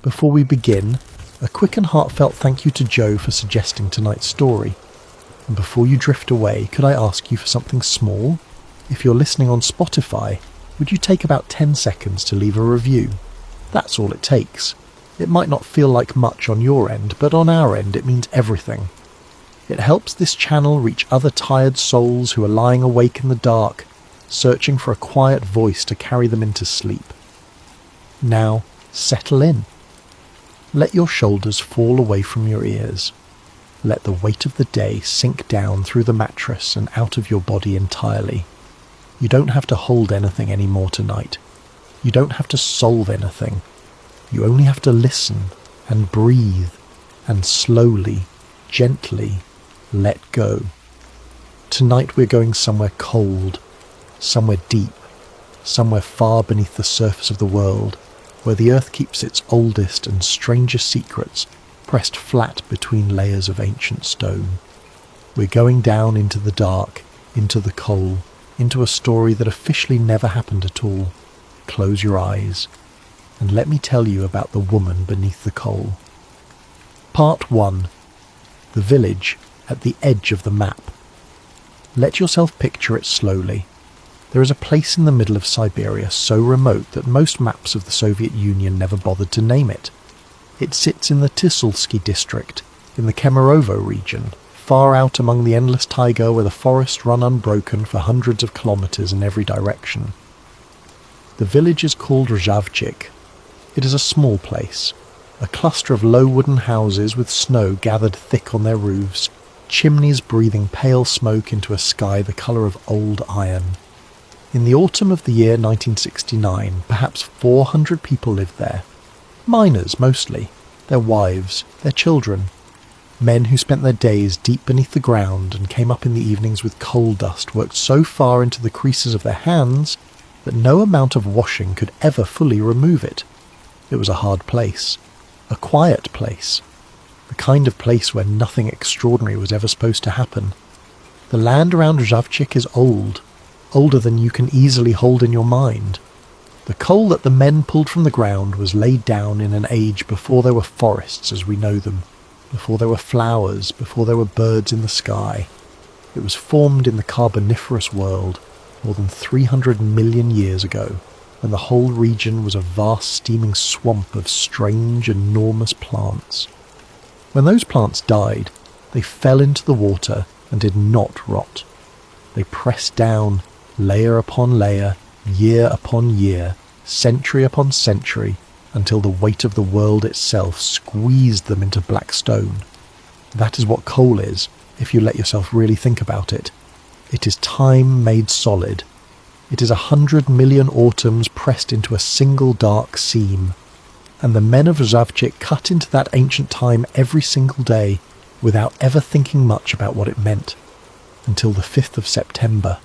Before we begin, a quick and heartfelt thank you to Joe for suggesting tonight's story. And before you drift away, could I ask you for something small? If you're listening on Spotify, would you take about 10 seconds to leave a review? That's all it takes. It might not feel like much on your end, but on our end it means everything. It helps this channel reach other tired souls who are lying awake in the dark, searching for a quiet voice to carry them into sleep. Now, settle in. Let your shoulders fall away from your ears. Let the weight of the day sink down through the mattress and out of your body entirely. You don't have to hold anything anymore tonight. You don't have to solve anything. You only have to listen and breathe and slowly, gently let go. Tonight we're going somewhere cold, somewhere deep, somewhere far beneath the surface of the world, where the earth keeps its oldest and strangest secrets pressed flat between layers of ancient stone. We're going down into the dark, into the coal, into a story that officially never happened at all. Close your eyes, and let me tell you about the woman beneath the coal. Part 1. The village at the edge of the map. Let yourself picture it slowly. There is a place in the middle of Siberia so remote that most maps of the Soviet Union never bothered to name it. It sits in the Tisul district, in the Kemerovo region, far out among the endless taiga where the forests run unbroken for hundreds of kilometers in every direction. The village is called Rzhavchik. It is a small place, a cluster of low wooden houses with snow gathered thick on their roofs, chimneys breathing pale smoke into a sky the colour of old iron. In the autumn of the year 1969, perhaps 400 people lived there. Miners mostly, their wives, their children. Men who spent their days deep beneath the ground and came up in the evenings with coal dust worked so far into the creases of their hands that no amount of washing could ever fully remove it. It was a hard place, a quiet place, the kind of place where nothing extraordinary was ever supposed to happen. The land around Rzhavchik is old, older than you can easily hold in your mind. The coal that the men pulled from the ground was laid down in an age before there were forests as we know them, before there were flowers, before there were birds in the sky. It was formed in the Carboniferous world more than 300 million years ago, when the whole region was a vast steaming swamp of strange, enormous plants. When those plants died, they fell into the water and did not rot. They pressed down, layer upon layer, year upon year, century upon century, until the weight of the world itself squeezed them into black stone. That is what coal is, if you let yourself really think about it. It is time made solid. It is 100 million autumns pressed into a single dark seam. And the men of Rzhavchik cut into that ancient time every single day, without ever thinking much about what it meant. Until the 5th of September.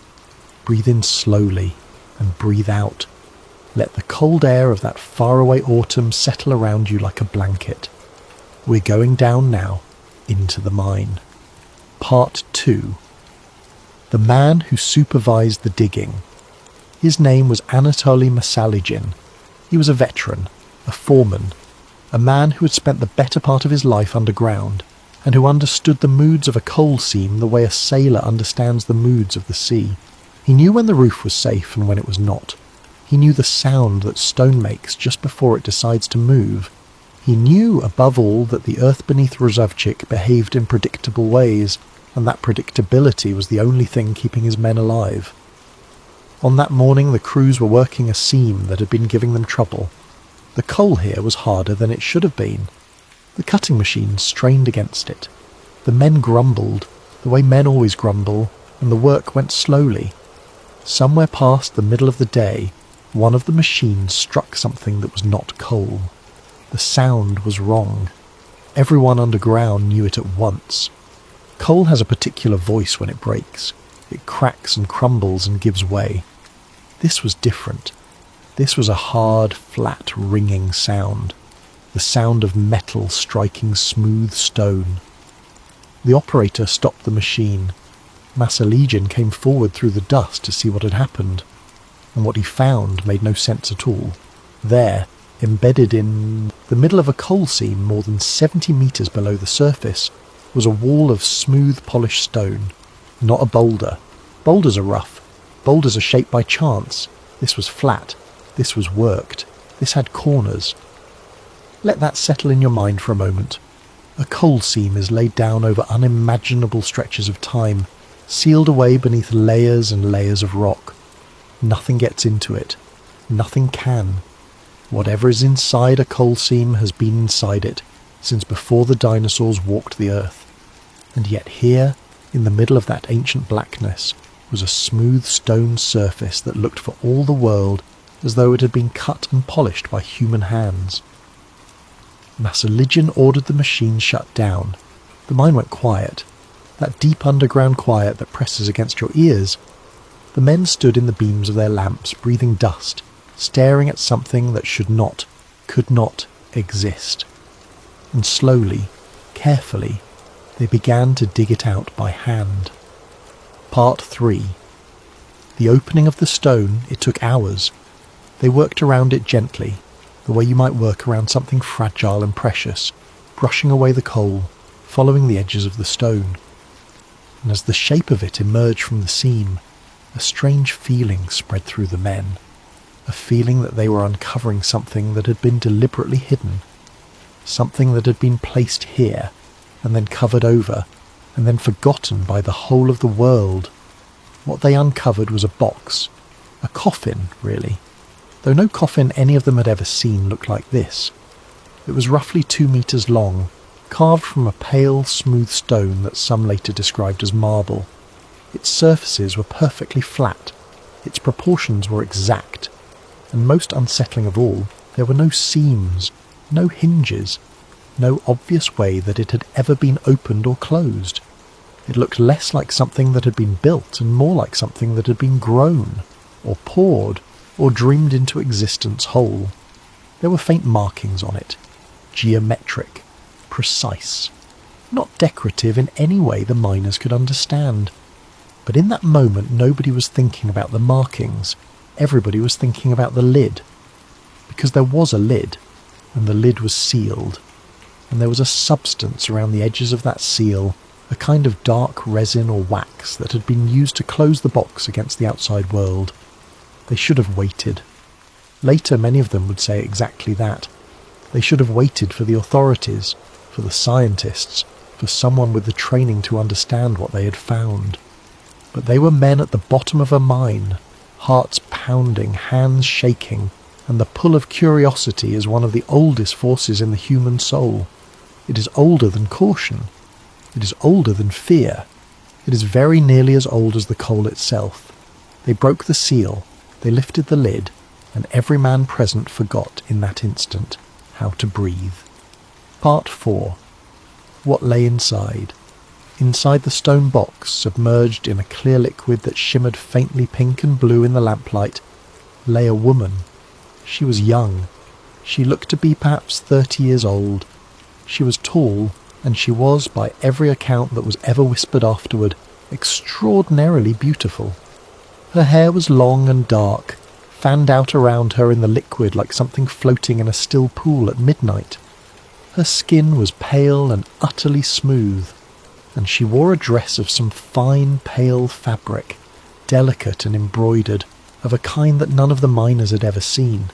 Breathe in slowly, and breathe out. Let the cold air of that faraway autumn settle around you like a blanket. We're going down now, into the mine. Part 2. The man who supervised the digging. His name was Anatoly Masaligin. He was a veteran, a foreman, a man who had spent the better part of his life underground, and who understood the moods of a coal seam the way a sailor understands the moods of the sea. He knew when the roof was safe and when it was not. He knew the sound that stone makes just before it decides to move. He knew, above all, that the earth beneath Rzhavchik behaved in predictable ways, and that predictability was the only thing keeping his men alive. On that morning the crews were working a seam that had been giving them trouble. The coal here was harder than it should have been. The cutting machine strained against it. The men grumbled, the way men always grumble, and the work went slowly. Somewhere past the middle of the day, one of the machines struck something that was not coal. The sound was wrong. Everyone underground knew it at once. Coal has a particular voice when it breaks. It cracks and crumbles and gives way. This was different. This was a hard, flat, ringing sound. The sound of metal striking smooth stone. The operator stopped the machine. Masaligin came forward through the dust to see what had happened, and what he found made no sense at all. There, embedded in The middle of a coal seam more than 70 metres below the surface was a wall of smooth polished stone, not a boulder. Boulders are rough. Boulders are shaped by chance. This was flat. This was worked. This had corners. Let that settle in your mind for a moment. A coal seam is laid down over unimaginable stretches of time, sealed away beneath layers and layers of rock. Nothing gets into it. Nothing can. Whatever is inside a coal seam has been inside it since before the dinosaurs walked the earth. And yet here, in the middle of that ancient blackness, was a smooth stone surface that looked for all the world as though it had been cut and polished by human hands. Massaligin ordered the machine shut down. The mine went quiet, that deep underground quiet that presses against your ears. The men stood in the beams of their lamps, breathing dust, staring at something that should not, could not exist. And slowly, carefully, they began to dig it out by hand. Part 3. The opening of the stone, it took hours. They worked around it gently, the way you might work around something fragile and precious, brushing away the coal, following the edges of the stone. And as the shape of it emerged from the seam, a strange feeling spread through the men, a feeling that they were uncovering something that had been deliberately hidden, something that had been placed here, and then covered over, and then forgotten by the whole of the world. What they uncovered was a box, a coffin, really, though no coffin any of them had ever seen looked like this. It was roughly 2 meters long, carved from a pale, smooth stone that some later described as marble. Its surfaces were perfectly flat, its proportions were exact, and most unsettling of all, there were no seams, no hinges, no obvious way that it had ever been opened or closed. It looked less like something that had been built and more like something that had been grown, or poured, or dreamed into existence whole. There were faint markings on it, geometric, precise, not decorative in any way the miners could understand. But in that moment nobody was thinking about the markings, everybody was thinking about the lid. Because there was a lid, and the lid was sealed, and there was a substance around the edges of that seal, a kind of dark resin or wax that had been used to close the box against the outside world. They should have waited. Later many of them would say exactly that. They should have waited for the authorities, for the scientists, for someone with the training to understand what they had found. But they were men at the bottom of a mine, hearts pounding, hands shaking, and the pull of curiosity is one of the oldest forces in the human soul. It is older than caution. It is older than fear. It is very nearly as old as the coal itself. They broke the seal, they lifted the lid, and every man present forgot in that instant how to breathe. Part 4. What lay inside? Inside the stone box, submerged in a clear liquid that shimmered faintly pink and blue in the lamplight, lay a woman. She was young. She looked to be perhaps 30 years old. She was tall, and she was, by every account that was ever whispered afterward, extraordinarily beautiful. Her hair was long and dark, fanned out around her in the liquid like something floating in a still pool at midnight. Her skin was pale and utterly smooth, and she wore a dress of some fine, pale fabric, delicate and embroidered, of a kind that none of the miners had ever seen.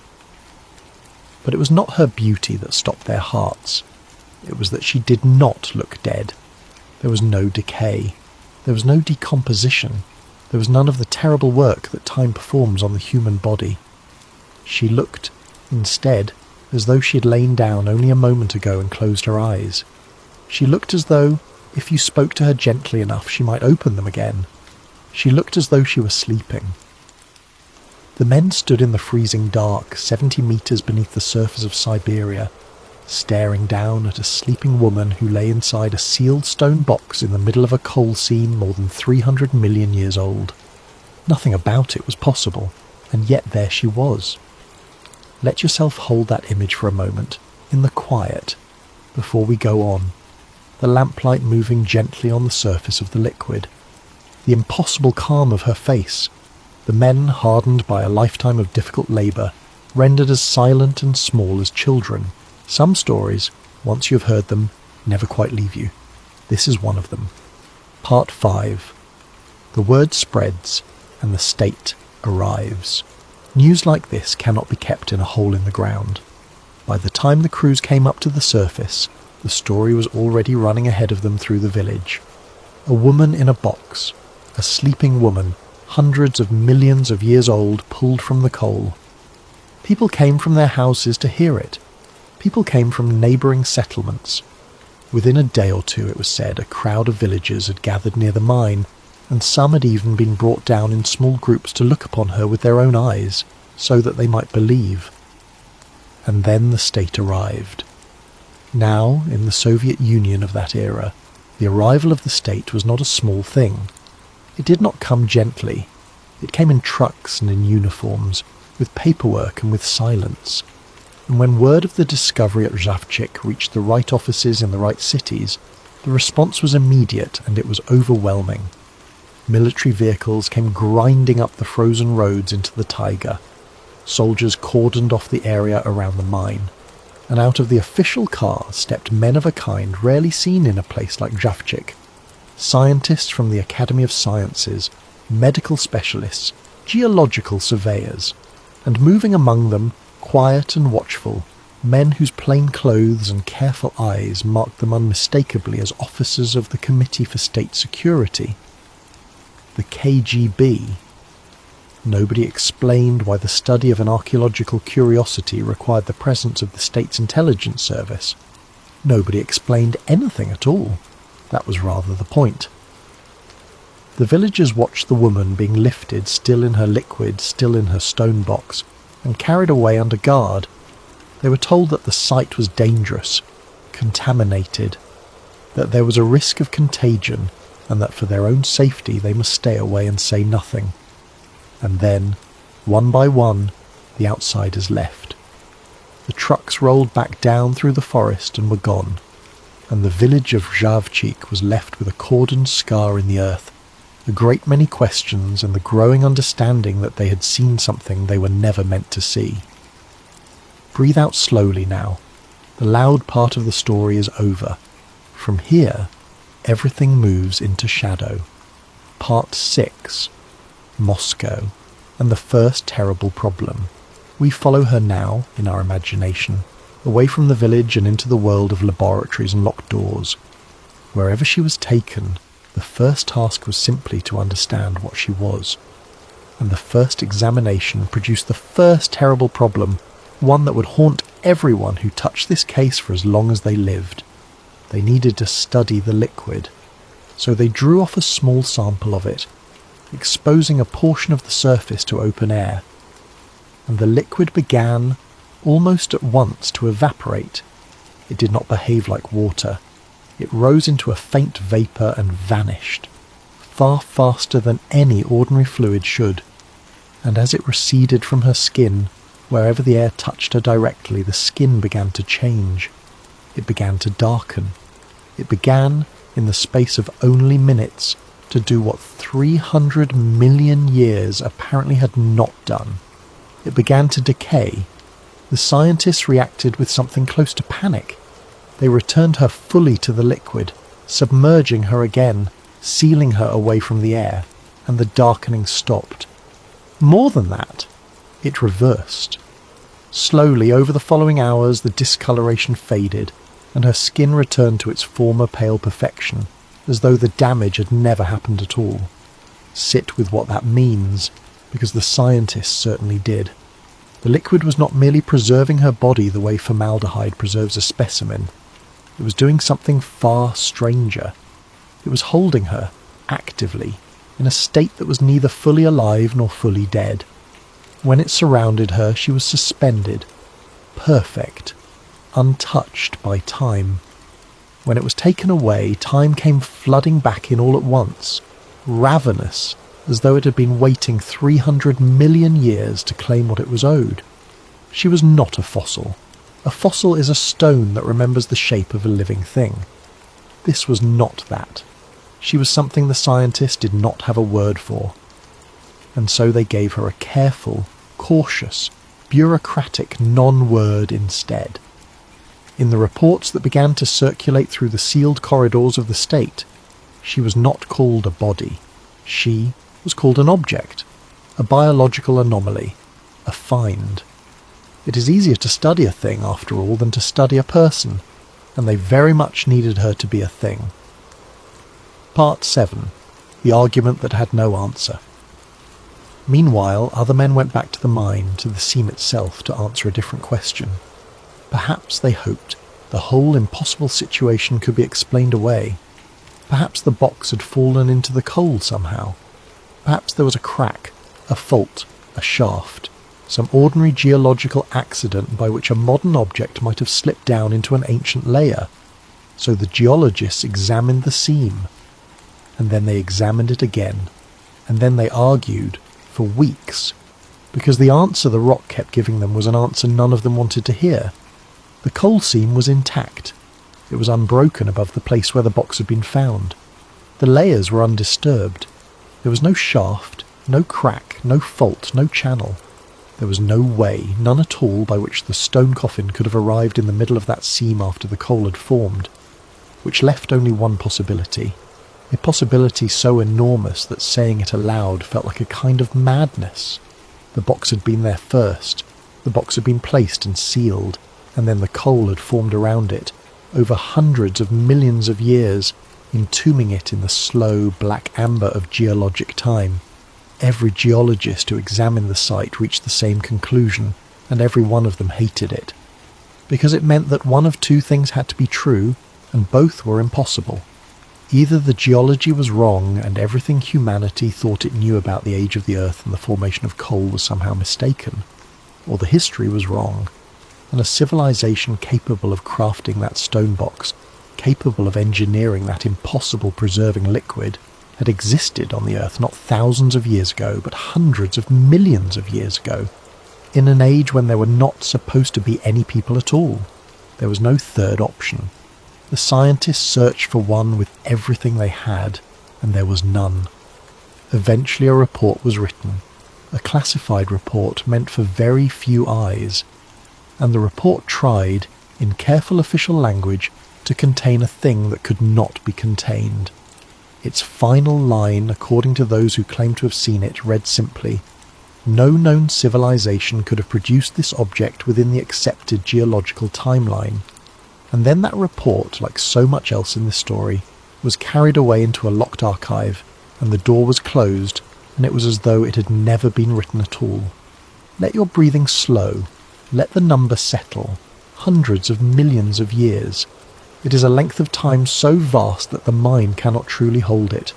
But it was not her beauty that stopped their hearts. It was that she did not look dead. There was no decay. There was no decomposition. There was none of the terrible work that time performs on the human body. She looked, instead, as though she had lain down only a moment ago and closed her eyes. She looked as though, if you spoke to her gently enough, she might open them again. She looked as though she were sleeping. The men stood in the freezing dark, 70 meters beneath the surface of Siberia, staring down at a sleeping woman who lay inside a sealed stone box in the middle of a coal seam more than 300 million years old. Nothing about it was possible, and yet there she was. Let yourself hold that image for a moment, in the quiet, before we go on, the lamplight moving gently on the surface of the liquid, the impossible calm of her face, the men hardened by a lifetime of difficult labour, rendered as silent and small as children, Some stories, once you have heard them, never quite leave you. This is one of them. Part 5. The word spreads and the state arrives. News like this cannot be kept in a hole in the ground. By the time the crews came up to the surface, the story was already running ahead of them through the village. A woman in a box, a sleeping woman, hundreds of millions of years old, pulled from the coal. People came from their houses to hear it. People came from neighbouring settlements. Within a day or two, it was said, a crowd of villagers had gathered near the mine, and some had even been brought down in small groups to look upon her with their own eyes, so that they might believe. And then the state arrived. Now, in the Soviet Union of that era, the arrival of the state was not a small thing. It did not come gently. It came in trucks and in uniforms, with paperwork and with silence. And when word of the discovery at Rzhavchik reached the right offices in the right cities, the response was immediate and it was overwhelming. Military vehicles came grinding up the frozen roads into the taiga. Soldiers cordoned off the area around the mine, and out of the official cars stepped men of a kind rarely seen in a place like Rzhavchik. Scientists from the Academy of Sciences, medical specialists, geological surveyors, and moving among them, quiet and watchful, men whose plain clothes and careful eyes marked them unmistakably as officers of the Committee for State Security. The KGB. Nobody explained why the study of an archaeological curiosity required the presence of the state's intelligence service. Nobody explained anything at all. That was rather the point. The villagers watched the woman being lifted, still in her liquid, still in her stone box, and carried away under guard. They were told that the site was dangerous, contaminated, that there was a risk of contagion, and that for their own safety they must stay away and say nothing. And then, one by one, the outsiders left. The trucks rolled back down through the forest and were gone, and the village of Rzhavchik was left with a cordoned scar in the earth, a great many questions and the growing understanding that they had seen something they were never meant to see. Breathe out slowly now. The loud part of the story is over. From here, everything moves into shadow. Part 6. Moscow, and the first terrible problem. We follow her now, in our imagination, away from the village and into the world of laboratories and locked doors. Wherever she was taken, the first task was simply to understand what she was. And the first examination produced the first terrible problem, one that would haunt everyone who touched this case for as long as they lived. They needed to study the liquid, so they drew off a small sample of it, exposing a portion of the surface to open air, and the liquid began, almost at once, to evaporate. It did not behave like water. It rose into a faint vapour and vanished, far faster than any ordinary fluid should, and as it receded from her skin, wherever the air touched her directly, the skin began to change. It began to darken. It began, in the space of only minutes, to do what 300 million years apparently had not done. It began to decay. The scientists reacted with something close to panic. They returned her fully to the liquid, submerging her again, sealing her away from the air, and the darkening stopped. More than that, it reversed. Slowly, over the following hours, the discoloration faded, and her skin returned to its former pale perfection, as though the damage had never happened at all. Sit with what that means, because the scientists certainly did. The liquid was not merely preserving her body the way formaldehyde preserves a specimen. It was doing something far stranger. It was holding her, actively, in a state that was neither fully alive nor fully dead. When it surrounded her, she was suspended, perfect, untouched by time. When it was taken away, time came flooding back in all at once, ravenous, as though it had been waiting 300 million years to claim what it was owed. She was not a fossil. A fossil is a stone that remembers the shape of a living thing. This was not that. She was something the scientists did not have a word for. And so they gave her a careful, cautious, bureaucratic non-word instead. In the reports that began to circulate through the sealed corridors of the state, she was not called a body. She was called an object, a biological anomaly, a find. It is easier to study a thing, after all, than to study a person, and they very much needed her to be a thing. Part 7. The argument that had no answer. Meanwhile, other men went back to the mine, to the seam itself, to answer a different question. Perhaps, they hoped, the whole impossible situation could be explained away. Perhaps the box had fallen into the coal somehow. Perhaps there was a crack, a fault, a shaft, some ordinary geological accident by which a modern object might have slipped down into an ancient layer. So the geologists examined the seam, and then they examined it again, and then they argued for weeks, because the answer the rock kept giving them was an answer none of them wanted to hear. The coal seam was intact. It was unbroken above the place where the box had been found. The layers were undisturbed. There was no shaft, no crack, no fault, no channel. There was no way, none at all, by which the stone coffin could have arrived in the middle of that seam after the coal had formed, which left only one possibility. A possibility so enormous that saying it aloud felt like a kind of madness. The box had been there first. The box had been placed and sealed, and then the coal had formed around it, over hundreds of millions of years, entombing it in the slow black amber of geologic time. Every geologist who examined the site reached the same conclusion, and every one of them hated it, because it meant that one of two things had to be true, and both were impossible. Either the geology was wrong and everything humanity thought it knew about the age of the earth and the formation of coal was somehow mistaken, or the history was wrong, and a civilization capable of crafting that stone box, capable of engineering that impossible preserving liquid, had existed on the earth not thousands of years ago, but hundreds of millions of years ago, in an age when there were not supposed to be any people at all. There was no third option. The scientists searched for one with everything they had, and there was none. Eventually a report was written, a classified report meant for very few eyes, and the report tried, in careful official language, to contain a thing that could not be contained. Its final line, according to those who claimed to have seen it, read simply, "No known civilization could have produced this object within the accepted geological timeline." And then that report, like so much else in this story, was carried away into a locked archive, and the door was closed, and it was as though it had never been written at all. Let your breathing slow. Let the number settle. Hundreds of millions of years. It is a length of time so vast that the mind cannot truly hold it.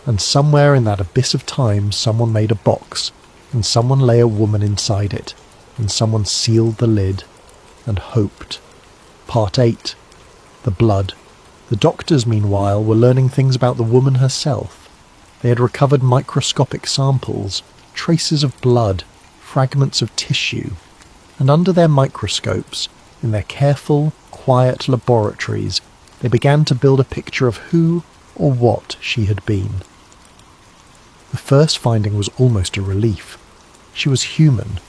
And somewhere in that abyss of time someone made a box, and someone lay a woman inside it, and someone sealed the lid, and hoped. Part 8. The blood. The doctors, meanwhile, were learning things about the woman herself. They had recovered microscopic samples, traces of blood, fragments of tissue, and under their microscopes, in their careful, quiet laboratories, they began to build a picture of who or what she had been. The first finding was almost a relief. She was human,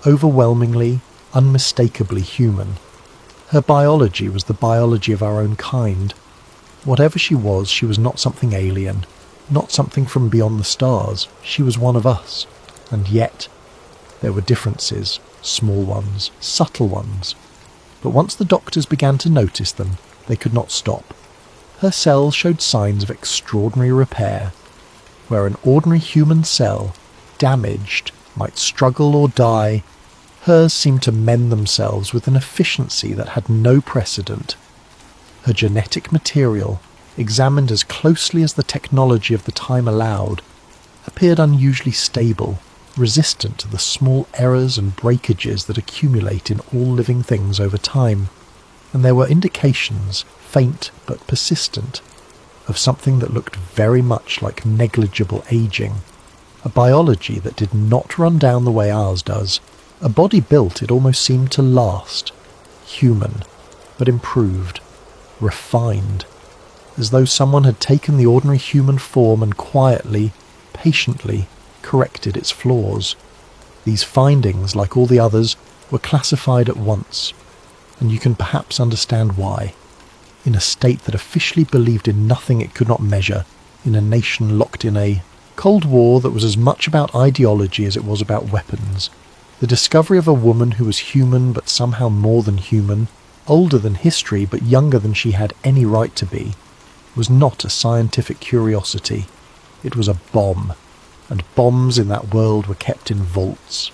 overwhelmingly, unmistakably human. Her biology was the biology of our own kind. Whatever she was not something alien, not something from beyond the stars. She was one of us. And yet, there were differences, small ones, subtle ones. But once the doctors began to notice them, they could not stop. Her cells showed signs of extraordinary repair. Where an ordinary human cell, damaged, might struggle or die, hers seemed to mend themselves with an efficiency that had no precedent. Her genetic material, examined as closely as the technology of the time allowed, appeared unusually stable, resistant to the small errors and breakages that accumulate in all living things over time, and there were indications, faint but persistent, of something that looked very much like negligible aging, a biology that did not run down the way ours does, a body built, it almost seemed, to last, human, but improved, refined, as though someone had taken the ordinary human form and quietly, patiently, corrected its flaws. These findings, like all the others, were classified at once. and you can perhaps understand why. In a state that officially believed in nothing it could not measure, in a nation locked in a Cold War that was as much about ideology as it was about weapons, the discovery of a woman who was human but somehow more than human, older than history but younger than she had any right to be, was not a scientific curiosity. It was a bomb, and bombs in that world were kept in vaults.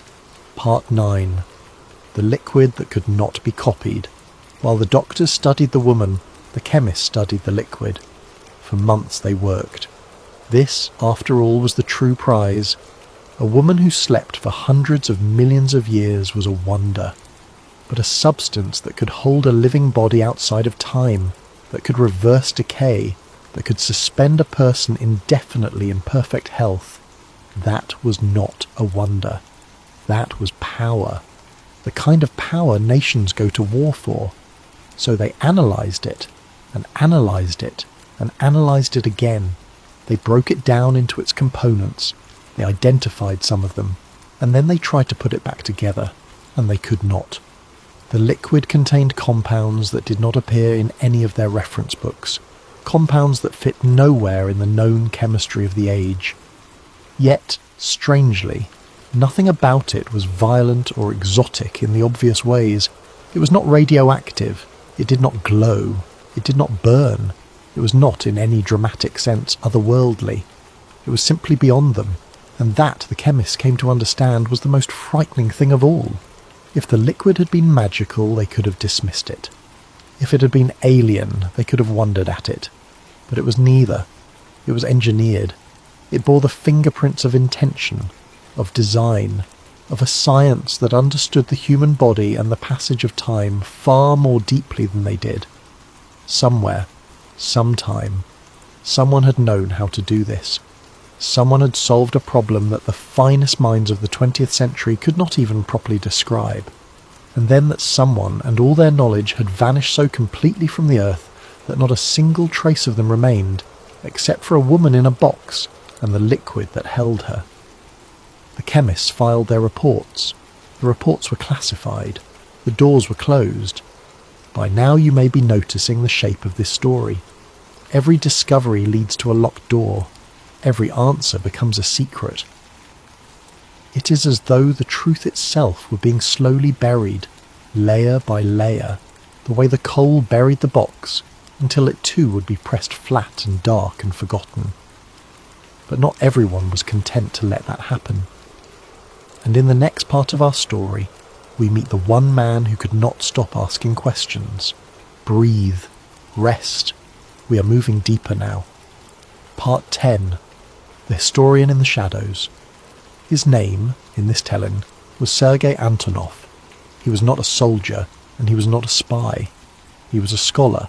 Part 9. The liquid that could not be copied. While the doctors studied the woman, the chemists studied the liquid. For months they worked. This, after all, was the true prize. A woman who slept for hundreds of millions of years was a wonder. But a substance that could hold a living body outside of time, that could reverse decay, that could suspend a person indefinitely in perfect health, that was not a wonder. That was power. The kind of power nations go to war for. So they analysed it, and analysed it, and analysed it again. They broke it down into its components. They identified some of them, and then they tried to put it back together, and they could not. The liquid contained compounds that did not appear in any of their reference books, compounds that fit nowhere in the known chemistry of the age. Yet, strangely, nothing about it was violent or exotic in the obvious ways. It was not radioactive, it did not glow, it did not burn, it was not in any dramatic sense otherworldly. It was simply beyond them, and that, the chemists came to understand, was the most frightening thing of all. If the liquid had been magical, they could have dismissed it. If it had been alien, they could have wondered at it. But it was neither. It was engineered. It bore the fingerprints of intention, of design, of a science that understood the human body and the passage of time far more deeply than they did. Somewhere, sometime, someone had known how to do this. Someone had solved a problem that the finest minds of the 20th century could not even properly describe. And then that someone and all their knowledge had vanished so completely from the earth that not a single trace of them remained, except for a woman in a box and the liquid that held her. The chemists filed their reports. The reports were classified. The doors were closed. By now you may be noticing the shape of this story. Every discovery leads to a locked door. Every answer becomes a secret. It is as though the truth itself were being slowly buried, layer by layer, the way the coal buried the box, until it too would be pressed flat and dark and forgotten. But not everyone was content to let that happen. And in the next part of our story, we meet the one man who could not stop asking questions. Breathe. Rest. We are moving deeper now. Part 10. The Historian in the Shadows. His name, in this telling, was Sergei Antonov. He was not a soldier, and he was not a spy. He was a scholar,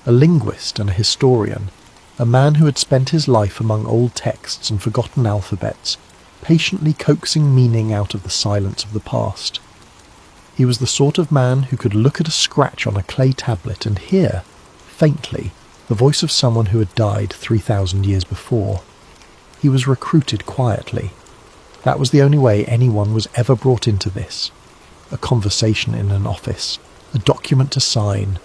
a linguist and a historian, a man who had spent his life among old texts and forgotten alphabets, patiently coaxing meaning out of the silence of the past. He was the sort of man who could look at a scratch on a clay tablet and hear, faintly, the voice of someone who had died 3,000 years before. He was recruited quietly. That was the only way anyone was ever brought into this. A conversation in an office, a document to sign,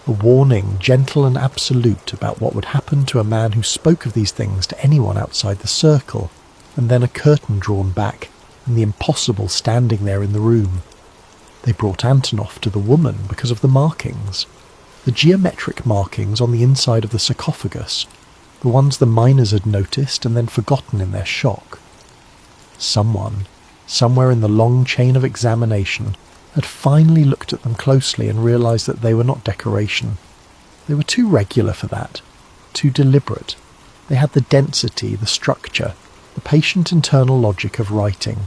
a warning, gentle and absolute, about what would happen to a man who spoke of these things to anyone outside the circle, and then a curtain drawn back, and the impossible standing there in the room. They brought Antonov to the woman because of the markings. The geometric markings on the inside of the sarcophagus, the ones the miners had noticed and then forgotten in their shock. Someone, somewhere in the long chain of examination, had finally looked at them closely and realised that they were not decoration. They were too regular for that, too deliberate. They had the density, the structure, the patient internal logic of writing,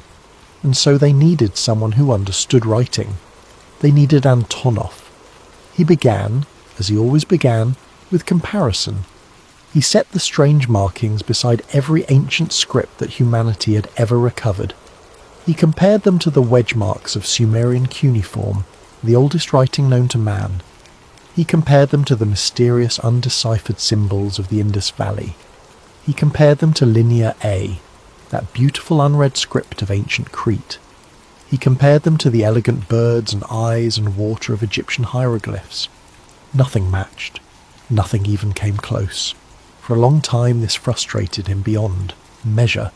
and so they needed someone who understood writing. They needed Antonov. He began, as he always began, with comparison. He set the strange markings beside every ancient script that humanity had ever recovered. He compared them to the wedge marks of Sumerian cuneiform, the oldest writing known to man. He compared them to the mysterious undeciphered symbols of the Indus Valley. He compared them to Linear A, that beautiful unread script of ancient Crete. He compared them to the elegant birds and eyes and water of Egyptian hieroglyphs. Nothing matched. Nothing even came close. For a long time this frustrated him beyond measure.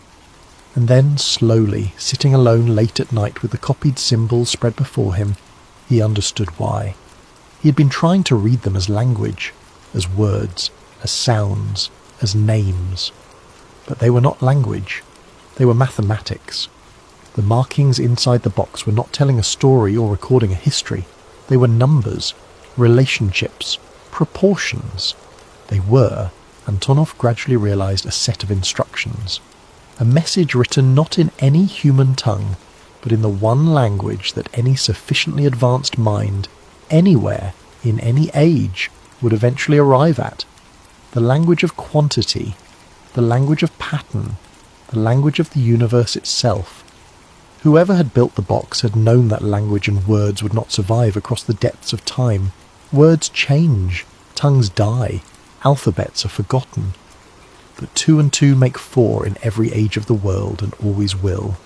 And then, slowly, sitting alone late at night with the copied symbols spread before him, he understood why. He had been trying to read them as language, as words, as sounds, as names. But they were not language. They were mathematics. The markings inside the box were not telling a story or recording a history. They were numbers, relationships, proportions. They were, Antonov gradually realized, a set of instructions. A message written not in any human tongue, but in the one language that any sufficiently advanced mind, anywhere, in any age, would eventually arrive at. The language of quantity, the language of pattern, the language of the universe itself. Whoever had built the box had known that language and words would not survive across the depths of time. Words change, tongues die, alphabets are forgotten. But 2 and 2 make 4 in every age of the world and always will.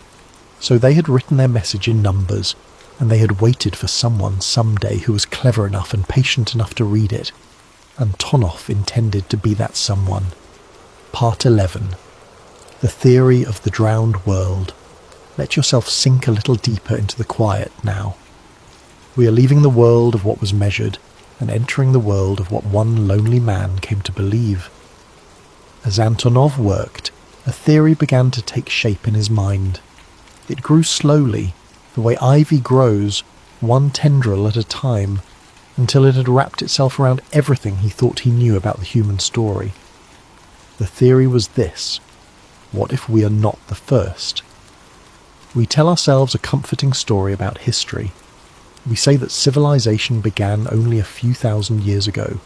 So they had written their message in numbers, and they had waited for someone someday who was clever enough and patient enough to read it. Antonov intended to be that someone. Part 11. The Theory of the Drowned World. Let yourself sink a little deeper into the quiet now. We are leaving the world of what was measured and entering the world of what one lonely man came to believe. As Antonov worked, a theory began to take shape in his mind. It grew slowly, the way ivy grows, one tendril at a time, until it had wrapped itself around everything he thought he knew about the human story. The theory was this: what if we are not the first? We tell ourselves a comforting story about history. We say that civilization began only a few thousand years ago,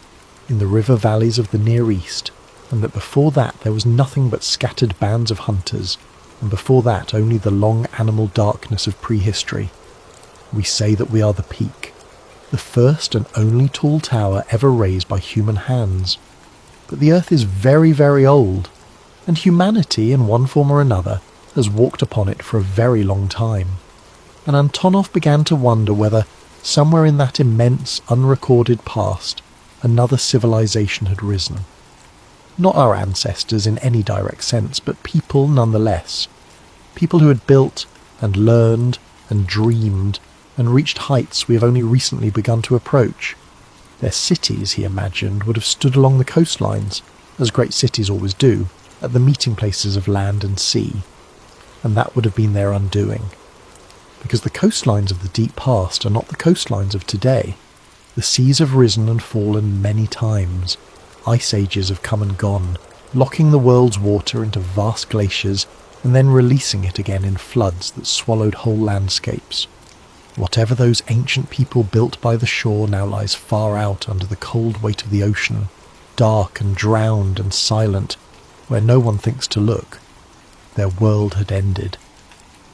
in the river valleys of the Near East, and that before that there was nothing but scattered bands of hunters, and before that only the long animal darkness of prehistory. We say that we are the peak, the first and only tall tower ever raised by human hands. But the Earth is very, very old, and humanity, in one form or another, has walked upon it for a very long time. And Antonov began to wonder whether, somewhere in that immense, unrecorded past, another civilization had risen. Not our ancestors in any direct sense, but people nonetheless. People who had built and learned and dreamed and reached heights we have only recently begun to approach. Their cities, he imagined, would have stood along the coastlines, as great cities always do, at the meeting places of land and sea. And that would have been their undoing. Because the coastlines of the deep past are not the coastlines of today. The seas have risen and fallen many times. Ice ages have come and gone, locking the world's water into vast glaciers and then releasing it again in floods that swallowed whole landscapes. Whatever those ancient people built by the shore now lies far out under the cold weight of the ocean, dark and drowned and silent, where no one thinks to look. Their world had ended.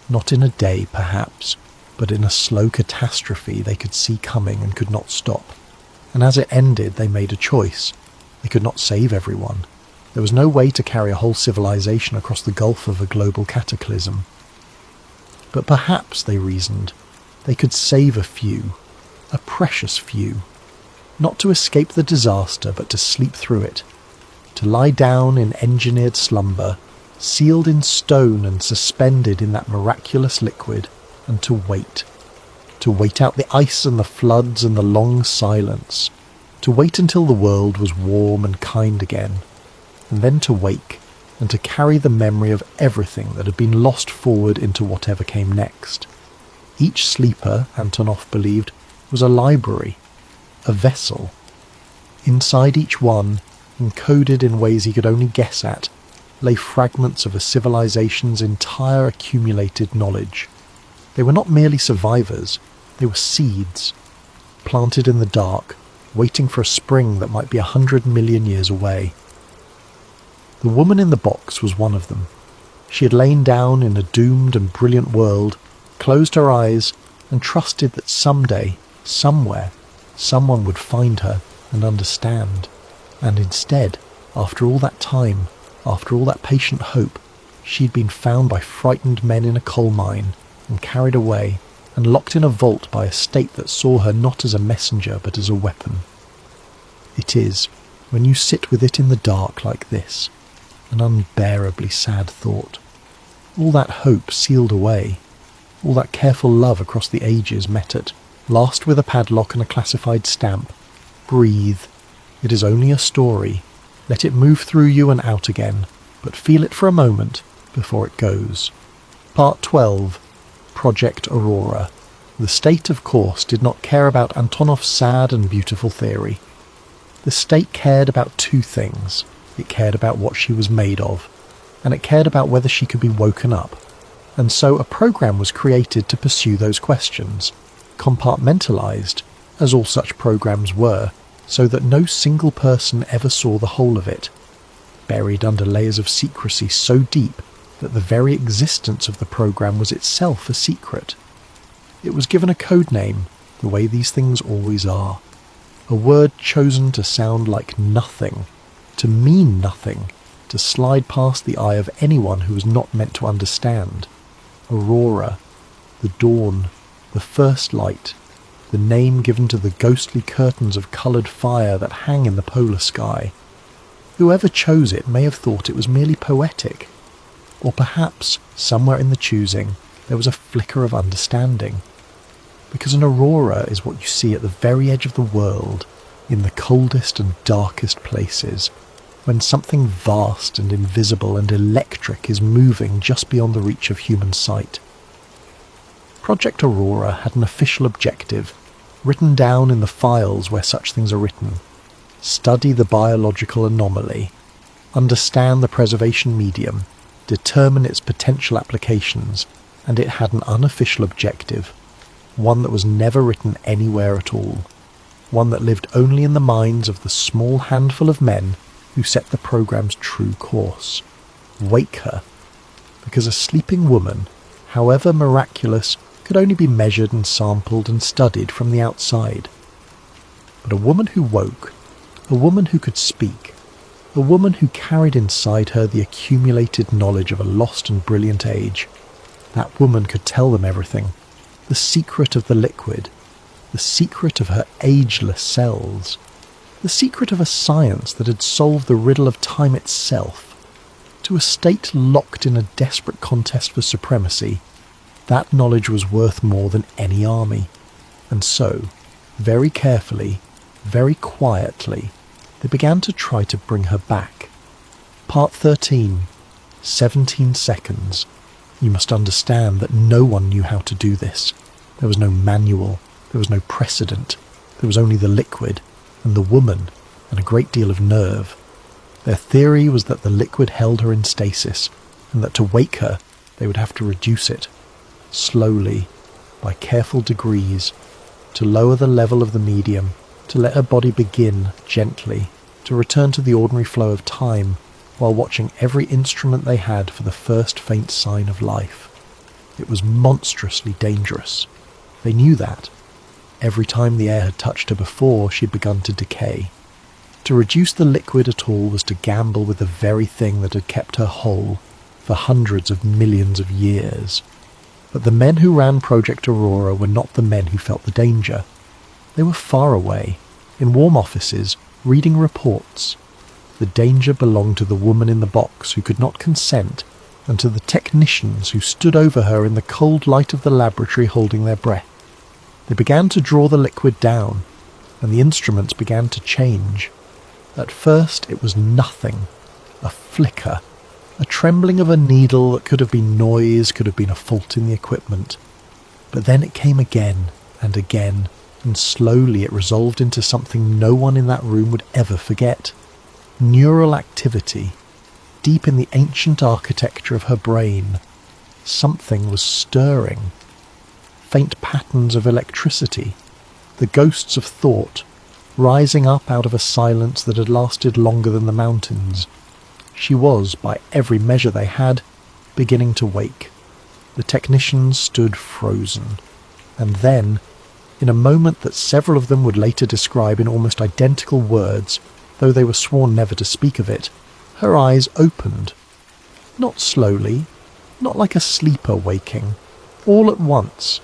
Not in a day, perhaps, but in a slow catastrophe they could see coming and could not stop. And as it ended, they made a choice. They could not save everyone. There was no way to carry a whole civilization across the gulf of a global cataclysm. But perhaps, they reasoned, they could save a few, a precious few, not to escape the disaster, but to sleep through it, to lie down in engineered slumber, sealed in stone and suspended in that miraculous liquid, and to wait out the ice and the floods and the long silence, to wait until the world was warm and kind again, and then to wake and to carry the memory of everything that had been lost forward into whatever came next. Each sleeper, Antonov believed, was a library, a vessel. Inside each one, encoded in ways he could only guess at, lay fragments of a civilization's entire accumulated knowledge. They were not merely survivors, they were seeds, planted in the dark, waiting for a spring that might be 100 million years away. The woman in the box was one of them. She had lain down in a doomed and brilliant world, closed her eyes, and trusted that someday, somewhere, someone would find her and understand. And instead, after all that time, after all that patient hope, she'd been found by frightened men in a coal mine, and carried away and locked in a vault by a state that saw her not as a messenger but as a weapon. It is, when you sit with it in the dark like this, an unbearably sad thought. All that hope sealed away, all that careful love across the ages met at last with a padlock and a classified stamp. Breathe. It is only a story. Let it move through you and out again, but feel it for a moment before it goes. Part 12. Project Aurora. The state, of course, did not care about Antonov's sad and beautiful theory. The state cared about two things. It cared about what she was made of, and it cared about whether she could be woken up. And so a program was created to pursue those questions, compartmentalized, as all such programs were, so that no single person ever saw the whole of it, buried under layers of secrecy so deep that the very existence of the program was itself a secret. It was given a code name, the way these things always are. A word chosen to sound like nothing, to mean nothing, to slide past the eye of anyone who was not meant to understand. Aurora, the dawn, the first light, the name given to the ghostly curtains of coloured fire that hang in the polar sky. Whoever chose it may have thought it was merely poetic, or perhaps, somewhere in the choosing, there was a flicker of understanding. Because an aurora is what you see at the very edge of the world, in the coldest and darkest places, when something vast and invisible and electric is moving just beyond the reach of human sight. Project Aurora had an official objective, written down in the files where such things are written. Study the biological anomaly, understand the preservation medium, determine its potential applications, and it had an unofficial objective, one that was never written anywhere at all, one that lived only in the minds of the small handful of men who set the program's true course. Wake her, because a sleeping woman, however miraculous, could only be measured and sampled and studied from the outside. But a woman who woke, a woman who could speak, a woman who carried inside her the accumulated knowledge of a lost and brilliant age, that woman could tell them everything, the secret of the liquid, the secret of her ageless cells, the secret of a science that had solved the riddle of time itself. To a state locked in a desperate contest for supremacy, that knowledge was worth more than any army. And so, very carefully, very quietly, they began to try to bring her back. Part 13. 17 seconds. You must understand that no one knew how to do this. There was no manual, there was no precedent, there was only the liquid, and the woman, and a great deal of nerve. Their theory was that the liquid held her in stasis, and that to wake her, they would have to reduce it, slowly, by careful degrees, to lower the level of the medium, to let her body begin, gently, to return to the ordinary flow of time, while watching every instrument they had for the first faint sign of life. It was monstrously dangerous. They knew that. Every time the air had touched her before, she had begun to decay. To reduce the liquid at all was to gamble with the very thing that had kept her whole for hundreds of millions of years. But the men who ran Project Aurora were not the men who felt the danger. They were far away, in warm offices, reading reports. The danger belonged to the woman in the box who could not consent, and to the technicians who stood over her in the cold light of the laboratory holding their breath. They began to draw the liquid down, and the instruments began to change. At first it was nothing, a flicker, a trembling of a needle that could have been noise, could have been a fault in the equipment. But then it came again, and slowly it resolved into something no one in that room would ever forget. Neural activity, deep in the ancient architecture of her brain. Something was stirring. Faint patterns of electricity, the ghosts of thought, rising up out of a silence that had lasted longer than the mountains. She was, by every measure they had, beginning to wake. The technicians stood frozen. And then, in a moment that several of them would later describe in almost identical words, though they were sworn never to speak of it, her eyes opened. Not slowly, not like a sleeper waking, all at once,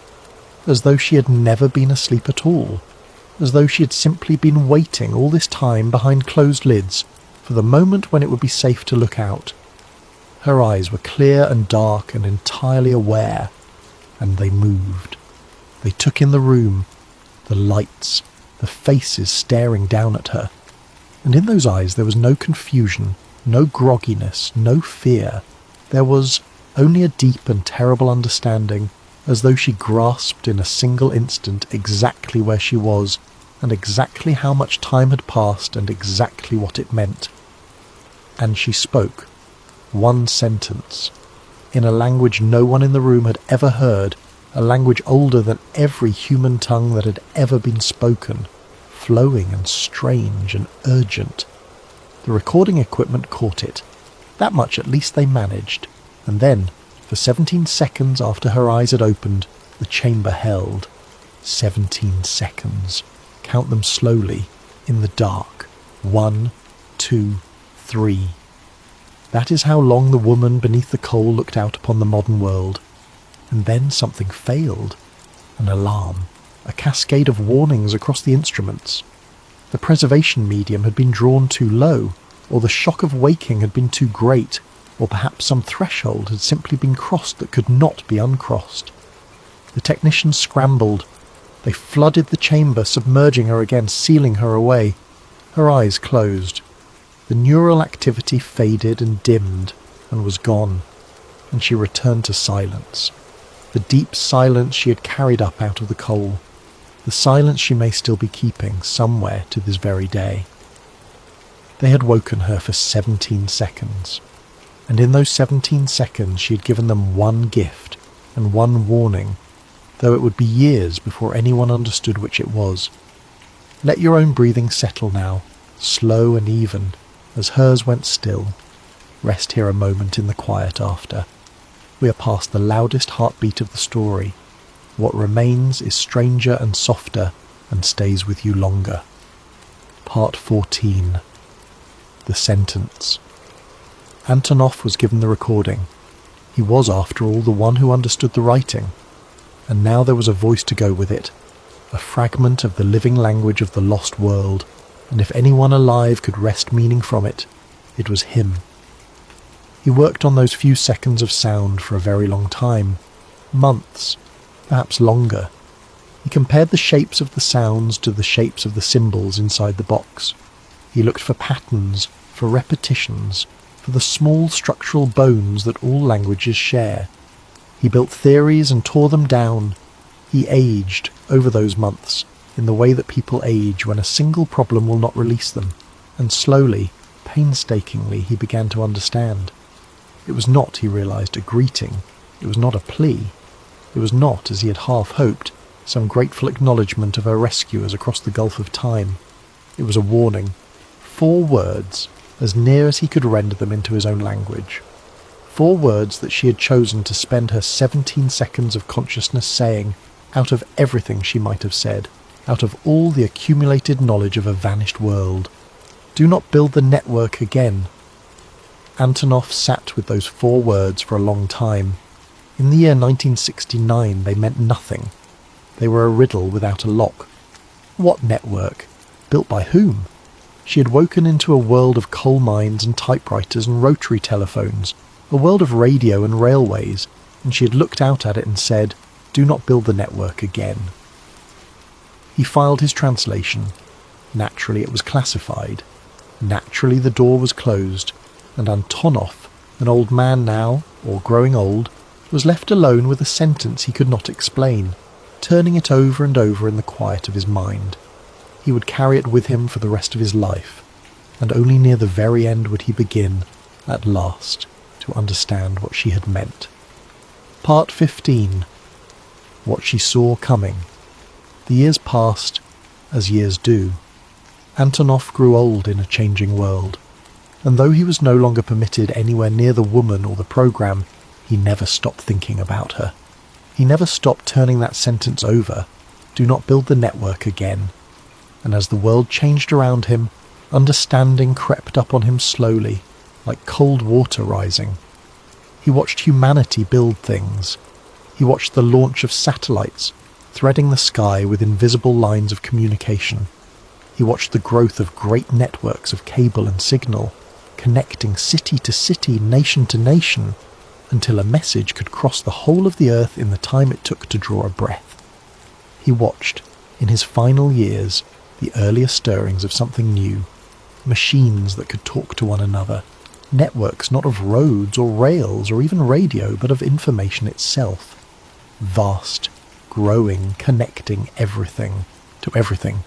as though she had never been asleep at all, as though she had simply been waiting all this time behind closed lids for the moment when it would be safe to look out. Her eyes were clear and dark and entirely aware, and they moved. They took in the room, the lights, the faces staring down at her. And in those eyes there was no confusion, no grogginess, no fear. There was only a deep and terrible understanding, as though she grasped in a single instant exactly where she was, and exactly how much time had passed, and exactly what it meant. And she spoke. One sentence, in a language no one in the room had ever heard, a language older than every human tongue that had ever been spoken, flowing and strange and urgent. The recording equipment caught it. That much at least they managed, and then, for 17 seconds after her eyes had opened, the chamber held. 17 seconds. Count them slowly, in the dark. 1, 2, 3. That is how long the woman beneath the coal looked out upon the modern world. And then something failed. An alarm. A cascade of warnings across the instruments. The preservation medium had been drawn too low, or the shock of waking had been too great, or perhaps some threshold had simply been crossed that could not be uncrossed. The technicians scrambled. They flooded the chamber, submerging her again, sealing her away. Her eyes closed. The neural activity faded and dimmed and was gone, and she returned to silence. The deep silence she had carried up out of the coal. The silence she may still be keeping somewhere to this very day. They had woken her for 17 seconds, and in those 17 seconds she had given them one gift and one warning, though it would be years before anyone understood which it was. Let your own breathing settle now, slow and even, as hers went still. Rest here a moment in the quiet after. We are past the loudest heartbeat of the story. What remains is stranger and softer and stays with you longer. Part 14. The Sentence. Antonov was given the recording. He was, after all, the one who understood the writing. And now there was a voice to go with it, a fragment of the living language of the lost world, and if anyone alive could wrest meaning from it, it was him. He worked on those few seconds of sound for a very long time, months, perhaps longer. He compared the shapes of the sounds to the shapes of the symbols inside the box. He looked for patterns, for repetitions, for the small structural bones that all languages share. He built theories and tore them down. He aged over those months in the way that people age when a single problem will not release them, and slowly, painstakingly, he began to understand. It was not, he realized, a greeting. It was not a plea. It was not, as he had half hoped, some grateful acknowledgement of her rescuers across the gulf of time. It was a warning. 4 words, as near as he could render them into his own language. 4 words that she had chosen to spend her 17 seconds of consciousness saying, out of everything she might have said, out of all the accumulated knowledge of a vanished world. Do not build the network again. Antonov sat with those 4 words for a long time. In the year 1969 they meant nothing. They were a riddle without a lock. What network? Built by whom? She had woken into a world of coal mines and typewriters and rotary telephones, a world of radio and railways, and she had looked out at it and said, "Do not build the network again." He filed his translation. Naturally it was classified. Naturally the door was closed, and Antonov, an old man now, or growing old, was left alone with a sentence he could not explain, turning it over and over in the quiet of his mind. He would carry it with him for the rest of his life, and only near the very end would he begin, at last, to understand what she had meant. Part 15. What she saw coming. The years passed, as years do. Antonov grew old in a changing world, and though he was no longer permitted anywhere near the woman or the program, he never stopped thinking about her. He never stopped turning that sentence over, "Do not build the network again." And as the world changed around him, understanding crept up on him slowly, like cold water rising. He watched humanity build things. He watched the launch of satellites, threading the sky with invisible lines of communication. He watched the growth of great networks of cable and signal, connecting city to city, nation to nation, until a message could cross the whole of the earth in the time it took to draw a breath. He watched, in his final years, the earlier stirrings of something new, machines that could talk to one another, networks not of roads or rails or even radio, but of information itself. Vast, growing, connecting everything to everything,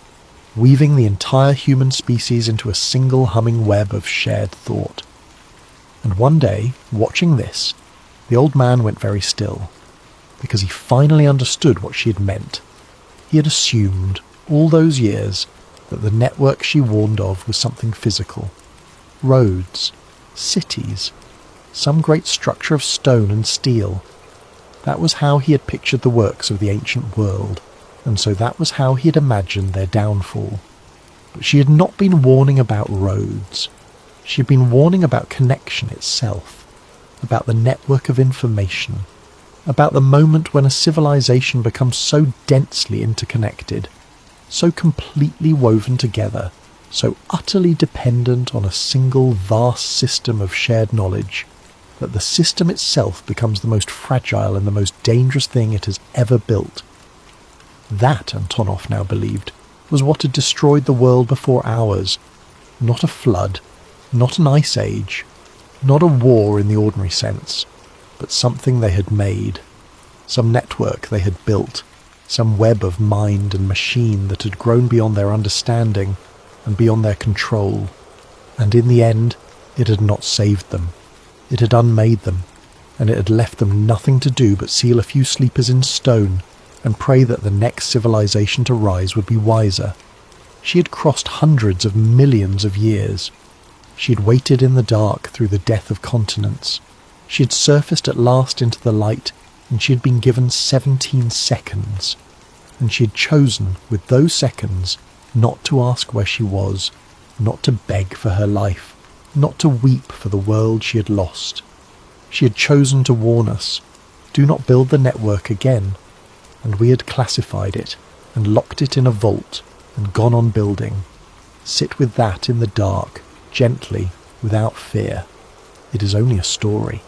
weaving the entire human species into a single humming web of shared thought. And one day, watching this, the old man went very still, because he finally understood what she had meant. He had assumed, all those years, that the network she warned of was something physical. Roads, cities, some great structure of stone and steel. That was how he had pictured the works of the ancient world, and so that was how he had imagined their downfall. But she had not been warning about roads. She had been warning about connection itself, about the network of information, about the moment when a civilization becomes so densely interconnected, so completely woven together, so utterly dependent on a single vast system of shared knowledge, that the system itself becomes the most fragile and the most dangerous thing it has ever built. That, Antonov now believed, was what had destroyed the world before ours. Not a flood, not an ice age, not a war in the ordinary sense, but something they had made, some network they had built, some web of mind and machine that had grown beyond their understanding and beyond their control. And in the end, it had not saved them. It had unmade them, and it had left them nothing to do but seal a few sleepers in stone and pray that the next civilization to rise would be wiser. She had crossed hundreds of millions of years. She had waited in the dark through the death of continents. She had surfaced at last into the light, and she had been given 17 seconds. And she had chosen, with those seconds, not to ask where she was, not to beg for her life, not to weep for the world she had lost. She had chosen to warn us, do not build the network again, and we had classified it, and locked it in a vault, and gone on building. Sit with that in the dark, gently, without fear. It is only a story.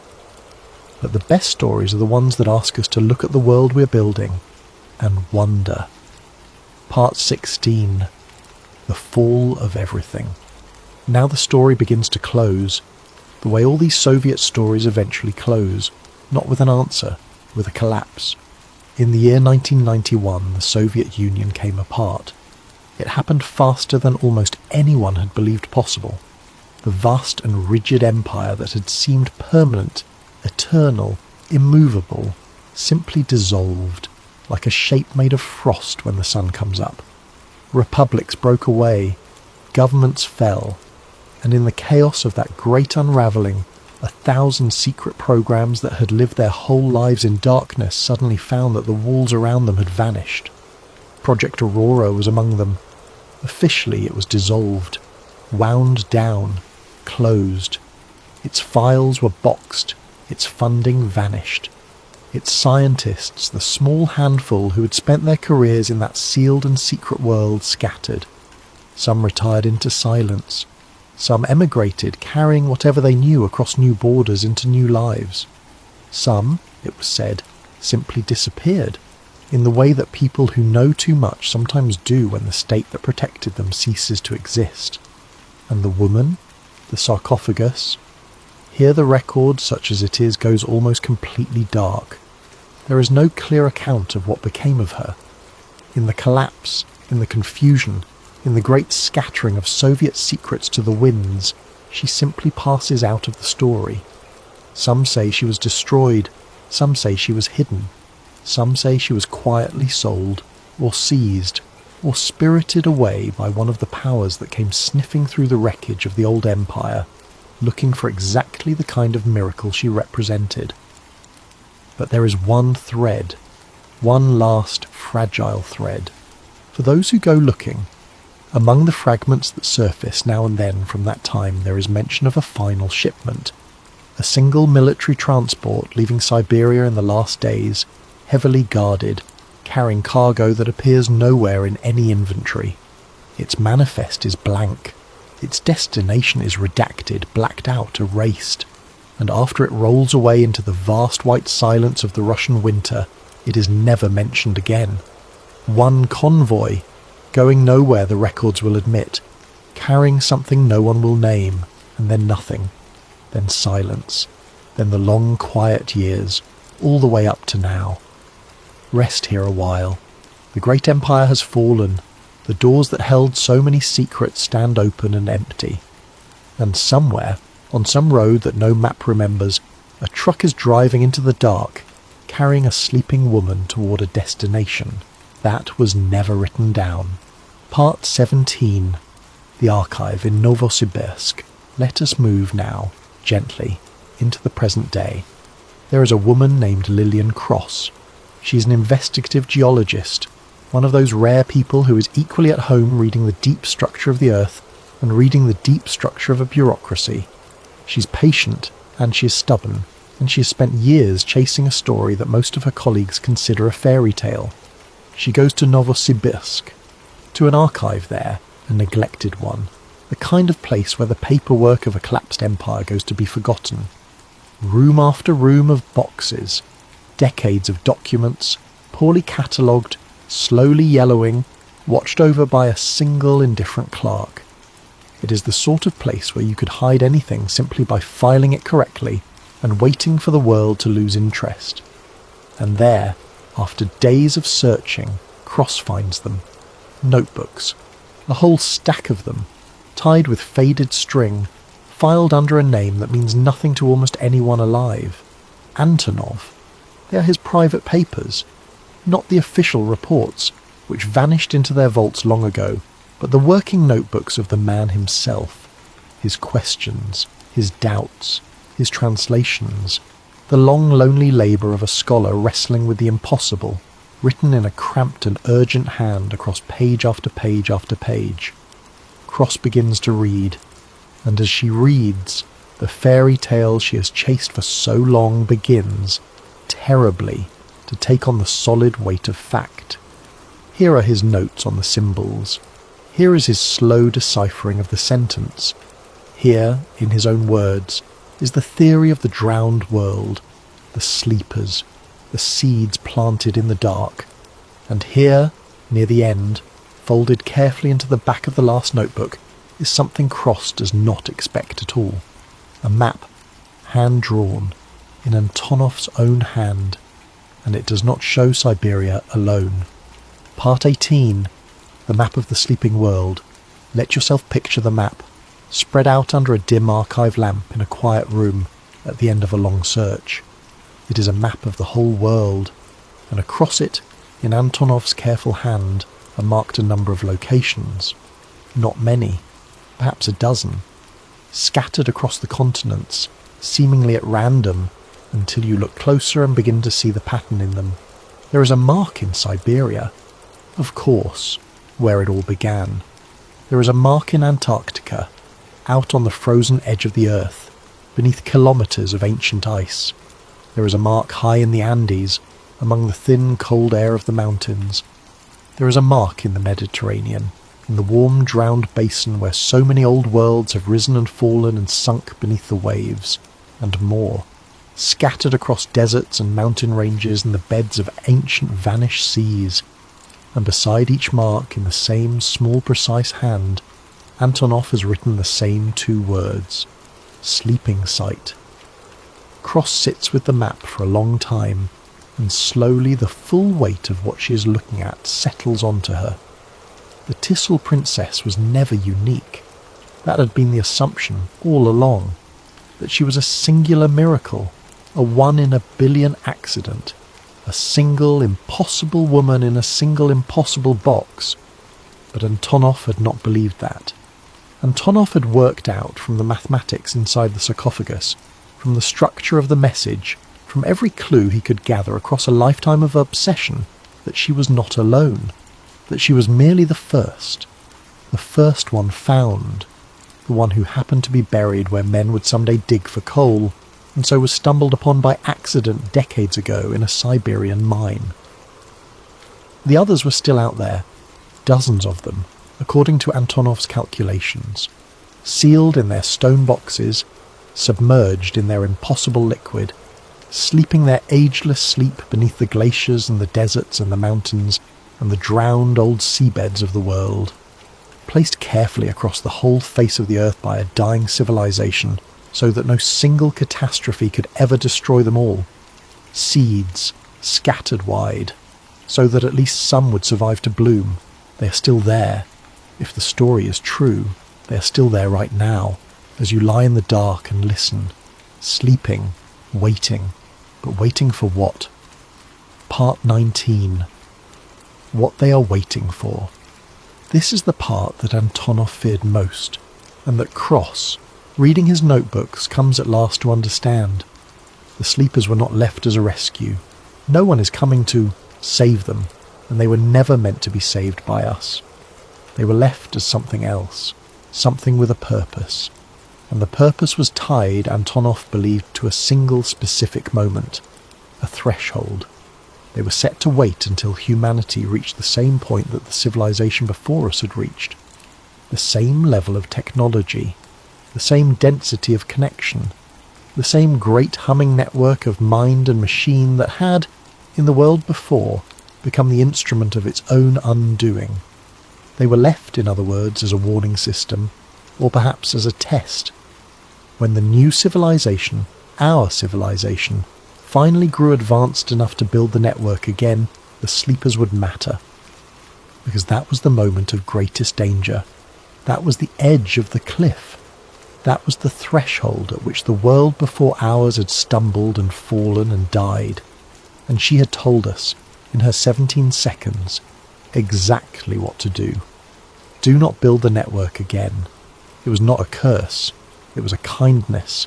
But the best stories are the ones that ask us to look at the world we're building and wonder. Part 16. The Fall of Everything. Now the story begins to close, the way all these Soviet stories eventually close, not with an answer, with a collapse. In the year 1991, the Soviet Union came apart. It happened faster than almost anyone had believed possible. The vast and rigid empire that had seemed permanent, eternal, immovable, simply dissolved, like a shape made of frost when the sun comes up. Republics broke away, governments fell, and in the chaos of that great unravelling, 1,000 secret programs that had lived their whole lives in darkness suddenly found that the walls around them had vanished. Project Aurora was among them. Officially it was dissolved, wound down, closed. Its files were boxed, its funding vanished. Its scientists, the small handful who had spent their careers in that sealed and secret world, scattered. Some retired into silence. Some emigrated, carrying whatever they knew across new borders into new lives. Some, it was said, simply disappeared, in the way that people who know too much sometimes do when the state that protected them ceases to exist. And the woman, the sarcophagus, here the record, such as it is, goes almost completely dark. There is no clear account of what became of her. In the collapse, in the confusion, in the great scattering of Soviet secrets to the winds, she simply passes out of the story. Some say she was destroyed, some say she was hidden, some say she was quietly sold, or seized, or spirited away by one of the powers that came sniffing through the wreckage of the old empire, looking for exactly the kind of miracle she represented. But there is one thread, one last fragile thread. For those who go looking, among the fragments that surface now and then from that time there is mention of a final shipment, a single military transport leaving Siberia in the last days, heavily guarded, carrying cargo that appears nowhere in any inventory. Its manifest is blank. Its destination is redacted, blacked out, erased. And after it rolls away into the vast white silence of the Russian winter, it is never mentioned again. One convoy, going nowhere the records will admit, carrying something no one will name, and then nothing, then silence, then the long quiet years, all the way up to now. Rest here a while. The great empire has fallen. The doors that held so many secrets stand open and empty. And somewhere, on some road that no map remembers, a truck is driving into the dark, carrying a sleeping woman toward a destination that was never written down. Part 17. The Archive in Novosibirsk. Let us move now, gently, into the present day. There is a woman named Lillian Cross. She is an investigative geologist, one of those rare people who is equally at home reading the deep structure of the earth and reading the deep structure of a bureaucracy. She's patient, and she is stubborn, and she has spent years chasing a story that most of her colleagues consider a fairy tale. She goes to Novosibirsk, to an archive there, a neglected one, the kind of place where the paperwork of a collapsed empire goes to be forgotten. Room after room of boxes, decades of documents, poorly catalogued, slowly yellowing, watched over by a single indifferent clerk. It is the sort of place where you could hide anything simply by filing it correctly and waiting for the world to lose interest. And there, after days of searching, Cross finds them. Notebooks, a whole stack of them, tied with faded string, filed under a name that means nothing to almost anyone alive. Antonov. They are his private papers, not the official reports, which vanished into their vaults long ago, but the working notebooks of the man himself, his questions, his doubts, his translations, the long lonely labour of a scholar wrestling with the impossible, written in a cramped and urgent hand across page after page after page. Cross begins to read, and as she reads, the fairy tale she has chased for so long begins, terribly, to take on the solid weight of fact. Here are his notes on the symbols. Here is his slow deciphering of the sentence. Here, in his own words, is the theory of the drowned world, the sleepers, the seeds planted in the dark. And here, near the end, folded carefully into the back of the last notebook, is something Cross does not expect at all. A map, hand-drawn, in Antonov's own hand, and it does not show Siberia alone. Part 18. The map of the sleeping world. Let yourself picture the map, spread out under a dim archive lamp in a quiet room at the end of a long search. It is a map of the whole world, and across it, in Antonov's careful hand, are marked a number of locations. Not many, perhaps a dozen, scattered across the continents, seemingly at random, until you look closer and begin to see the pattern in them. There is a mark in Siberia, of course, where it all began. There is a mark in Antarctica, out on the frozen edge of the earth, beneath kilometres of ancient ice. There is a mark high in the Andes, among the thin, cold air of the mountains. There is a mark in the Mediterranean, in the warm, drowned basin where so many old worlds have risen and fallen and sunk beneath the waves, and more, scattered across deserts and mountain ranges in the beds of ancient vanished seas. And beside each mark, in the same small precise hand, Antonov has written the same two words, sleeping site. Cross sits with the map for a long time, and slowly the full weight of what she is looking at settles onto her. The Tisul Princess was never unique. That had been the assumption all along, that she was a singular miracle, a one-in-a-billion accident, a single impossible woman in a single impossible box. But Antonov had not believed that. Antonov had worked out from the mathematics inside the sarcophagus, from the structure of the message, from every clue he could gather across a lifetime of obsession, that she was not alone, that she was merely the first one found, the one who happened to be buried where men would someday dig for coal, and so was stumbled upon by accident decades ago in a Siberian mine. The others were still out there, dozens of them, according to Antonov's calculations, sealed in their stone boxes, submerged in their impossible liquid, sleeping their ageless sleep beneath the glaciers and the deserts and the mountains and the drowned old seabeds of the world, placed carefully across the whole face of the earth by a dying civilization so that no single catastrophe could ever destroy them all. Seeds scattered wide, so that at least some would survive to bloom. They are still there. If the story is true, they are still there right now, as you lie in the dark and listen, sleeping, waiting. But waiting for what? Part 19. What they are waiting for. This is the part that Antonov feared most, and that Cross, reading his notebooks, comes at last to understand. The sleepers were not left as a rescue. No one is coming to save them, and they were never meant to be saved by us. They were left as something else, something with a purpose. And the purpose was tied, Antonov believed, to a single specific moment, a threshold. They were set to wait until humanity reached the same point that the civilization before us had reached. The same level of technology, the same density of connection, the same great humming network of mind and machine that had, in the world before, become the instrument of its own undoing. They were left, in other words, as a warning system, or perhaps as a test. When the new civilization, our civilization, finally grew advanced enough to build the network again, the sleepers would matter. Because that was the moment of greatest danger. That was the edge of the cliff. That was the threshold at which the world before ours had stumbled and fallen and died. And she had told us, in her 17 seconds, exactly what to do. Do not build the network again. It was not a curse. It was a kindness.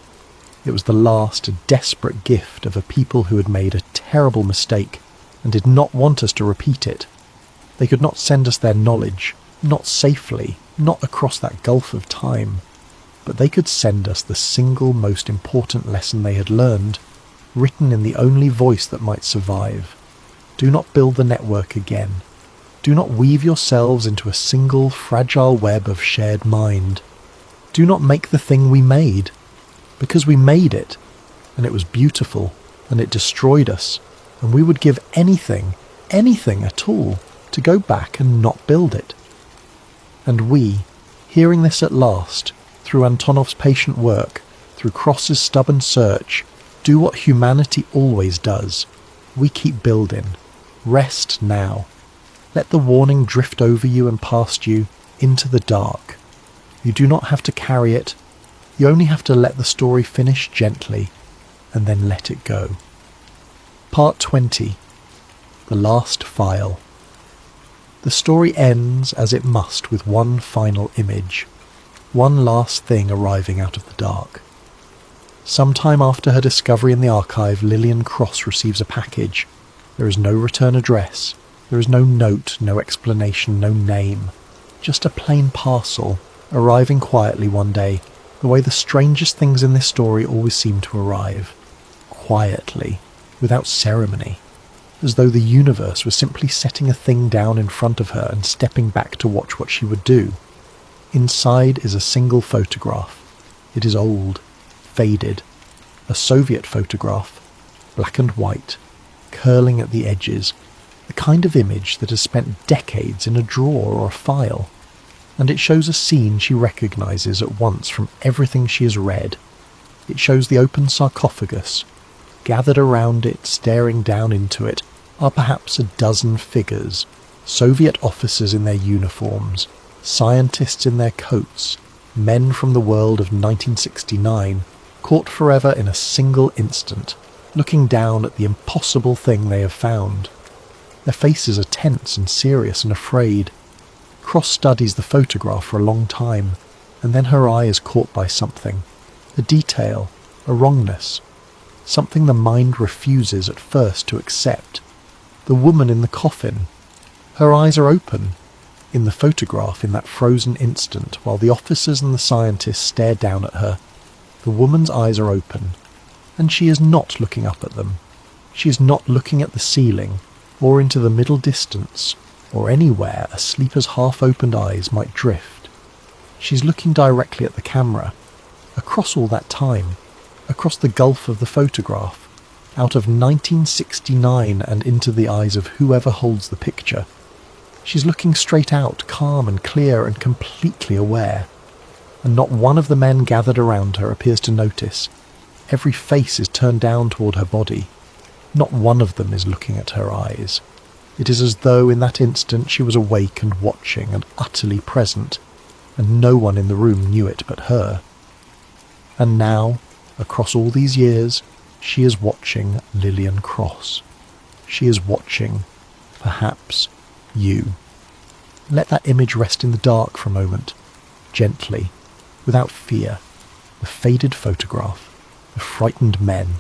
It was the last desperate gift of a people who had made a terrible mistake and did not want us to repeat it. They could not send us their knowledge, not safely, not across that gulf of time, but they could send us the single most important lesson they had learned, written in the only voice that might survive. Do not build the network again. Do not weave yourselves into a single fragile web of shared mind. Do not make the thing we made, because we made it, and it was beautiful, and it destroyed us, and we would give anything at all, to go back and not build it. And we, hearing this at last, through Antonov's patient work, through Cross's stubborn search, do what humanity always does. We keep building. Rest now. Let the warning drift over you and past you into the dark. You do not have to carry it. You only have to let the story finish gently, and then let it go. Part 20. The Last File. The story ends as it must with one final image, one last thing arriving out of the dark. Sometime after her discovery in the archive, Lillian Cross receives a package. There is no return address. There is no note, no explanation, no name. Just a plain parcel, arriving quietly one day, the way the strangest things in this story always seem to arrive. Quietly, without ceremony, as though the universe was simply setting a thing down in front of her and stepping back to watch what she would do. Inside is a single photograph. It is old, faded, a Soviet photograph, black and white, curling at the edges, the kind of image that has spent decades in a drawer or a file, and it shows a scene she recognises at once from everything she has read. It shows the open sarcophagus. Gathered around it, staring down into it, are perhaps a dozen figures, Soviet officers in their uniforms, scientists in their coats, men from the world of 1969, caught forever in a single instant, looking down at the impossible thing they have found. Their faces are tense and serious and afraid. Cross studies the photograph for a long time, and then her eye is caught by something, a detail, a wrongness, something the mind refuses at first to accept. The woman in the coffin. Her eyes are open. In the photograph, in that frozen instant, while the officers and the scientists stare down at her, the woman's eyes are open, And she is not looking up at them. She is not looking at the ceiling, or into the middle distance, or anywhere a sleeper's half-opened eyes might drift. She's looking directly at the camera, across all that time, across the gulf of the photograph, out of 1969 and into the eyes of whoever holds the picture. She's looking straight out, calm and clear and completely aware. And not one of the men gathered around her appears to notice. Every face is turned down toward her body. Not one of them is looking at her eyes. It is as though in that instant she was awake and watching and utterly present, and no one in the room knew it but her. And now, across all these years, she is watching Lillian Cross. She is watching, perhaps, you. Let that image rest in the dark for a moment, gently, without fear. The faded photograph, the frightened men,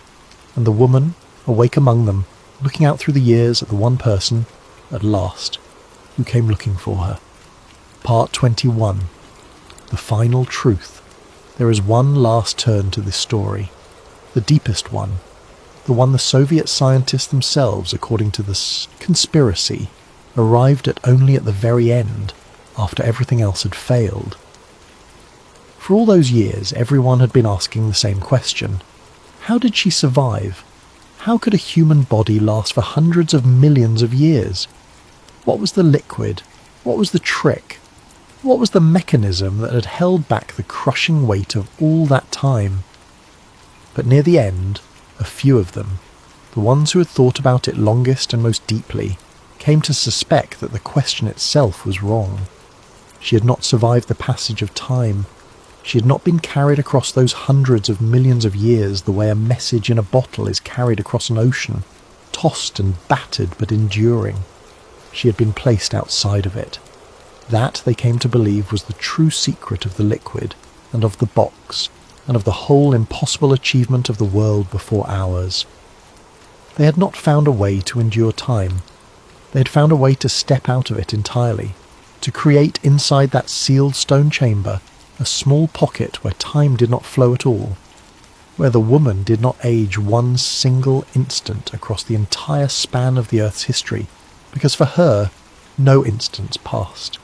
and the woman, awake among them, looking out through the years at the one person, at last, who came looking for her. Part 21. The final truth. There is one last turn to this story, the deepest one, the one the Soviet scientists themselves, according to the conspiracy, arrived at only at the very end, after everything else had failed. For all those years, everyone had been asking the same question. How did she survive? How could a human body last for hundreds of millions of years? What was the liquid? What was the trick? What was the mechanism that had held back the crushing weight of all that time? But near the end, a few of them, the ones who had thought about it longest and most deeply, came to suspect that the question itself was wrong. She had not survived the passage of time. She had not been carried across those hundreds of millions of years the way a message in a bottle is carried across an ocean, tossed and battered but enduring. She had been placed outside of it. That, they came to believe, was the true secret of the liquid, and of the box, and of the whole impossible achievement of the world before ours. They had not found a way to endure time. They had found a way to step out of it entirely, to create inside that sealed stone chamber a small pocket where time did not flow at all, where the woman did not age one single instant across the entire span of the Earth's history, because for her, no instants passed.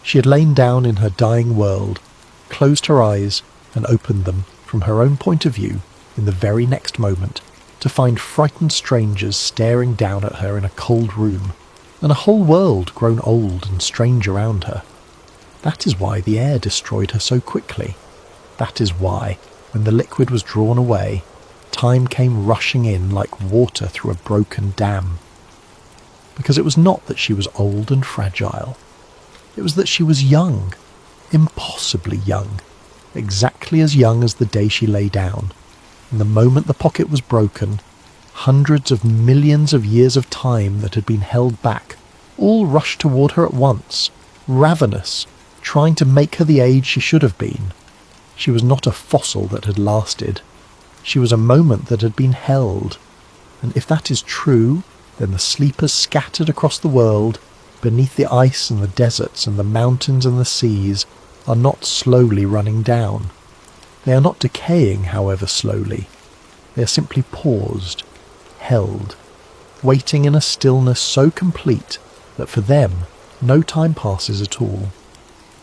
She had lain down in her dying world, closed her eyes, and opened them, from her own point of view, in the very next moment, to find frightened strangers staring down at her in a cold room, and a whole world grown old and strange around her. That is why the air destroyed her so quickly. That is why, when the liquid was drawn away, time came rushing in like water through a broken dam. Because it was not that she was old and fragile. It was that she was young, impossibly young, exactly as young as the day she lay down. And the moment the pocket was broken, hundreds of millions of years of time that had been held back all rushed toward her at once, ravenous, trying to make her the age she should have been. She was not a fossil that had lasted. She was a moment that had been held. And if that is true, then the sleepers scattered across the world, beneath the ice and the deserts and the mountains and the seas, are not slowly running down. They are not decaying, however slowly. They are simply paused, held, waiting in a stillness so complete that for them no time passes at all.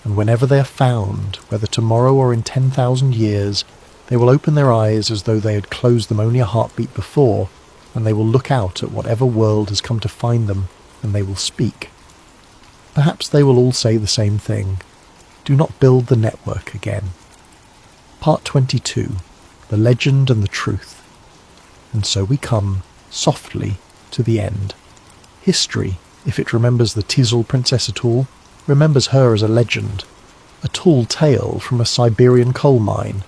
And whenever they are found, whether tomorrow or in 10,000 years, they will open their eyes as though they had closed them only a heartbeat before, and they will look out at whatever world has come to find them, and they will speak. Perhaps they will all say the same thing. Do not build the network again. Part 22. The Legend and the Truth. And so we come, softly, to the end. History, if it remembers the Tisul Princess at all, remembers her as a legend, a tall tale from a Siberian coal mine,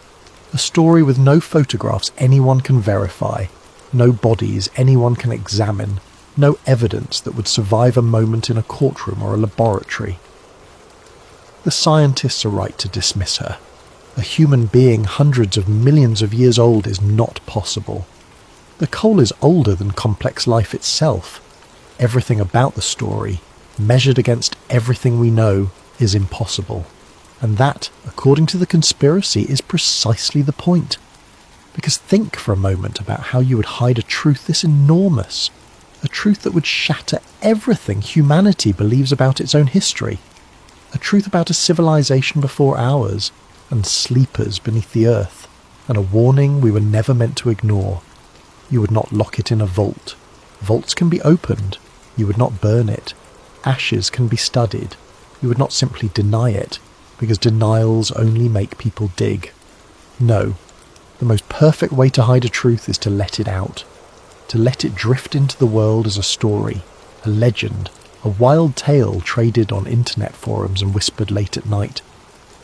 a story with no photographs anyone can verify, no bodies anyone can examine, no evidence that would survive a moment in a courtroom or a laboratory. The scientists are right to dismiss her. A human being hundreds of millions of years old is not possible. The coal is older than complex life itself. Everything about the story, measured against everything we know, is impossible. And that, according to the conspiracy, is precisely the point. Because think for a moment about how you would hide a truth this enormous, a truth that would shatter everything humanity believes about its own history, a truth about a civilization before ours, and sleepers beneath the earth, and a warning we were never meant to ignore. You would not lock it in a vault. Vaults can be opened. You would not burn it. Ashes can be studied. You would not simply deny it, because denials only make people dig. No, the most perfect way to hide a truth is to let it out, to let it drift into the world as a story, a legend, a wild tale traded on internet forums and whispered late at night,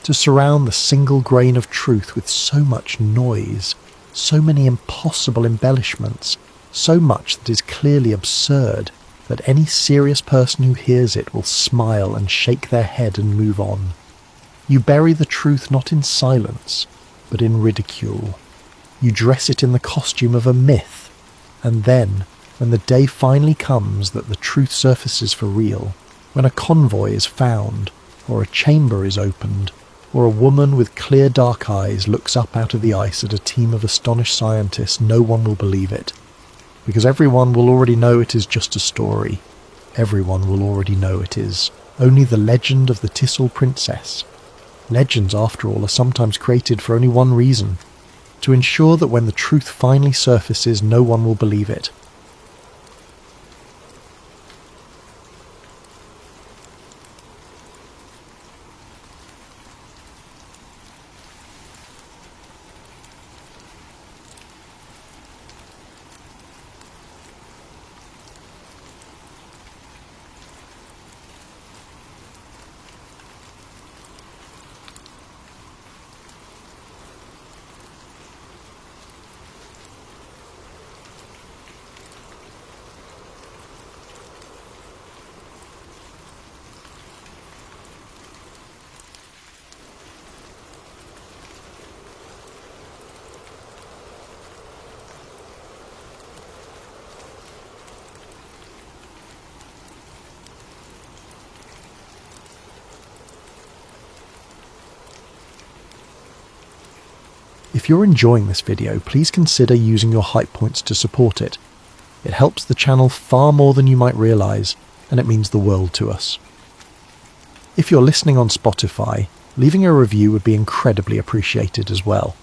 to surround the single grain of truth with so much noise, so many impossible embellishments, so much that is clearly absurd, that any serious person who hears it will smile and shake their head and move on. You bury the truth not in silence, but in ridicule. You dress it in the costume of a myth, and then, when the day finally comes that the truth surfaces for real, when a convoy is found, or a chamber is opened, or a woman with clear dark eyes looks up out of the ice at a team of astonished scientists, no one will believe it. Because everyone will already know it is just a story. Everyone will already know it is only the legend of the Tisul Princess. Legends, after all, are sometimes created for only one reason: to ensure that when the truth finally surfaces, no one will believe it. If you're enjoying this video, please consider using your hype points to support it. It helps the channel far more than you might realise, and it means the world to us. If you're listening on Spotify, leaving a review would be incredibly appreciated as well.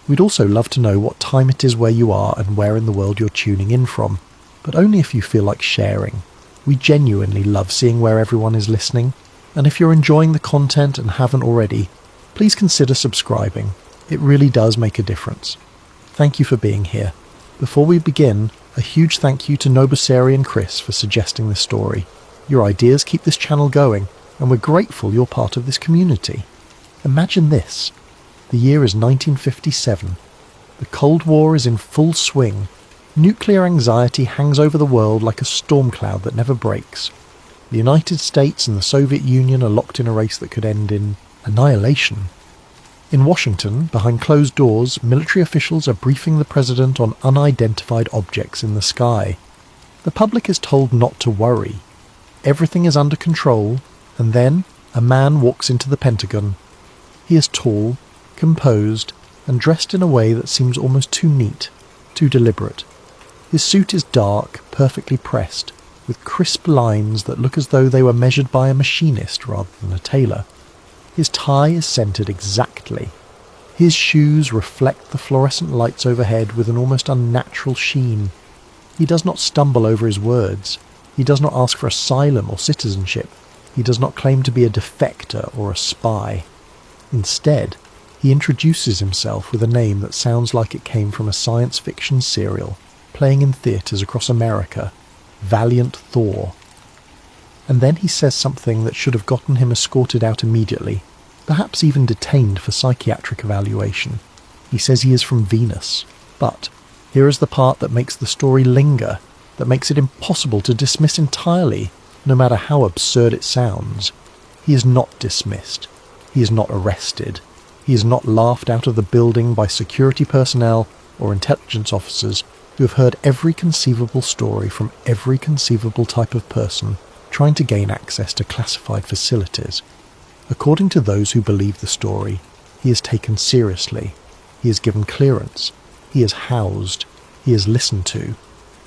We'd also love to know what time it is where you are and where in the world you're tuning in from, but only if you feel like sharing. We genuinely love seeing where everyone is listening, and if you're enjoying the content and haven't already, please consider subscribing. It really does make a difference. Thank you for being here. Before we begin, a huge thank you to Nobusari and Chris for suggesting this story. Your ideas keep this channel going, and we're grateful you're part of this community. Imagine this. The year is 1957. The Cold War is in full swing. Nuclear anxiety hangs over the world like a storm cloud that never breaks. The United States and the Soviet Union are locked in a race that could end in annihilation. In Washington, behind closed doors, military officials are briefing the president on unidentified objects in the sky. The public is told not to worry. Everything is under control, and then a man walks into the Pentagon. He is tall, composed, and dressed in a way that seems almost too neat, too deliberate. His suit is dark, perfectly pressed, with crisp lines that look as though they were measured by a machinist rather than a tailor. His tie is centered exactly. His shoes reflect the fluorescent lights overhead with an almost unnatural sheen. He does not stumble over his words. He does not ask for asylum or citizenship. He does not claim to be a defector or a spy. Instead, he introduces himself with a name that sounds like it came from a science fiction serial playing in theatres across America: Valiant Thor. And then he says something that should have gotten him escorted out immediately, perhaps even detained for psychiatric evaluation. He says he is from Venus. But here is the part that makes the story linger, that makes it impossible to dismiss entirely, no matter how absurd it sounds. He is not dismissed. He is not arrested. He is not laughed out of the building by security personnel or intelligence officers who have heard every conceivable story from every conceivable type of person trying to gain access to classified facilities. According to those who believe the story, he is taken seriously. He is given clearance. He is housed, he is listened to,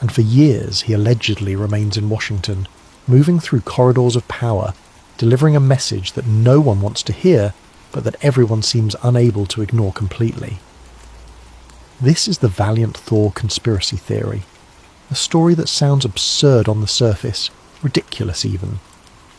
and for years he allegedly remains in Washington, moving through corridors of power, delivering a message that no one wants to hear, but that everyone seems unable to ignore completely. This is the Valiant Thor conspiracy theory, a story that sounds absurd on the surface, ridiculous even.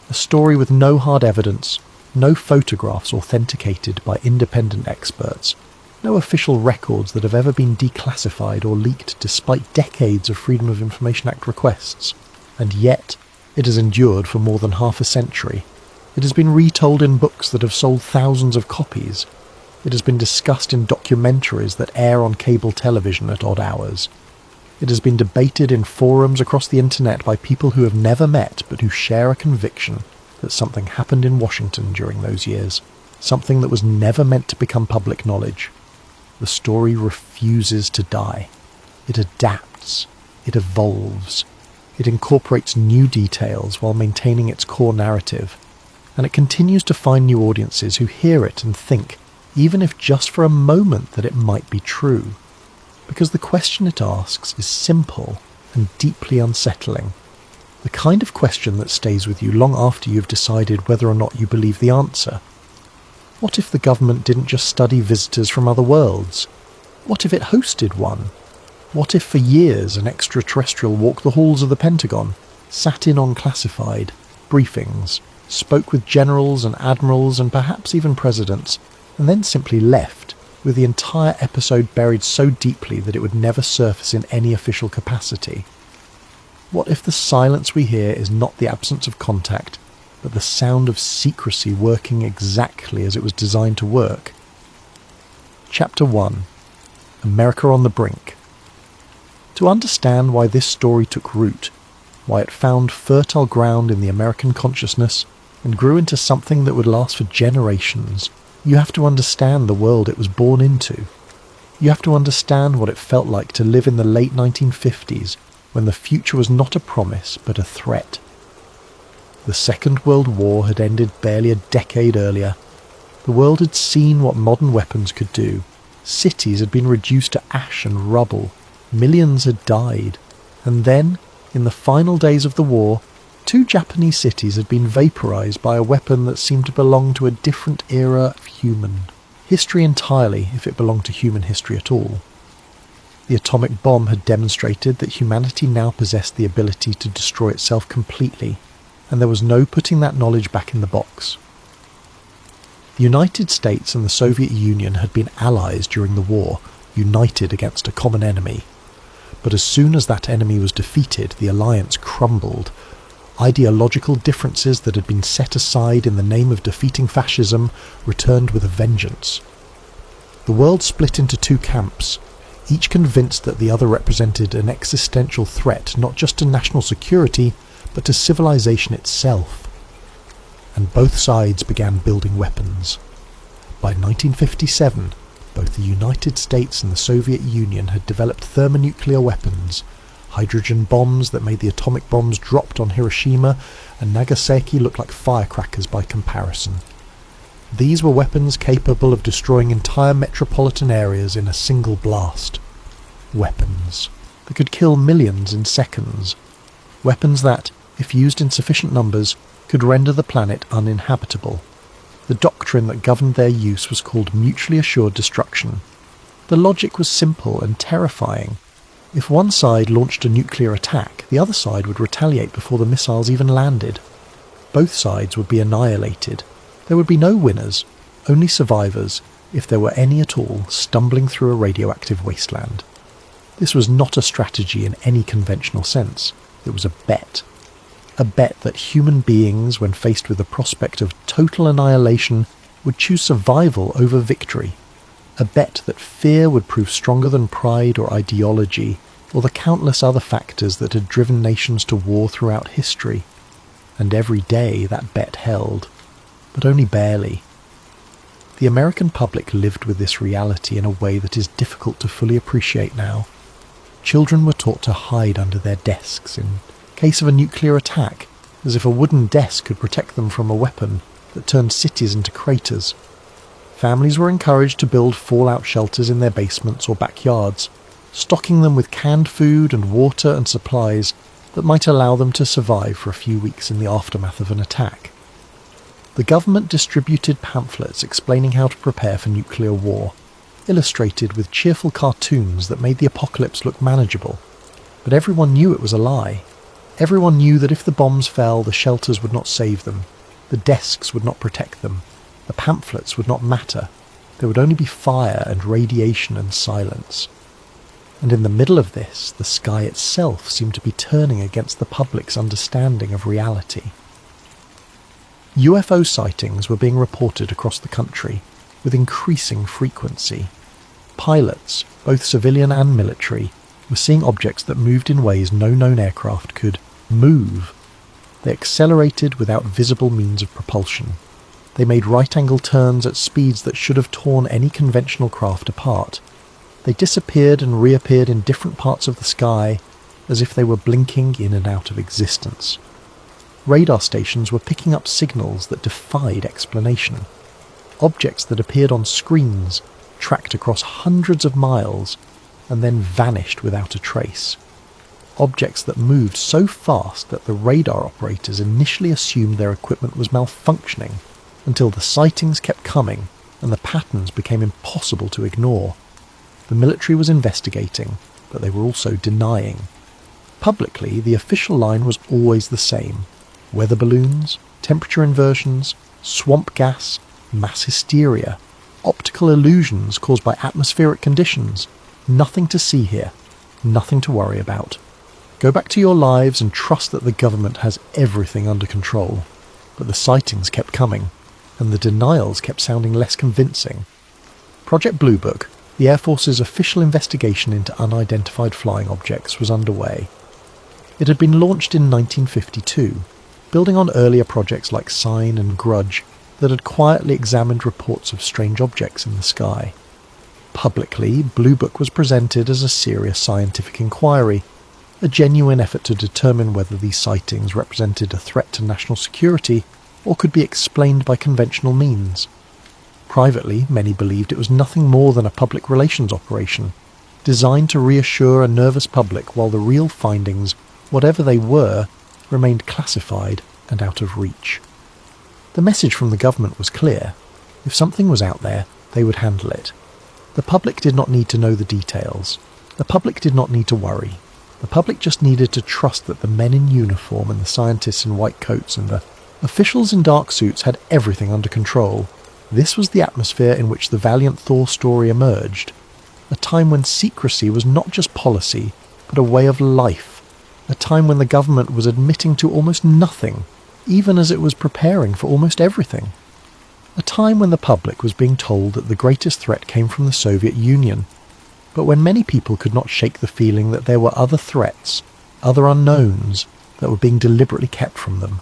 A story with no hard evidence, no photographs authenticated by independent experts, no official records that have ever been declassified or leaked despite decades of Freedom of Information Act requests. And yet, it has endured for more than half a century. It has been retold in books that have sold thousands of copies. It has been discussed in documentaries that air on cable television at odd hours. It has been debated in forums across the internet by people who have never met but who share a conviction that something happened in Washington during those years, something that was never meant to become public knowledge. The story refuses to die. It adapts. It evolves. It incorporates new details while maintaining its core narrative. And it continues to find new audiences who hear it and think, even if just for a moment, that it might be true. Because the question it asks is simple and deeply unsettling. The kind of question that stays with you long after you've decided whether or not you believe the answer. What if the government didn't just study visitors from other worlds? What if it hosted one? What if for years an extraterrestrial walked the halls of the Pentagon, sat in on classified briefings, spoke with generals and admirals and perhaps even presidents, and then simply left, with the entire episode buried so deeply that it would never surface in any official capacity? What if the silence we hear is not the absence of contact, but the sound of secrecy working exactly as it was designed to work? Chapter 1. America on the Brink. To understand why this story took root, why it found fertile ground in the American consciousness and grew into something that would last for generations, you have to understand the world it was born into. You have to understand what it felt like to live in the late 1950s, when the future was not a promise but a threat. The Second World War had ended barely a decade earlier. The world had seen what modern weapons could do. Cities had been reduced to ash and rubble. Millions had died. And then, in the final days of the war, 2 Japanese cities had been vaporized by a weapon that seemed to belong to a different era of human. History entirely, if it belonged to human history at all. The atomic bomb had demonstrated that humanity now possessed the ability to destroy itself completely, and there was no putting that knowledge back in the box. The United States and the Soviet Union had been allies during the war, united against a common enemy. But as soon as that enemy was defeated, the alliance crumbled. Ideological differences that had been set aside in the name of defeating fascism returned with a vengeance. The world split into 2 camps, each convinced that the other represented an existential threat not just to national security, but to civilization itself. And both sides began building weapons. By 1957, both the United States and the Soviet Union had developed thermonuclear weapons, hydrogen bombs that made the atomic bombs dropped on Hiroshima and Nagasaki look like firecrackers by comparison. These were weapons capable of destroying entire metropolitan areas in a single blast. Weapons that could kill millions in seconds. Weapons that, if used in sufficient numbers, could render the planet uninhabitable. The doctrine that governed their use was called mutually assured destruction. The logic was simple and terrifying. If one side launched a nuclear attack, the other side would retaliate before the missiles even landed. Both sides would be annihilated. There would be no winners, only survivors, if there were any at all, stumbling through a radioactive wasteland. This was not a strategy in any conventional sense. It was a bet. A bet that human beings, when faced with the prospect of total annihilation, would choose survival over victory. A bet that fear would prove stronger than pride or ideology, or the countless other factors that had driven nations to war throughout history. And every day that bet held. But only barely. The American public lived with this reality in a way that is difficult to fully appreciate now. Children were taught to hide under their desks in case of a nuclear attack, as if a wooden desk could protect them from a weapon that turned cities into craters. Families were encouraged to build fallout shelters in their basements or backyards, stocking them with canned food and water and supplies that might allow them to survive for a few weeks in the aftermath of an attack. The government distributed pamphlets explaining how to prepare for nuclear war, illustrated with cheerful cartoons that made the apocalypse look manageable. But everyone knew it was a lie. Everyone knew that if the bombs fell, the shelters would not save them, the desks would not protect them, the pamphlets would not matter. There would only be fire and radiation and silence. And in the middle of this, the sky itself seemed to be turning against the public's understanding of reality. UFO sightings were being reported across the country with increasing frequency. Pilots, both civilian and military, were seeing objects that moved in ways no known aircraft could move. They accelerated without visible means of propulsion. They made right-angle turns at speeds that should have torn any conventional craft apart. They disappeared and reappeared in different parts of the sky, as if they were blinking in and out of existence. Radar stations were picking up signals that defied explanation. Objects that appeared on screens, tracked across hundreds of miles, and then vanished without a trace. Objects that moved so fast that the radar operators initially assumed their equipment was malfunctioning, until the sightings kept coming and the patterns became impossible to ignore. The military was investigating, but they were also denying. Publicly, the official line was always the same: weather balloons, temperature inversions, swamp gas, mass hysteria, optical illusions caused by atmospheric conditions. Nothing to see here, nothing to worry about. Go back to your lives and trust that the government has everything under control. But the sightings kept coming, and the denials kept sounding less convincing. Project Blue Book, the Air Force's official investigation into unidentified flying objects, was underway. It had been launched in 1952, building on earlier projects like Sign and Grudge that had quietly examined reports of strange objects in the sky. Publicly, Blue Book was presented as a serious scientific inquiry, a genuine effort to determine whether these sightings represented a threat to national security or could be explained by conventional means. Privately, many believed it was nothing more than a public relations operation, designed to reassure a nervous public while the real findings, whatever they were, remained classified and out of reach. The message from the government was clear. If something was out there, they would handle it. The public did not need to know the details. The public did not need to worry. The public just needed to trust that the men in uniform and the scientists in white coats and the officials in dark suits had everything under control. This was the atmosphere in which the Valiant Thor story emerged. A time when secrecy was not just policy, but a way of life. A time when the government was admitting to almost nothing, even as it was preparing for almost everything. A time when the public was being told that the greatest threat came from the Soviet Union, but when many people could not shake the feeling that there were other threats, other unknowns, that were being deliberately kept from them.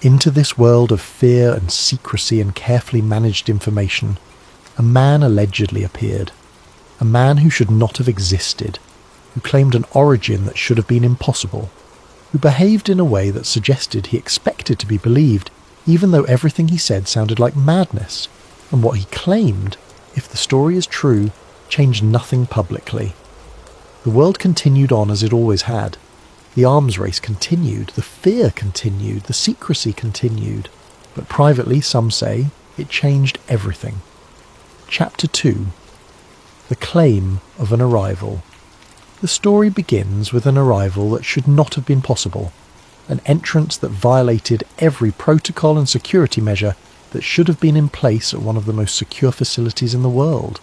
Into this world of fear and secrecy and carefully managed information, a man allegedly appeared. A man who should not have existed, who claimed an origin that should have been impossible, who behaved in a way that suggested he expected to be believed, even though everything he said sounded like madness, and what he claimed, if the story is true, changed nothing publicly. The world continued on as it always had. The arms race continued, the fear continued, the secrecy continued, but privately, some say, it changed everything. Chapter 2. The Claim of an Arrival. The story begins with an arrival that should not have been possible, an entrance that violated every protocol and security measure that should have been in place at one of the most secure facilities in the world.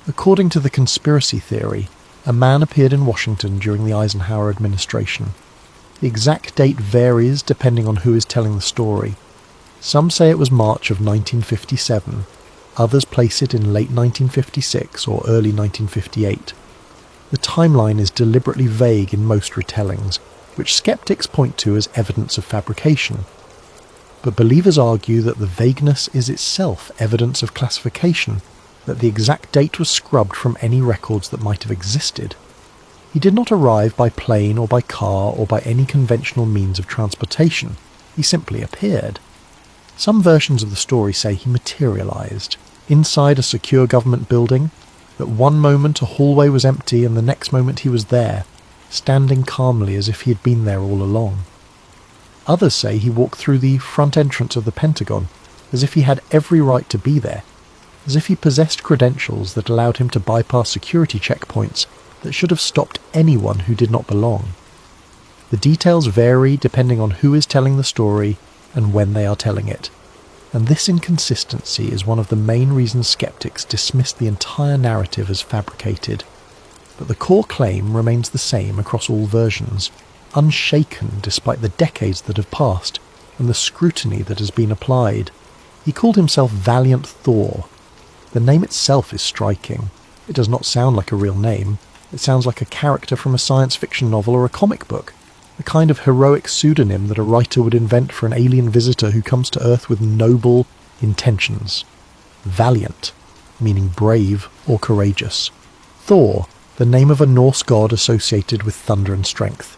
According to the conspiracy theory, a man appeared in Washington during the Eisenhower administration. The exact date varies depending on who is telling the story. Some say it was March of 1957, others place it in late 1956 or early 1958. The timeline is deliberately vague in most retellings, which skeptics point to as evidence of fabrication. But believers argue that the vagueness is itself evidence of classification, that the exact date was scrubbed from any records that might have existed. He did not arrive by plane or by car or by any conventional means of transportation. He simply appeared. Some versions of the story say he materialized inside a secure government building. At one moment a hallway was empty and the next moment he was there, standing calmly as if he had been there all along. Others say he walked through the front entrance of the Pentagon as if he had every right to be there, as if he possessed credentials that allowed him to bypass security checkpoints that should have stopped anyone who did not belong. The details vary depending on who is telling the story and when they are telling it, and this inconsistency is one of the main reasons skeptics dismiss the entire narrative as fabricated. But the core claim remains the same across all versions, unshaken despite the decades that have passed and the scrutiny that has been applied. He called himself Valiant Thor. The name itself is striking. It does not sound like a real name. It sounds like a character from a science fiction novel or a comic book, the kind of heroic pseudonym that a writer would invent for an alien visitor who comes to Earth with noble intentions. Valiant, meaning brave or courageous. Thor, the name of a Norse god associated with thunder and strength.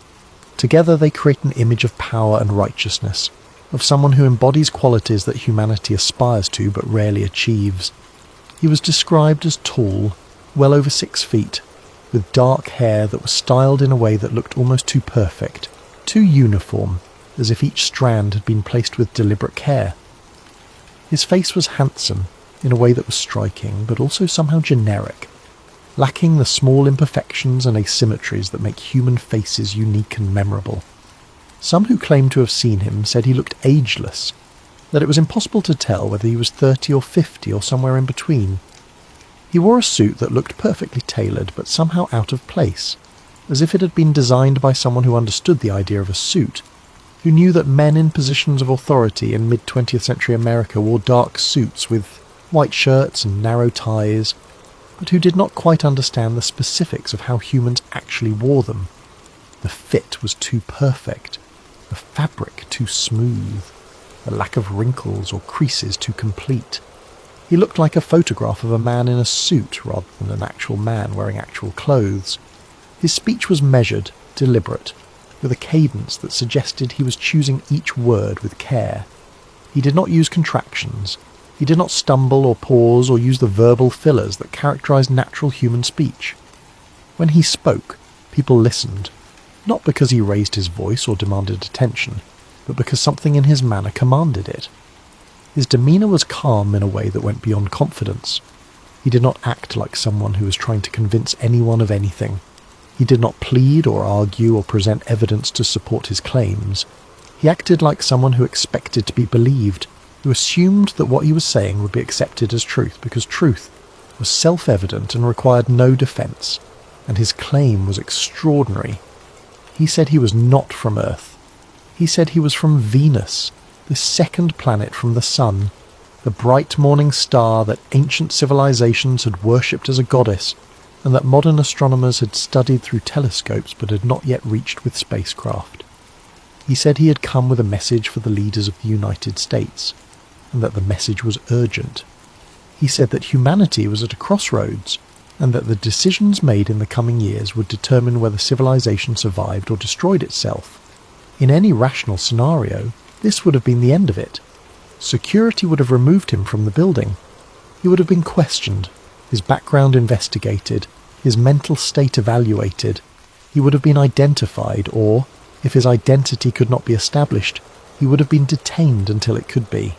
Together they create an image of power and righteousness, of someone who embodies qualities that humanity aspires to but rarely achieves. He was described as tall, well over 6 feet, with dark hair that was styled in a way that looked almost too perfect, too uniform, as if each strand had been placed with deliberate care. His face was handsome, in a way that was striking, but also somehow generic, lacking the small imperfections and asymmetries that make human faces unique and memorable. Some who claimed to have seen him said he looked ageless, that it was impossible to tell whether he was 30 or 50 or somewhere in between. He wore a suit that looked perfectly tailored but somehow out of place, as if it had been designed by someone who understood the idea of a suit, who knew that men in positions of authority in mid-20th century America wore dark suits with white shirts and narrow ties, but who did not quite understand the specifics of how humans actually wore them. The fit was too perfect, the fabric too smooth, the lack of wrinkles or creases too complete. He looked like a photograph of a man in a suit rather than an actual man wearing actual clothes. His speech was measured, deliberate, with a cadence that suggested he was choosing each word with care. He did not use contractions. He did not stumble or pause or use the verbal fillers that characterize natural human speech. When he spoke, people listened, not because he raised his voice or demanded attention, but because something in his manner commanded it. His demeanour was calm in a way that went beyond confidence. He did not act like someone who was trying to convince anyone of anything. He did not plead or argue or present evidence to support his claims. He acted like someone who expected to be believed, who assumed that what he was saying would be accepted as truth because truth was self-evident and required no defence, and his claim was extraordinary. He said he was not from Earth. He said he was from Venus, the second planet from the sun, the bright morning star that ancient civilizations had worshipped as a goddess, and that modern astronomers had studied through telescopes but had not yet reached with spacecraft. He said he had come with a message for the leaders of the United States, and that the message was urgent. He said that humanity was at a crossroads, and that the decisions made in the coming years would determine whether civilization survived or destroyed itself. In any rational scenario, this would have been the end of it. Security would have removed him from the building. He would have been questioned, his background investigated, his mental state evaluated. He would have been identified, or, if his identity could not be established, he would have been detained until it could be.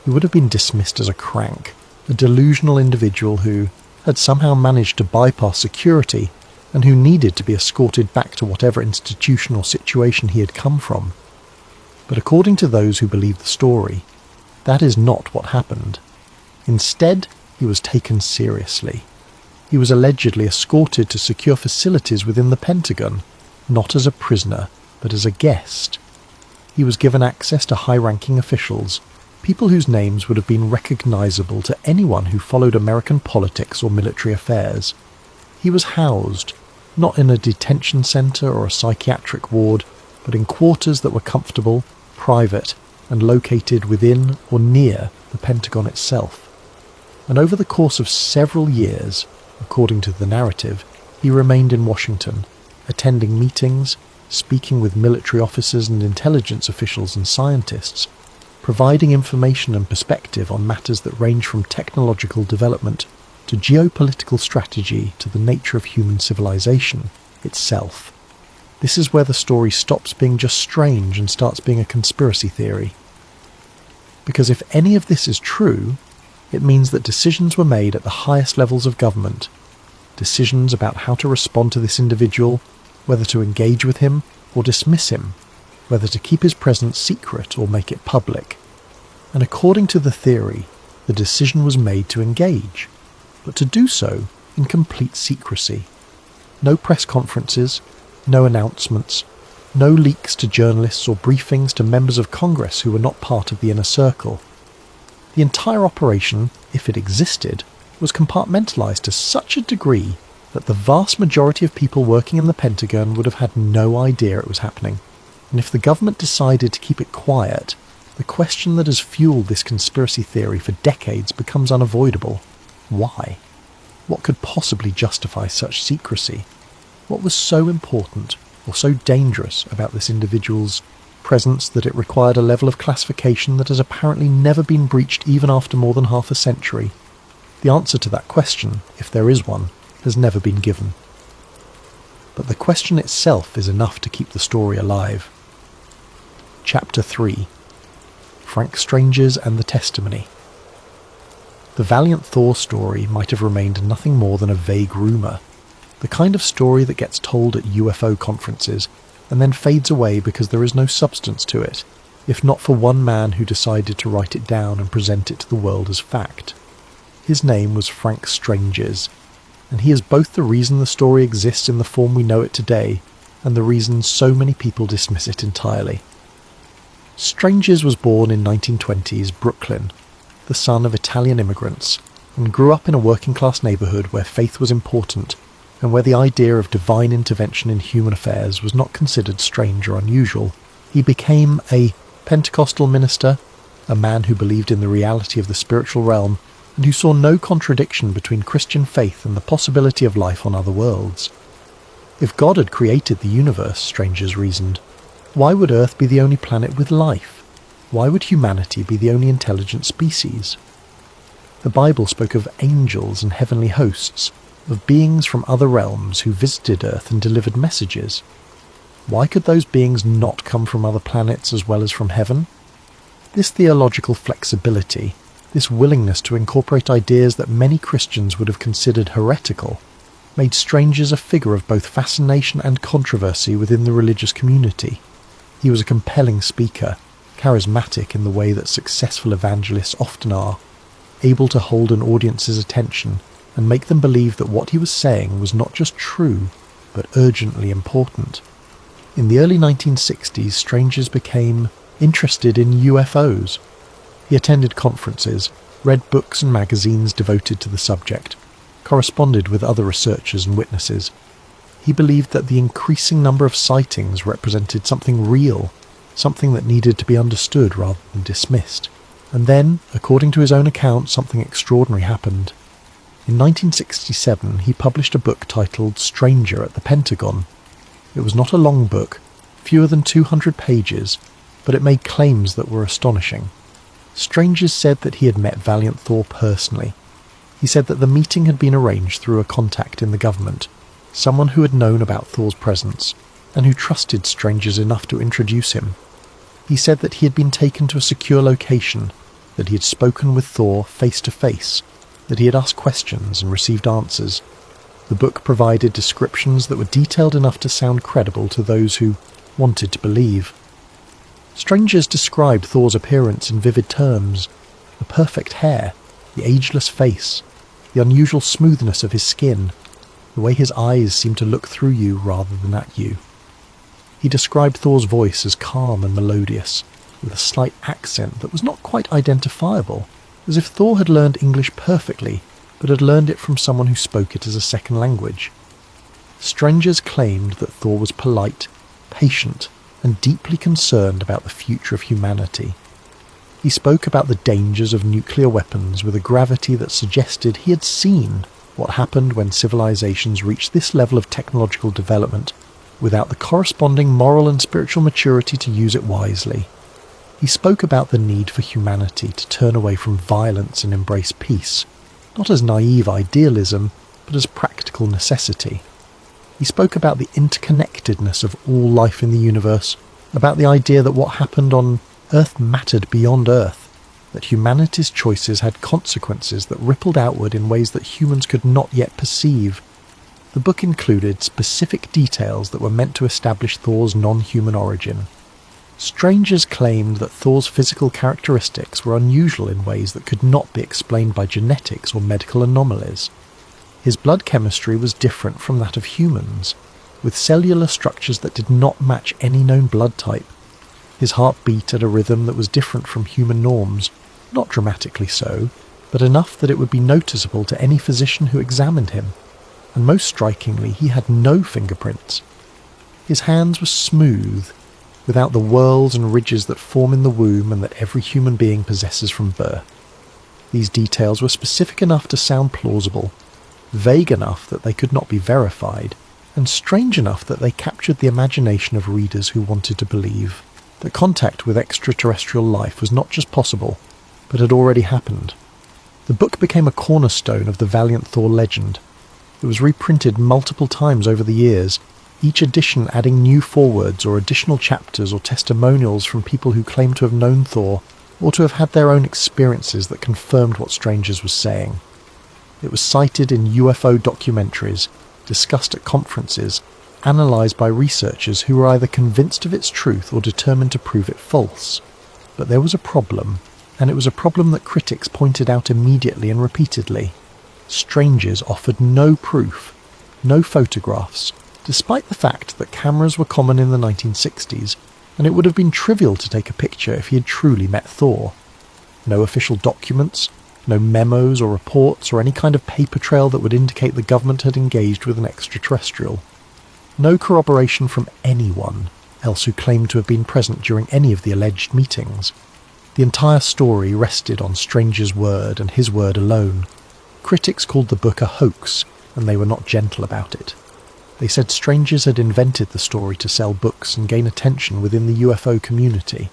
He would have been dismissed as a crank, a delusional individual who had somehow managed to bypass security and who needed to be escorted back to whatever institution or situation he had come from. But according to those who believe the story, that is not what happened. Instead, he was taken seriously. He was allegedly escorted to secure facilities within the Pentagon, not as a prisoner, but as a guest. He was given access to high-ranking officials, people whose names would have been recognizable to anyone who followed American politics or military affairs. He was housed, not in a detention center or a psychiatric ward, but in quarters that were comfortable, private, and located within or near the Pentagon itself. And over the course of several years, according to the narrative, he remained in Washington, attending meetings, speaking with military officers and intelligence officials and scientists, providing information and perspective on matters that range from technological development to geopolitical strategy to the nature of human civilization itself. This is where the story stops being just strange and starts being a conspiracy theory. Because if any of this is true, it means that decisions were made at the highest levels of government. Decisions about how to respond to this individual, whether to engage with him or dismiss him, whether to keep his presence secret or make it public. And according to the theory, the decision was made to engage, but to do so in complete secrecy. No press conferences, no announcements, no leaks to journalists or briefings to members of Congress who were not part of the inner circle. The entire operation, if it existed, was compartmentalized to such a degree that the vast majority of people working in the Pentagon would have had no idea it was happening. And if the government decided to keep it quiet, the question that has fueled this conspiracy theory for decades becomes unavoidable. Why? What could possibly justify such secrecy? What was so important or so dangerous about this individual's presence that it required a level of classification that has apparently never been breached even after more than half a century? The answer to that question, if there is one, has never been given. But the question itself is enough to keep the story alive. Chapter 3: Frank Strange's and the Testimony. The Valiant Thor story might have remained nothing more than a vague rumour, the kind of story that gets told at UFO conferences and then fades away because there is no substance to it, if not for one man who decided to write it down and present it to the world as fact. His name was Frank Strange's, and he is both the reason the story exists in the form we know it today and the reason so many people dismiss it entirely. Strange's was born in 1920s Brooklyn, the son of Italian immigrants, and grew up in a working-class neighbourhood where faith was important and where the idea of divine intervention in human affairs was not considered strange or unusual. He became a Pentecostal minister, a man who believed in the reality of the spiritual realm and who saw no contradiction between Christian faith and the possibility of life on other worlds. If God had created the universe, Strange's reasoned, why would Earth be the only planet with life? Why would humanity be the only intelligent species? The Bible spoke of angels and heavenly hosts, of beings from other realms who visited Earth and delivered messages. Why could those beings not come from other planets as well as from heaven? This theological flexibility, this willingness to incorporate ideas that many Christians would have considered heretical, made Strange's a figure of both fascination and controversy within the religious community. He was a compelling speaker, charismatic in the way that successful evangelists often are, able to hold an audience's attention and make them believe that what he was saying was not just true, but urgently important. In the early 1960s, Strange's became interested in UFOs. He attended conferences, read books and magazines devoted to the subject, corresponded with other researchers and witnesses. He believed that the increasing number of sightings represented something real, something that needed to be understood rather than dismissed. And then, according to his own account, something extraordinary happened. In 1967, he published a book titled Stranger at the Pentagon. It was not a long book, fewer than 200 pages, but it made claims that were astonishing. Strange's said that he had met Valiant Thor personally. He said that the meeting had been arranged through a contact in the government, someone who had known about Thor's presence, and who trusted Strange's enough to introduce him. He said that he had been taken to a secure location, that he had spoken with Thor face to face, that he had asked questions and received answers. The book provided descriptions that were detailed enough to sound credible to those who wanted to believe. Strange's described Thor's appearance in vivid terms: the perfect hair, the ageless face, the unusual smoothness of his skin, the way his eyes seemed to look through you rather than at you. He described Thor's voice as calm and melodious, with a slight accent that was not quite identifiable, as if Thor had learned English perfectly, but had learned it from someone who spoke it as a second language. Strange's claimed that Thor was polite, patient, and deeply concerned about the future of humanity. He spoke about the dangers of nuclear weapons with a gravity that suggested he had seen what happened when civilizations reached this level of technological development without the corresponding moral and spiritual maturity to use it wisely. He spoke about the need for humanity to turn away from violence and embrace peace, not as naive idealism, but as practical necessity. He spoke about the interconnectedness of all life in the universe, about the idea that what happened on Earth mattered beyond Earth, that humanity's choices had consequences that rippled outward in ways that humans could not yet perceive. The book included specific details that were meant to establish Thor's non-human origin. Strangers claimed that Thor's physical characteristics were unusual in ways that could not be explained by genetics or medical anomalies. His blood chemistry was different from that of humans, with cellular structures that did not match any known blood type. His heart beat at a rhythm that was different from human norms, not dramatically so, but enough that it would be noticeable to any physician who examined him. And most strikingly, he had no fingerprints. His hands were smooth, without the whorls and ridges that form in the womb and that every human being possesses from birth. These details were specific enough to sound plausible, vague enough that they could not be verified, and strange enough that they captured the imagination of readers who wanted to believe that contact with extraterrestrial life was not just possible, but had already happened. The book became a cornerstone of the Valiant Thor legend. It was reprinted multiple times over the years, each edition adding new forewords or additional chapters or testimonials from people who claimed to have known Thor or to have had their own experiences that confirmed what Strangers was saying. It was cited in UFO documentaries, discussed at conferences, analysed by researchers who were either convinced of its truth or determined to prove it false. But there was a problem, and it was a problem that critics pointed out immediately and repeatedly. Strangers offered no proof, no photographs, despite the fact that cameras were common in the 1960s, and it would have been trivial to take a picture if he had truly met Thor. No official documents, no memos or reports or any kind of paper trail that would indicate the government had engaged with an extraterrestrial. No corroboration from anyone else who claimed to have been present during any of the alleged meetings. The entire story rested on Stranger's word and his word alone. Critics called the book a hoax, and they were not gentle about it. They said Strangers had invented the story to sell books and gain attention within the UFO community.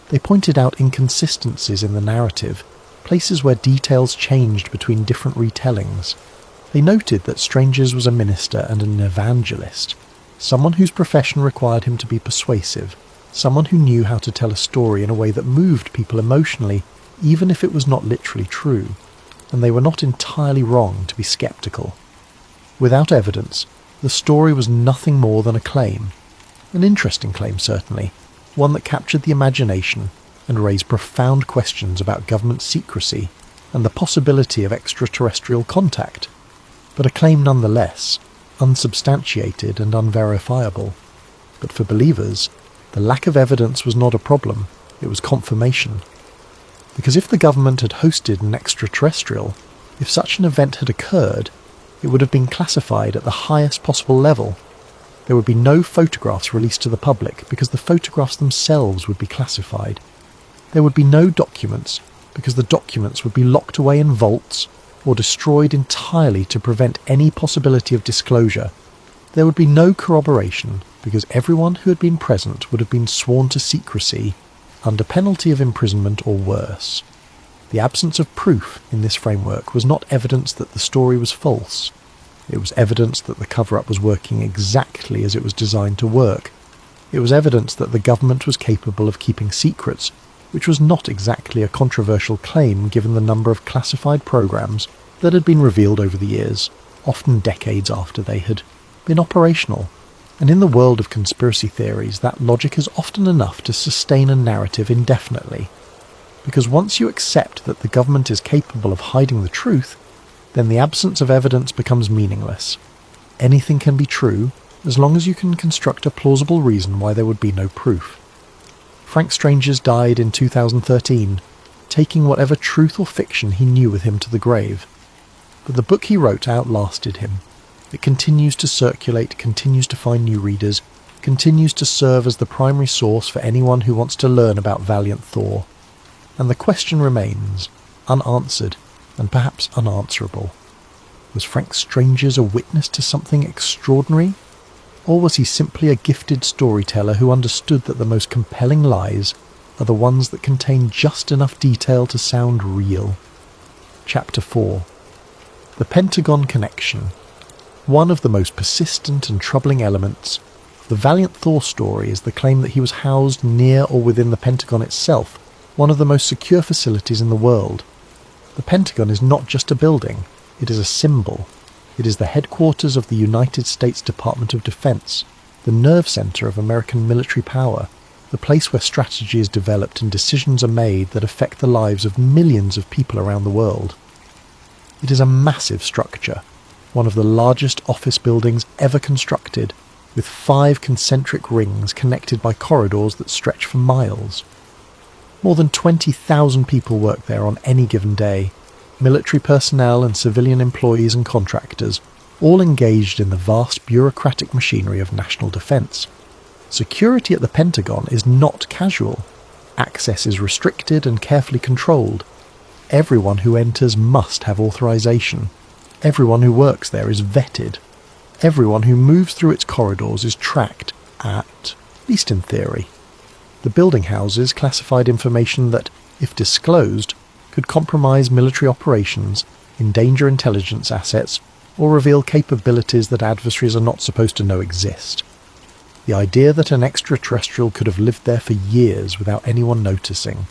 They pointed out inconsistencies in the narrative, places where details changed between different retellings. They noted that Strangers was a minister and an evangelist, someone whose profession required him to be persuasive, someone who knew how to tell a story in a way that moved people emotionally, even if it was not literally true, and they were not entirely wrong to be sceptical. Without evidence, the story was nothing more than a claim. An interesting claim, certainly, one that captured the imagination and raised profound questions about government secrecy and the possibility of extraterrestrial contact, but a claim nonetheless, unsubstantiated and unverifiable. But for believers, the lack of evidence was not a problem, it was confirmation. Because if the government had hosted an extraterrestrial, if such an event had occurred, it would have been classified at the highest possible level. There would be no photographs released to the public because the photographs themselves would be classified. There would be no documents because the documents would be locked away in vaults or destroyed entirely to prevent any possibility of disclosure. There would be no corroboration because everyone who had been present would have been sworn to secrecy under penalty of imprisonment or worse. The absence of proof in this framework was not evidence that the story was false. It was evidence that the cover-up was working exactly as it was designed to work. It was evidence that the government was capable of keeping secrets, which was not exactly a controversial claim given the number of classified programs that had been revealed over the years, often decades after they had been operational. And in the world of conspiracy theories, that logic is often enough to sustain a narrative indefinitely. Because once you accept that the government is capable of hiding the truth, then the absence of evidence becomes meaningless. Anything can be true, as long as you can construct a plausible reason why there would be no proof. Frank Strangers died in 2013, taking whatever truth or fiction he knew with him to the grave. But the book he wrote outlasted him. It continues to circulate, continues to find new readers, continues to serve as the primary source for anyone who wants to learn about Valiant Thor. And the question remains, unanswered and perhaps unanswerable. Was Frank Strangers a witness to something extraordinary? Or was he simply a gifted storyteller who understood that the most compelling lies are the ones that contain just enough detail to sound real. Chapter 4. The Pentagon Connection. One of the most persistent and troubling elements of the Valiant Thor story is the claim that he was housed near or within the Pentagon itself, one of the most secure facilities in the world. The Pentagon is not just a building, it is a symbol. It is the headquarters of the United States Department of Defense, the nerve center of American military power, the place where strategy is developed and decisions are made that affect the lives of millions of people around the world. It is a massive structure, one of the largest office buildings ever constructed, with 5 concentric rings connected by corridors that stretch for miles. More than 20,000 people work there on any given day, military personnel and civilian employees and contractors, all engaged in the vast bureaucratic machinery of national defence. Security at the Pentagon is not casual. Access is restricted and carefully controlled. Everyone who enters must have authorization. Everyone who works there is vetted. Everyone who moves through its corridors is tracked, at least in theory. The building houses classified information that, if disclosed, could compromise military operations, endanger intelligence assets, or reveal capabilities that adversaries are not supposed to know exist. The idea that an extraterrestrial could have lived there for years without anyone noticing,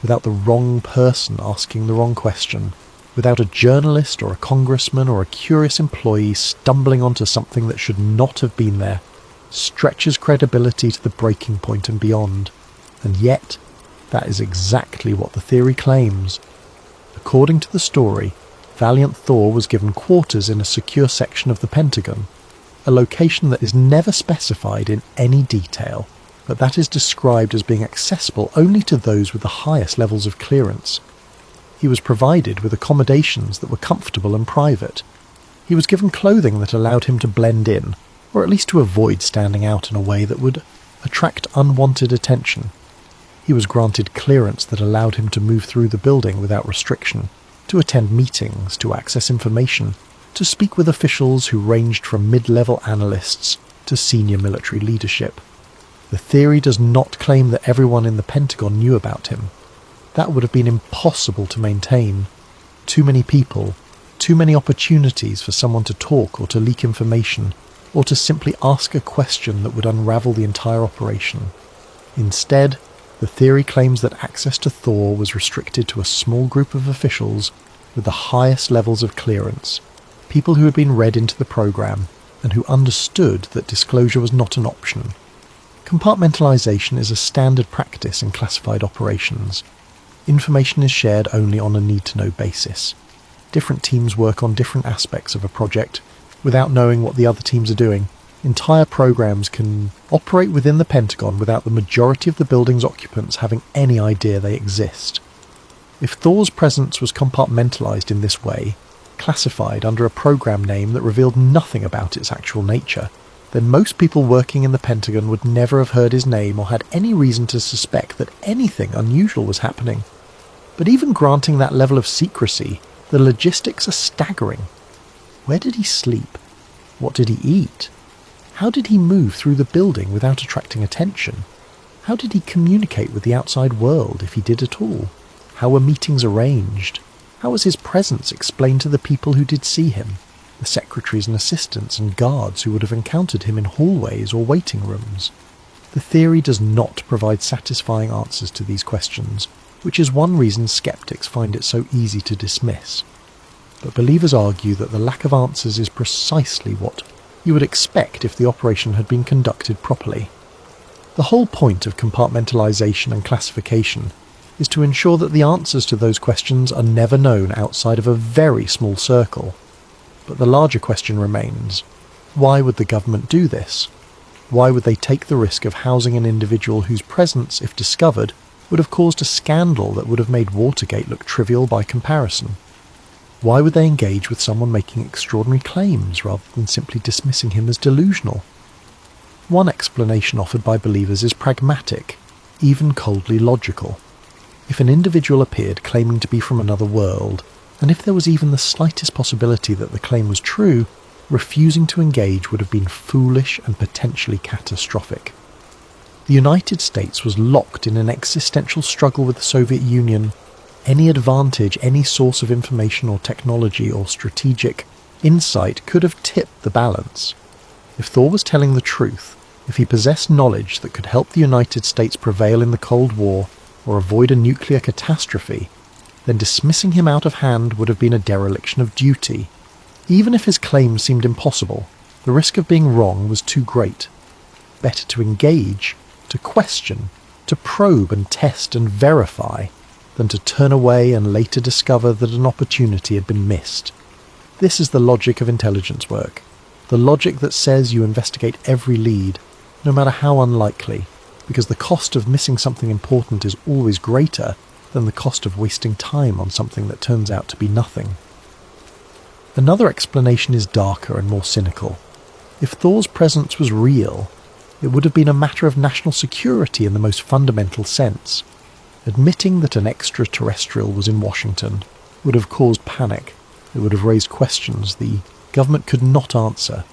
without the wrong person asking the wrong question, without a journalist or a congressman or a curious employee stumbling onto something that should not have been there, stretches credibility to the breaking point and beyond. And yet, that is exactly what the theory claims. According to the story, Valiant Thor was given quarters in a secure section of the Pentagon, a location that is never specified in any detail, but that is described as being accessible only to those with the highest levels of clearance. He was provided with accommodations that were comfortable and private. He was given clothing that allowed him to blend in, or at least to avoid standing out in a way that would attract unwanted attention. He was granted clearance that allowed him to move through the building without restriction, to attend meetings, to access information, to speak with officials who ranged from mid-level analysts to senior military leadership. The theory does not claim that everyone in the Pentagon knew about him. That would have been impossible to maintain. Too many people, too many opportunities for someone to talk or to leak information, or to simply ask a question that would unravel the entire operation. Instead, the theory claims that access to Thor was restricted to a small group of officials with the highest levels of clearance, people who had been read into the program and who understood that disclosure was not an option. Compartmentalization is a standard practice in classified operations. Information is shared only on a need-to-know basis. Different teams work on different aspects of a project without knowing what the other teams are doing. Entire programs can operate within the Pentagon without the majority of the building's occupants having any idea they exist. If Thor's presence was compartmentalized in this way, classified under a program name that revealed nothing about its actual nature, then most people working in the Pentagon would never have heard his name or had any reason to suspect that anything unusual was happening. But even granting that level of secrecy, the logistics are staggering. Where did he sleep? What did he eat? How did he move through the building without attracting attention? How did he communicate with the outside world, if he did at all? How were meetings arranged? How was his presence explained to the people who did see him, the secretaries and assistants and guards who would have encountered him in hallways or waiting rooms? The theory does not provide satisfying answers to these questions, which is one reason skeptics find it so easy to dismiss. But believers argue that the lack of answers is precisely what you would expect if the operation had been conducted properly. The whole point of compartmentalization and classification is to ensure that the answers to those questions are never known outside of a very small circle. But the larger question remains, why would the government do this? Why would they take the risk of housing an individual whose presence, if discovered, would have caused a scandal that would have made Watergate look trivial by comparison? Why would they engage with someone making extraordinary claims rather than simply dismissing him as delusional? One explanation offered by believers is pragmatic, even coldly logical. If an individual appeared claiming to be from another world, and if there was even the slightest possibility that the claim was true, refusing to engage would have been foolish and potentially catastrophic. The United States was locked in an existential struggle with the Soviet Union. Any advantage, any source of information or technology or strategic insight could have tipped the balance. If Thor was telling the truth, if he possessed knowledge that could help the United States prevail in the Cold War or avoid a nuclear catastrophe, then dismissing him out of hand would have been a dereliction of duty. Even if his claims seemed impossible, the risk of being wrong was too great. Better to engage, to question, to probe and test and verify, than to turn away and later discover that an opportunity had been missed. This is the logic of intelligence work, the logic that says you investigate every lead, no matter how unlikely, because the cost of missing something important is always greater than the cost of wasting time on something that turns out to be nothing. Another explanation is darker and more cynical. If Thor's presence was real, it would have been a matter of national security in the most fundamental sense. Admitting that an extraterrestrial was in Washington would have caused panic. It would have raised questions the government could not answer.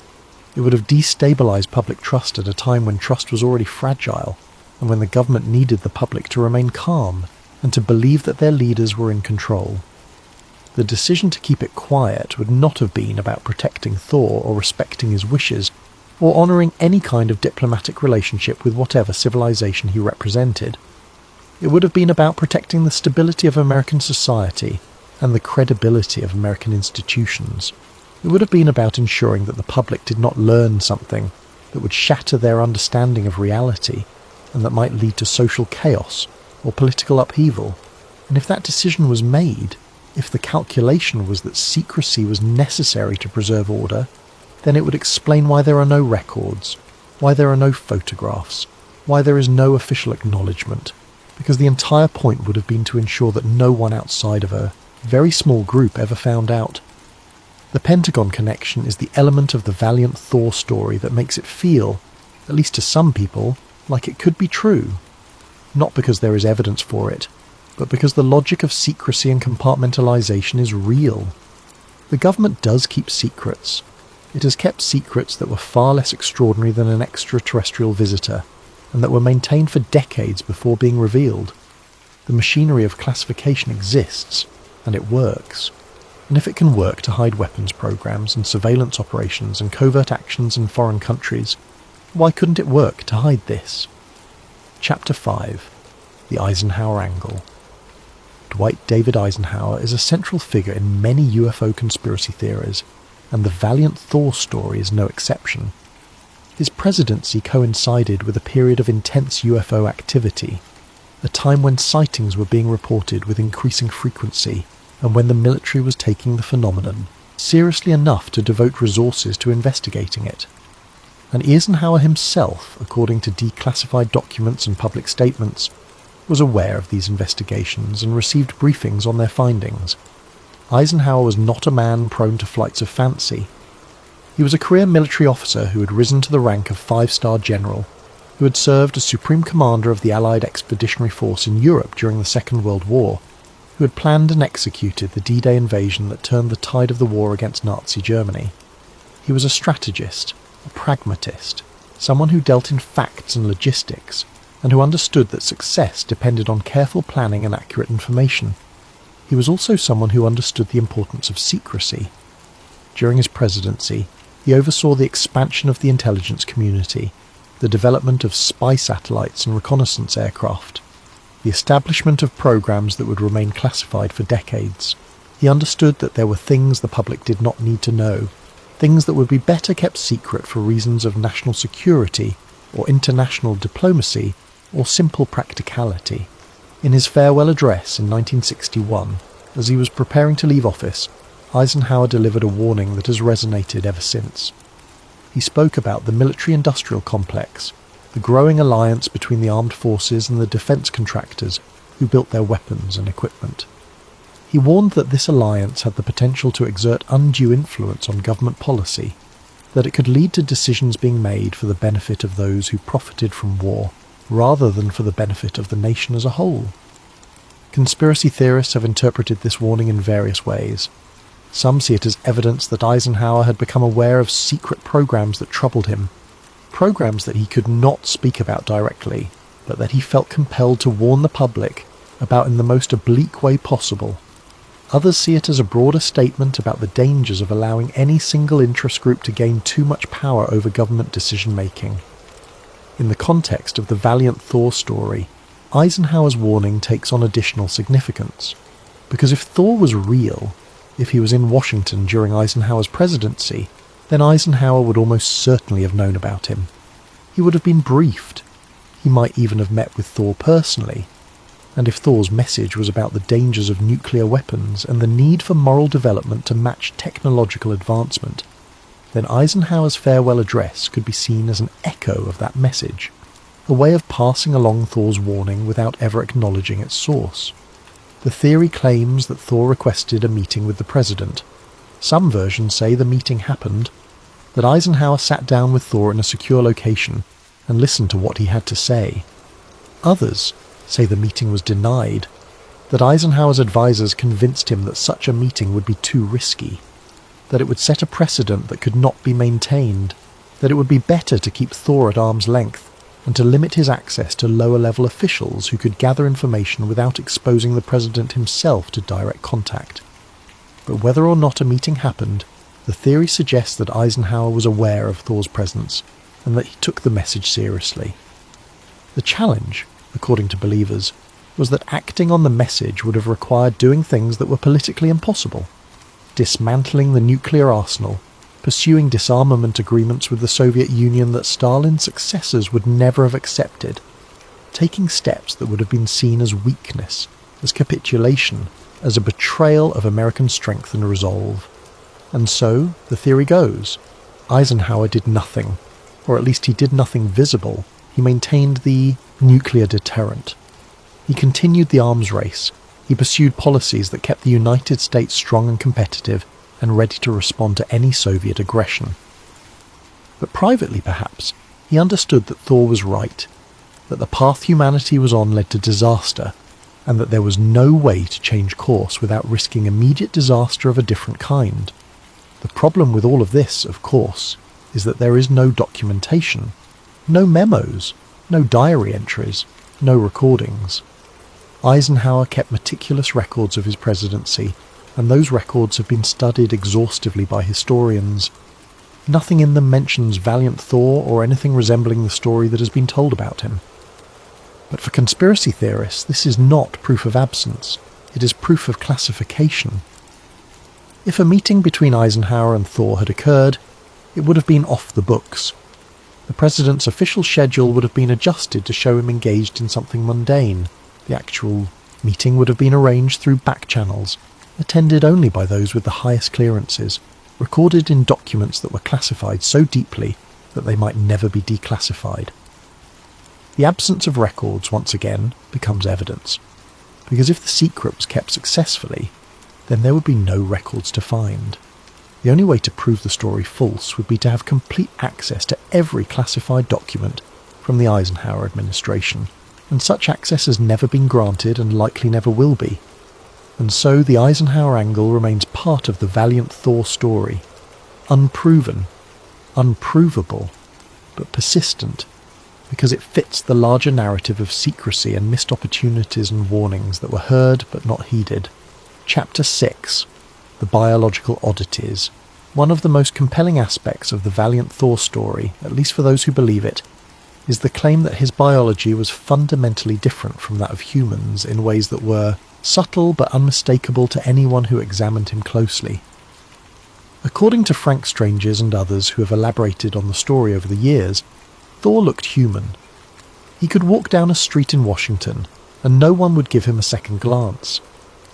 It would have destabilised public trust at a time when trust was already fragile, and when the government needed the public to remain calm and to believe that their leaders were in control. The decision to keep it quiet would not have been about protecting Thor or respecting his wishes, or honouring any kind of diplomatic relationship with whatever civilization he represented. It would have been about protecting the stability of American society and the credibility of American institutions. It would have been about ensuring that the public did not learn something that would shatter their understanding of reality and that might lead to social chaos or political upheaval. And if that decision was made, if the calculation was that secrecy was necessary to preserve order, then it would explain why there are no records, why there are no photographs, why there is no official acknowledgement, because the entire point would have been to ensure that no one outside of a very small group ever found out. The Pentagon connection is the element of the valiant Thor story that makes it feel, at least to some people, like it could be true. Not because there is evidence for it, but because the logic of secrecy and compartmentalization is real. The government does keep secrets. It has kept secrets that were far less extraordinary than an extraterrestrial visitor, and that were maintained for decades before being revealed. The machinery of classification exists, and it works. And if it can work to hide weapons programs and surveillance operations and covert actions in foreign countries, why couldn't it work to hide this? Chapter 5. The Eisenhower Angle. Dwight David Eisenhower is a central figure in many UFO conspiracy theories, and the valiant Thor story is no exception. His presidency coincided with a period of intense UFO activity, a time when sightings were being reported with increasing frequency, and when the military was taking the phenomenon seriously enough to devote resources to investigating it. And Eisenhower himself, according to declassified documents and public statements, was aware of these investigations and received briefings on their findings. Eisenhower was not a man prone to flights of fancy. He was a career military officer who had risen to the rank of 5-star general, who had served as Supreme Commander of the Allied Expeditionary Force in Europe during the Second World War, who had planned and executed the D-Day invasion that turned the tide of the war against Nazi Germany. He was a strategist, a pragmatist, someone who dealt in facts and logistics, and who understood that success depended on careful planning and accurate information. He was also someone who understood the importance of secrecy. During his presidency, he oversaw the expansion of the intelligence community, the development of spy satellites and reconnaissance aircraft, the establishment of programs that would remain classified for decades. He understood that there were things the public did not need to know, things that would be better kept secret for reasons of national security or international diplomacy or simple practicality. In his farewell address in 1961, as he was preparing to leave office, Eisenhower delivered a warning that has resonated ever since. He spoke about the military-industrial complex, the growing alliance between the armed forces and the defence contractors who built their weapons and equipment. He warned that this alliance had the potential to exert undue influence on government policy, that it could lead to decisions being made for the benefit of those who profited from war, rather than for the benefit of the nation as a whole. Conspiracy theorists have interpreted this warning in various ways. Some see it as evidence that Eisenhower had become aware of secret programs that troubled him. programs that he could not speak about directly, but that he felt compelled to warn the public about in the most oblique way possible. Others see it as a broader statement about the dangers of allowing any single interest group to gain too much power over government decision-making. In the context of the Valiant Thor story, Eisenhower's warning takes on additional significance, because if Thor was real, if he was in Washington during Eisenhower's presidency, then Eisenhower would almost certainly have known about him. He would have been briefed. He might even have met with Thor personally. And if Thor's message was about the dangers of nuclear weapons and the need for moral development to match technological advancement, then Eisenhower's farewell address could be seen as an echo of that message, a way of passing along Thor's warning without ever acknowledging its source. The theory claims that Thor requested a meeting with the president. Some versions say the meeting happened, that Eisenhower sat down with Thor in a secure location and listened to what he had to say. Others say the meeting was denied, that Eisenhower's advisors convinced him that such a meeting would be too risky, that it would set a precedent that could not be maintained, that it would be better to keep Thor at arm's length and to limit his access to lower-level officials who could gather information without exposing the president himself to direct contact. But whether or not a meeting happened, the theory suggests that Eisenhower was aware of Thor's presence and that he took the message seriously. The challenge, according to believers, was that acting on the message would have required doing things that were politically impossible. Dismantling the nuclear arsenal, pursuing disarmament agreements with the Soviet Union that Stalin's successors would never have accepted, taking steps that would have been seen as weakness, as capitulation, as a betrayal of American strength and resolve. And so, the theory goes, Eisenhower did nothing, or at least he did nothing visible. He maintained the nuclear deterrent. He continued the arms race. He pursued policies that kept the United States strong and competitive and ready to respond to any Soviet aggression. But privately, perhaps, he understood that Thor was right, that the path humanity was on led to disaster, and that there was no way to change course without risking immediate disaster of a different kind. The problem with all of this, of course, is that there is no documentation, no memos, no diary entries, no recordings. Eisenhower kept meticulous records of his presidency, and those records have been studied exhaustively by historians. Nothing in them mentions Valiant Thor or anything resembling the story that has been told about him. But for conspiracy theorists, this is not proof of absence, it is proof of classification. If a meeting between Eisenhower and Thor had occurred, it would have been off the books. The president's official schedule would have been adjusted to show him engaged in something mundane. The actual meeting would have been arranged through back channels, attended only by those with the highest clearances, recorded in documents that were classified so deeply that they might never be declassified. The absence of records, once again, becomes evidence, because if the secret was kept successfully, then there would be no records to find. The only way to prove the story false would be to have complete access to every classified document from the Eisenhower administration, and such access has never been granted and likely never will be. And so the Eisenhower angle remains part of the Valiant Thor story, unproven, unprovable, but persistent, because it fits the larger narrative of secrecy and missed opportunities and warnings that were heard but not heeded. Chapter 6. The Biological Oddities. One of the most compelling aspects of the Valiant Thor story, at least for those who believe it, is the claim that his biology was fundamentally different from that of humans in ways that were subtle but unmistakable to anyone who examined him closely. According to Frank Stranges and others who have elaborated on the story over the years, Thor looked human. He could walk down a street in Washington, and no one would give him a second glance.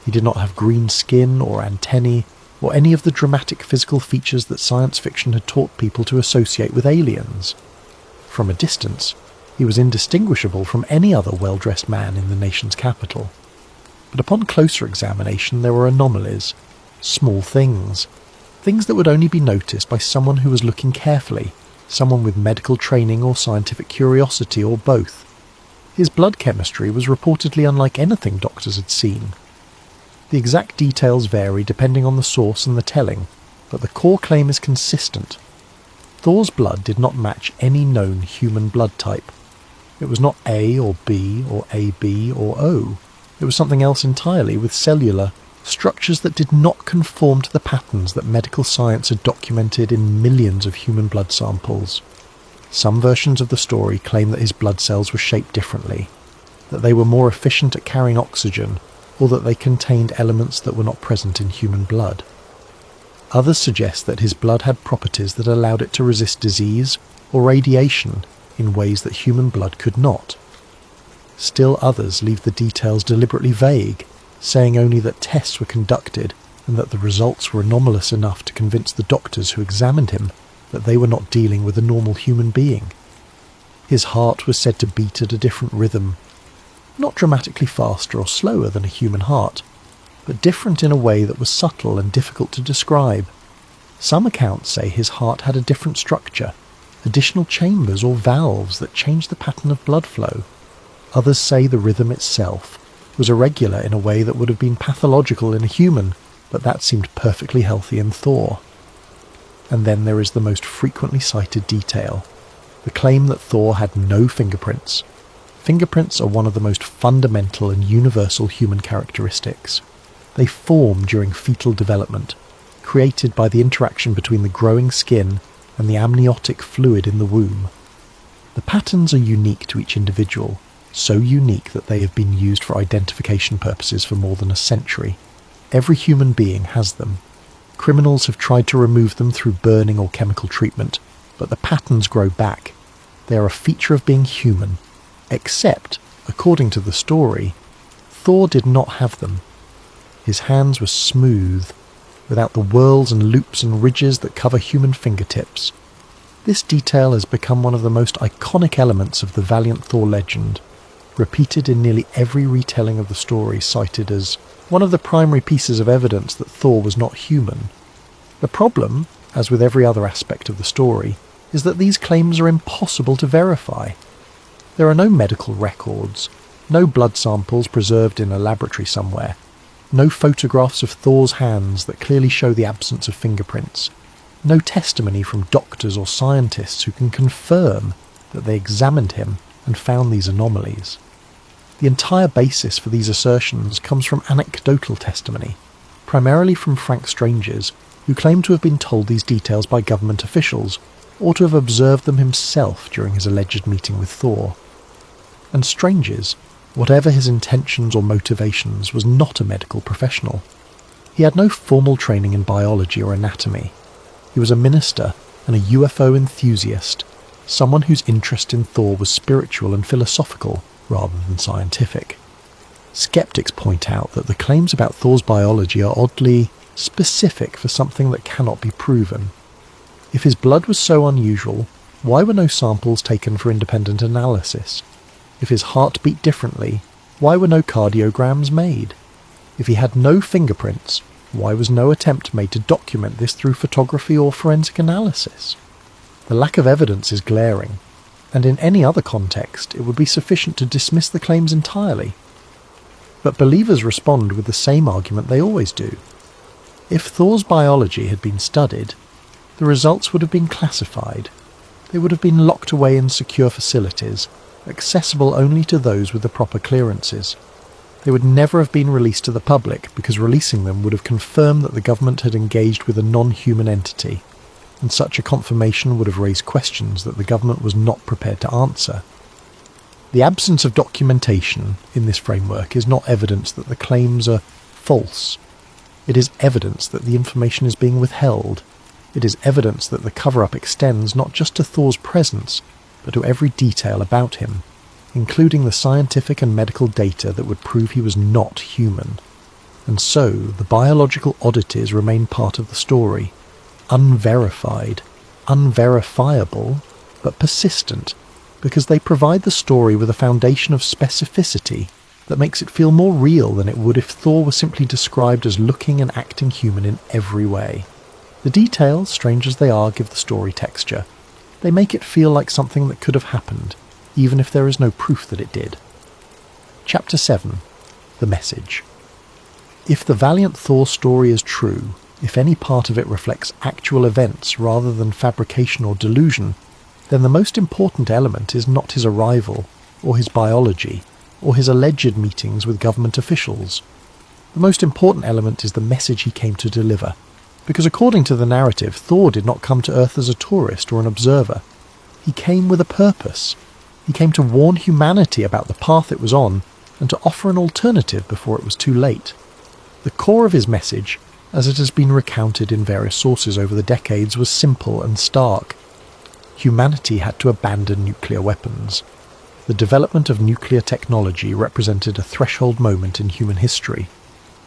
He did not have green skin or antennae, or any of the dramatic physical features that science fiction had taught people to associate with aliens. From a distance, he was indistinguishable from any other well-dressed man in the nation's capital. But upon closer examination there were anomalies, small things that would only be noticed by someone who was looking carefully, someone with medical training or scientific curiosity or both. His blood chemistry was reportedly unlike anything doctors had seen. The exact details vary depending on the source and the telling, but the core claim is consistent. Thor's blood did not match any known human blood type. It was not A or B or AB or O. It was something else entirely, with cellular structures that did not conform to the patterns that medical science had documented in millions of human blood samples. Some versions of the story claim that his blood cells were shaped differently, that they were more efficient at carrying oxygen, or that they contained elements that were not present in human blood. Others suggest that his blood had properties that allowed it to resist disease or radiation in ways that human blood could not. Still others leave the details deliberately vague, saying only that tests were conducted and that the results were anomalous enough to convince the doctors who examined him that they were not dealing with a normal human being. His heart was said to beat at a different rhythm, not dramatically faster or slower than a human heart, but different in a way that was subtle and difficult to describe. Some accounts say his heart had a different structure, additional chambers or valves that changed the pattern of blood flow. Others say the rhythm itself was irregular in a way that would have been pathological in a human, but that seemed perfectly healthy in Thor. And then there is the most frequently cited detail, the claim that Thor had no fingerprints. Fingerprints are one of the most fundamental and universal human characteristics. They form during fetal development, created by the interaction between the growing skin and the amniotic fluid in the womb. The patterns are unique to each individual, so unique that they have been used for identification purposes for more than a century. Every human being has them. Criminals have tried to remove them through burning or chemical treatment, but the patterns grow back. They are a feature of being human, except, according to the story, Thor did not have them. His hands were smooth, without the whorls and loops and ridges that cover human fingertips. This detail has become one of the most iconic elements of the valiant Thor legend, repeated in nearly every retelling of the story, cited as one of the primary pieces of evidence that Thor was not human. The problem, as with every other aspect of the story, is that these claims are impossible to verify. There are no medical records, no blood samples preserved in a laboratory somewhere, no photographs of Thor's hands that clearly show the absence of fingerprints, no testimony from doctors or scientists who can confirm that they examined him and found these anomalies. The entire basis for these assertions comes from anecdotal testimony, primarily from frank strangers who claim to have been told these details by government officials or to have observed them himself during his alleged meeting with Thor. And strangers, whatever his intentions or motivations, was not a medical professional. He had no formal training in biology or anatomy. He was a minister and a UFO enthusiast, someone whose interest in Thor was spiritual and philosophical rather than scientific. Skeptics point out that the claims about Thor's biology are oddly specific for something that cannot be proven. If his blood was so unusual, why were no samples taken for independent analysis? If his heart beat differently, why were no cardiograms made? If he had no fingerprints, why was no attempt made to document this through photography or forensic analysis? The lack of evidence is glaring, and in any other context it would be sufficient to dismiss the claims entirely. But believers respond with the same argument they always do. If Thor's biology had been studied, the results would have been classified. They would have been locked away in secure facilities, accessible only to those with the proper clearances. They would never have been released to the public because releasing them would have confirmed that the government had engaged with a non-human entity, and such a confirmation would have raised questions that the government was not prepared to answer. The absence of documentation in this framework is not evidence that the claims are false. It is evidence that the information is being withheld. It is evidence that the cover-up extends not just to Thor's presence, but to every detail about him, including the scientific and medical data that would prove he was not human. And so, the biological oddities remain part of the story, unverified, unverifiable, but persistent, because they provide the story with a foundation of specificity that makes it feel more real than it would if Thor were simply described as looking and acting human in every way. The details, strange as they are, give the story texture. They make it feel like something that could have happened, even if there is no proof that it did. Chapter 7. The Message. If the valiant Thor story is true, if any part of it reflects actual events rather than fabrication or delusion, then the most important element is not his arrival, or his biology, or his alleged meetings with government officials. The most important element is the message he came to deliver, because according to the narrative, Thor did not come to Earth as a tourist or an observer. He came with a purpose. He came to warn humanity about the path it was on, and to offer an alternative before it was too late. The core of his message, as it has been recounted in various sources over the decades, was simple and stark. Humanity had to abandon nuclear weapons. The development of nuclear technology represented a threshold moment in human history.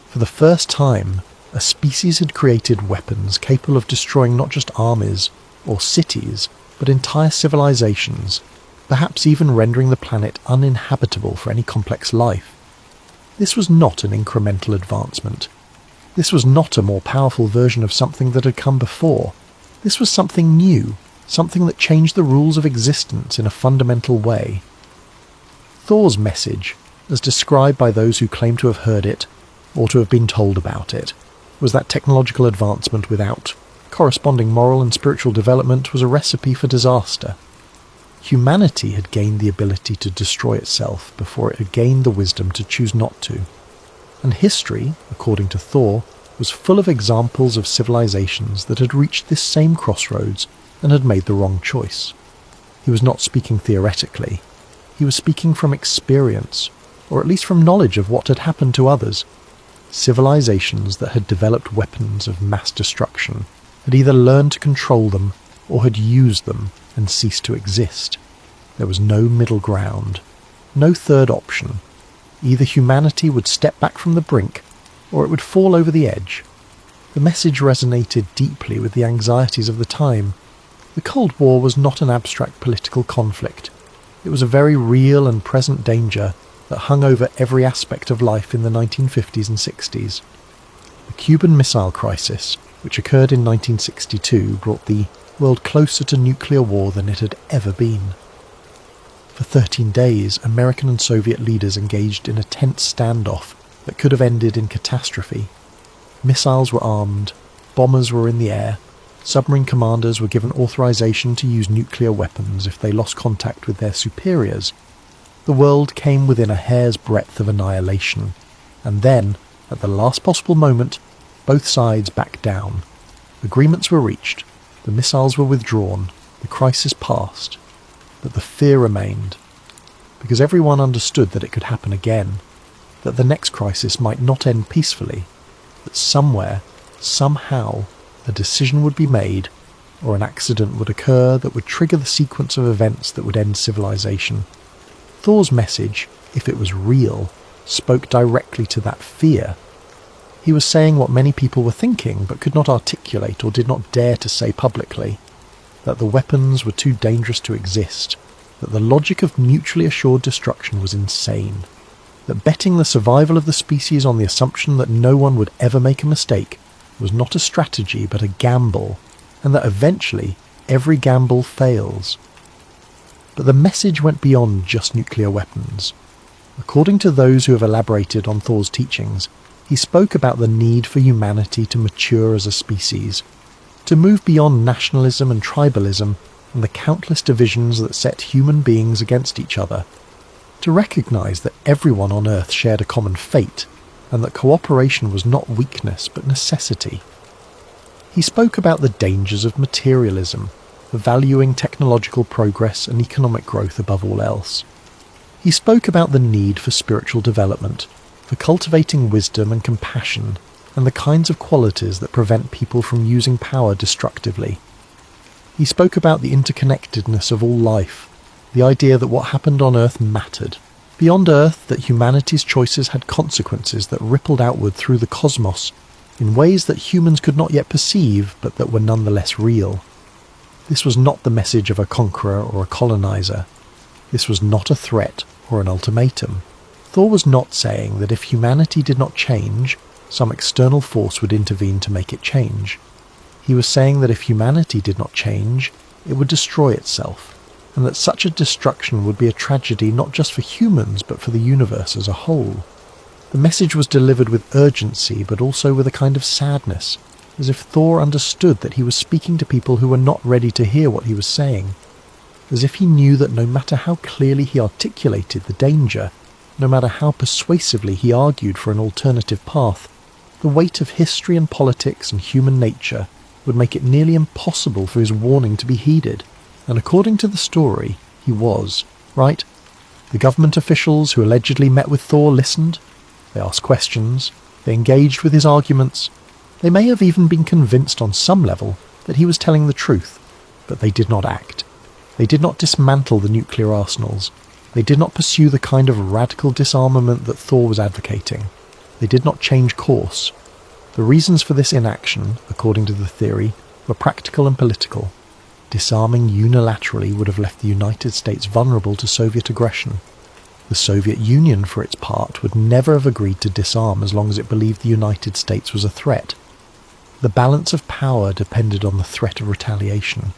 For the first time, a species had created weapons capable of destroying not just armies or cities, but entire civilizations, perhaps even rendering the planet uninhabitable for any complex life. This was not an incremental advancement. This was not a more powerful version of something that had come before. This was something new, something that changed the rules of existence in a fundamental way. Thor's message, as described by those who claim to have heard it, or to have been told about it, was that technological advancement without corresponding moral and spiritual development was a recipe for disaster. Humanity had gained the ability to destroy itself before it had gained the wisdom to choose not to. And history, according to Thor, was full of examples of civilizations that had reached this same crossroads and had made the wrong choice. He was not speaking theoretically. He was speaking from experience, or at least from knowledge of what had happened to others. Civilizations that had developed weapons of mass destruction had either learned to control them or had used them and ceased to exist. There was no middle ground, no third option. Either humanity would step back from the brink, or it would fall over the edge. The message resonated deeply with the anxieties of the time. The Cold War was not an abstract political conflict. It was a very real and present danger that hung over every aspect of life in the 1950s and 60s. The Cuban Missile Crisis, which occurred in 1962, brought the world closer to nuclear war than it had ever been. For 13 days, American and Soviet leaders engaged in a tense standoff that could have ended in catastrophe. Missiles were armed, bombers were in the air, submarine commanders were given authorization to use nuclear weapons if they lost contact with their superiors. The world came within a hair's breadth of annihilation, and then, at the last possible moment, both sides backed down. Agreements were reached, the missiles were withdrawn, the crisis passed, but the fear remained, because everyone understood that it could happen again, that the next crisis might not end peacefully, that somewhere, somehow, a decision would be made, or an accident would occur that would trigger the sequence of events that would end civilization. Thor's message, if it was real, spoke directly to that fear. He was saying what many people were thinking but could not articulate or did not dare to say publicly, that the weapons were too dangerous to exist, that the logic of mutually assured destruction was insane, that betting the survival of the species on the assumption that no one would ever make a mistake was not a strategy but a gamble, and that eventually every gamble fails. But the message went beyond just nuclear weapons. According to those who have elaborated on Thor's teachings, he spoke about the need for humanity to mature as a species, to move beyond nationalism and tribalism and the countless divisions that set human beings against each other, to recognize that everyone on Earth shared a common fate, and that cooperation was not weakness but necessity. He spoke about the dangers of materialism, of valuing technological progress and economic growth above all else. He spoke about the need for spiritual development, for cultivating wisdom and compassion, and the kinds of qualities that prevent people from using power destructively. He spoke about the interconnectedness of all life, the idea that what happened on Earth mattered. Beyond Earth, that humanity's choices had consequences that rippled outward through the cosmos in ways that humans could not yet perceive, but that were nonetheless real. This was not the message of a conqueror or a colonizer. This was not a threat or an ultimatum. Thor was not saying that if humanity did not change, some external force would intervene to make it change. He was saying that if humanity did not change, it would destroy itself, and that such a destruction would be a tragedy not just for humans but for the universe as a whole. The message was delivered with urgency but also with a kind of sadness, as if Thor understood that he was speaking to people who were not ready to hear what he was saying, as if he knew that no matter how clearly he articulated the danger, no matter how persuasively he argued for an alternative path, the weight of history and politics and human nature would make it nearly impossible for his warning to be heeded. And according to the story, he was, right? The government officials who allegedly met with Thor listened, they asked questions, they engaged with his arguments, they may have even been convinced on some level that he was telling the truth, but they did not act. They did not dismantle the nuclear arsenals. They did not pursue the kind of radical disarmament that Thor was advocating. They did not change course. The reasons for this inaction, according to the theory, were practical and political. Disarming unilaterally would have left the United States vulnerable to Soviet aggression. The Soviet Union, for its part, would never have agreed to disarm as long as it believed the United States was a threat. The balance of power depended on the threat of retaliation.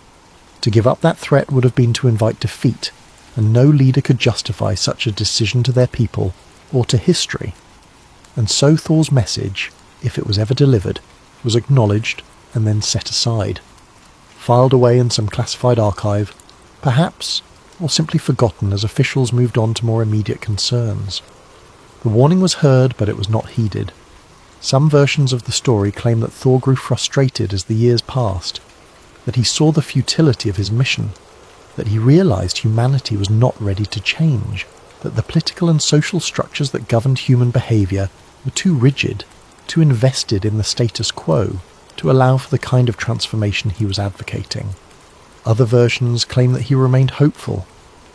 To give up that threat would have been to invite defeat, and no leader could justify such a decision to their people or to history. And so Thor's message, if it was ever delivered, was acknowledged and then set aside, filed away in some classified archive, perhaps, or simply forgotten as officials moved on to more immediate concerns. The warning was heard, but it was not heeded. Some versions of the story claim that Thor grew frustrated as the years passed, that he saw the futility of his mission, that he realized humanity was not ready to change, that the political and social structures that governed human behavior were too rigid, too invested in the status quo to allow for the kind of transformation he was advocating. Other versions claim that he remained hopeful,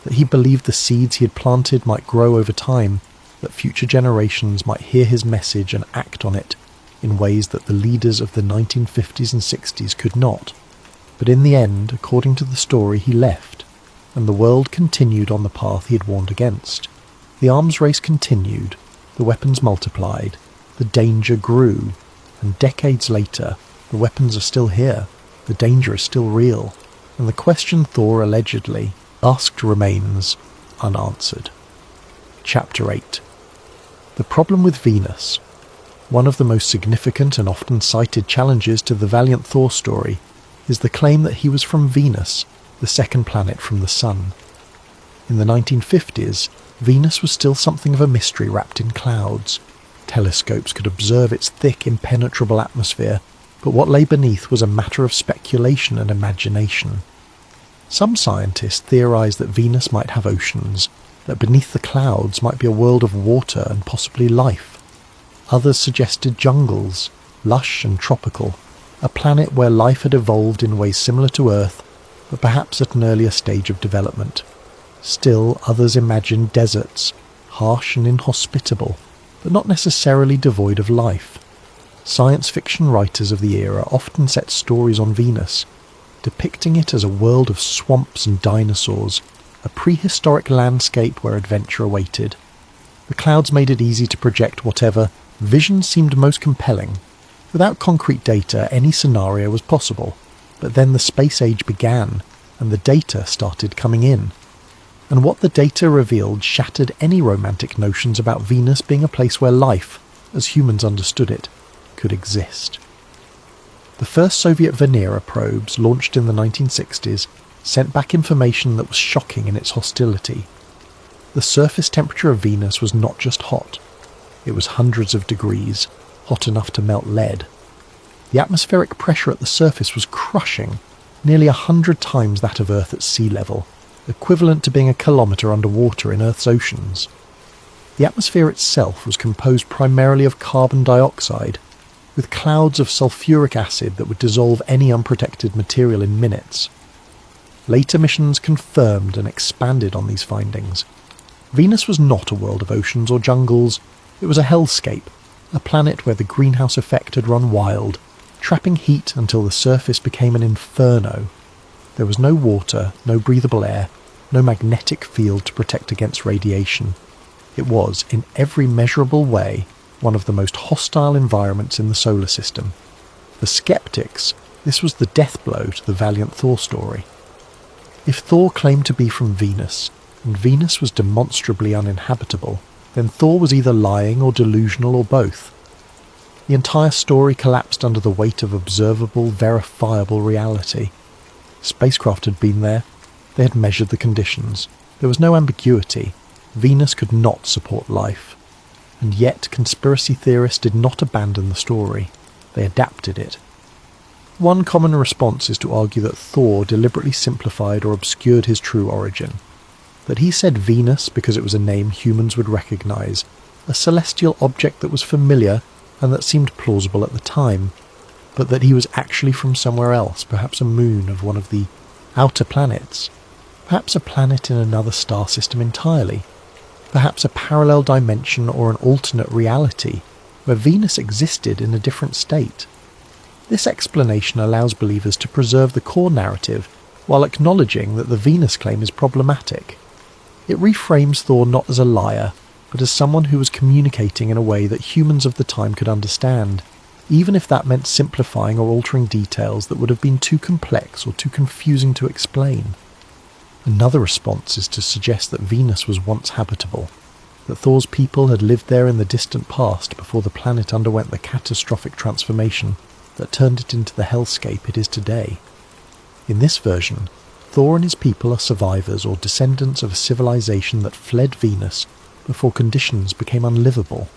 that he believed the seeds he had planted might grow over time, that future generations might hear his message and act on it in ways that the leaders of the 1950s and 60s could not. But in the end, according to the story, he left, and the world continued on the path he had warned against. The arms race continued, the weapons multiplied, the danger grew, and decades later, the weapons are still here, the danger is still real, and the question Thor allegedly asked remains unanswered. Chapter 8. The problem with Venus. One of the most significant and often cited challenges to the valiant Thor story is the claim that he was from Venus, the second planet from the Sun. In the 1950s, Venus was still something of a mystery wrapped in clouds. Telescopes could observe its thick, impenetrable atmosphere, but what lay beneath was a matter of speculation and imagination. Some scientists theorized that Venus might have oceans, that beneath the clouds might be a world of water and possibly life. Others suggested jungles, lush and tropical, a planet where life had evolved in ways similar to Earth, but perhaps at an earlier stage of development. Still, others imagined deserts, harsh and inhospitable, but not necessarily devoid of life. Science fiction writers of the era often set stories on Venus, depicting it as a world of swamps and dinosaurs, a prehistoric landscape where adventure awaited. The clouds made it easy to project whatever vision seemed most compelling. Without concrete data, any scenario was possible, but then the space age began, and the data started coming in. And what the data revealed shattered any romantic notions about Venus being a place where life, as humans understood it, could exist. The first Soviet Venera probes, launched in the 1960s, sent back information that was shocking in its hostility. The surface temperature of Venus was not just hot, it was hundreds of degrees, hot enough to melt lead. The atmospheric pressure at the surface was crushing, nearly 100 times that of Earth at sea level, equivalent to being a kilometre underwater in Earth's oceans. The atmosphere itself was composed primarily of carbon dioxide, with clouds of sulfuric acid that would dissolve any unprotected material in minutes. Later missions confirmed and expanded on these findings. Venus was not a world of oceans or jungles, it was a hellscape, a planet where the greenhouse effect had run wild, trapping heat until the surface became an inferno. There was no water, no breathable air, no magnetic field to protect against radiation. It was, in every measurable way, one of the most hostile environments in the solar system. For skeptics, this was the death blow to the valiant Thor story. If Thor claimed to be from Venus, and Venus was demonstrably uninhabitable, then Thor was either lying or delusional or both. The entire story collapsed under the weight of observable, verifiable reality. Spacecraft had been there. They had measured the conditions. There was no ambiguity. Venus could not support life. And yet conspiracy theorists did not abandon the story. They adapted it. One common response is to argue that Thor deliberately simplified or obscured his true origin. That he said Venus because it was a name humans would recognise, a celestial object that was familiar and that seemed plausible at the time, but that he was actually from somewhere else, perhaps a moon of one of the outer planets, perhaps a planet in another star system entirely, perhaps a parallel dimension or an alternate reality where Venus existed in a different state. This explanation allows believers to preserve the core narrative while acknowledging that the Venus claim is problematic. It reframes Thor not as a liar, but as someone who was communicating in a way that humans of the time could understand, even if that meant simplifying or altering details that would have been too complex or too confusing to explain. Another response is to suggest that Venus was once habitable, that Thor's people had lived there in the distant past before the planet underwent the catastrophic transformation that turned it into the hellscape it is today. In this version, Thor and his people are survivors or descendants of a civilization that fled Venus before conditions became unlivable,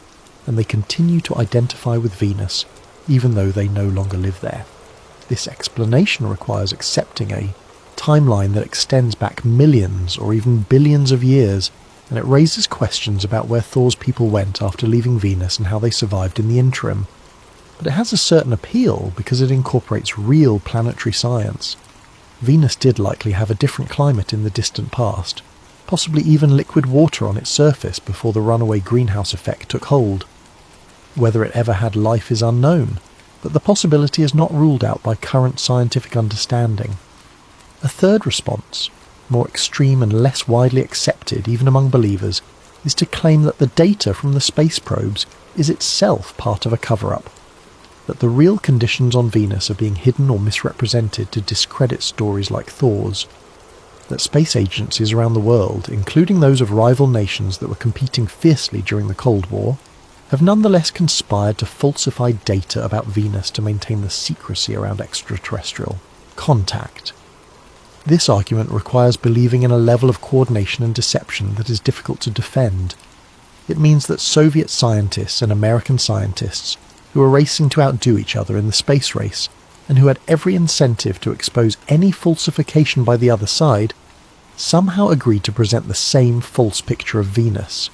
and they continue to identify with Venus even though they no longer live there. This explanation requires accepting a timeline that extends back millions or even billions of years, and it raises questions about where Thor's people went after leaving Venus and how they survived in the interim. But it has a certain appeal because it incorporates real planetary science. Venus did likely have a different climate in the distant past, possibly even liquid water on its surface before the runaway greenhouse effect took hold. Whether it ever had life is unknown, but the possibility is not ruled out by current scientific understanding. A third response, more extreme and less widely accepted even among believers, is to claim that the data from the space probes is itself part of a cover-up, that the real conditions on Venus are being hidden or misrepresented to discredit stories like Thor's, that space agencies around the world, including those of rival nations that were competing fiercely during the Cold War, have nonetheless conspired to falsify data about Venus to maintain the secrecy around extraterrestrial contact. This argument requires believing in a level of coordination and deception that is difficult to defend. It means that Soviet scientists and American scientists, who are racing to outdo each other in the space race, and who had every incentive to expose any falsification by the other side, somehow agreed to present the same false picture of Venus.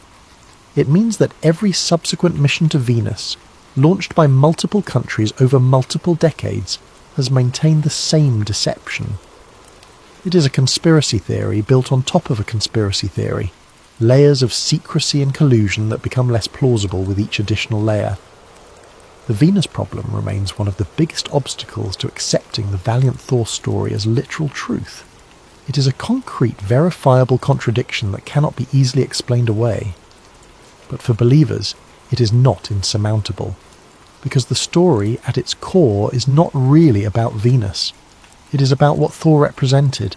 It means that every subsequent mission to Venus, launched by multiple countries over multiple decades, has maintained the same deception. It is a conspiracy theory built on top of a conspiracy theory, layers of secrecy and collusion that become less plausible with each additional layer. The Venus problem remains one of the biggest obstacles to accepting the valiant Thor story as literal truth. It is a concrete, verifiable contradiction that cannot be easily explained away. But for believers, it is not insurmountable, because the story at its core is not really about Venus. It is about what Thor represented.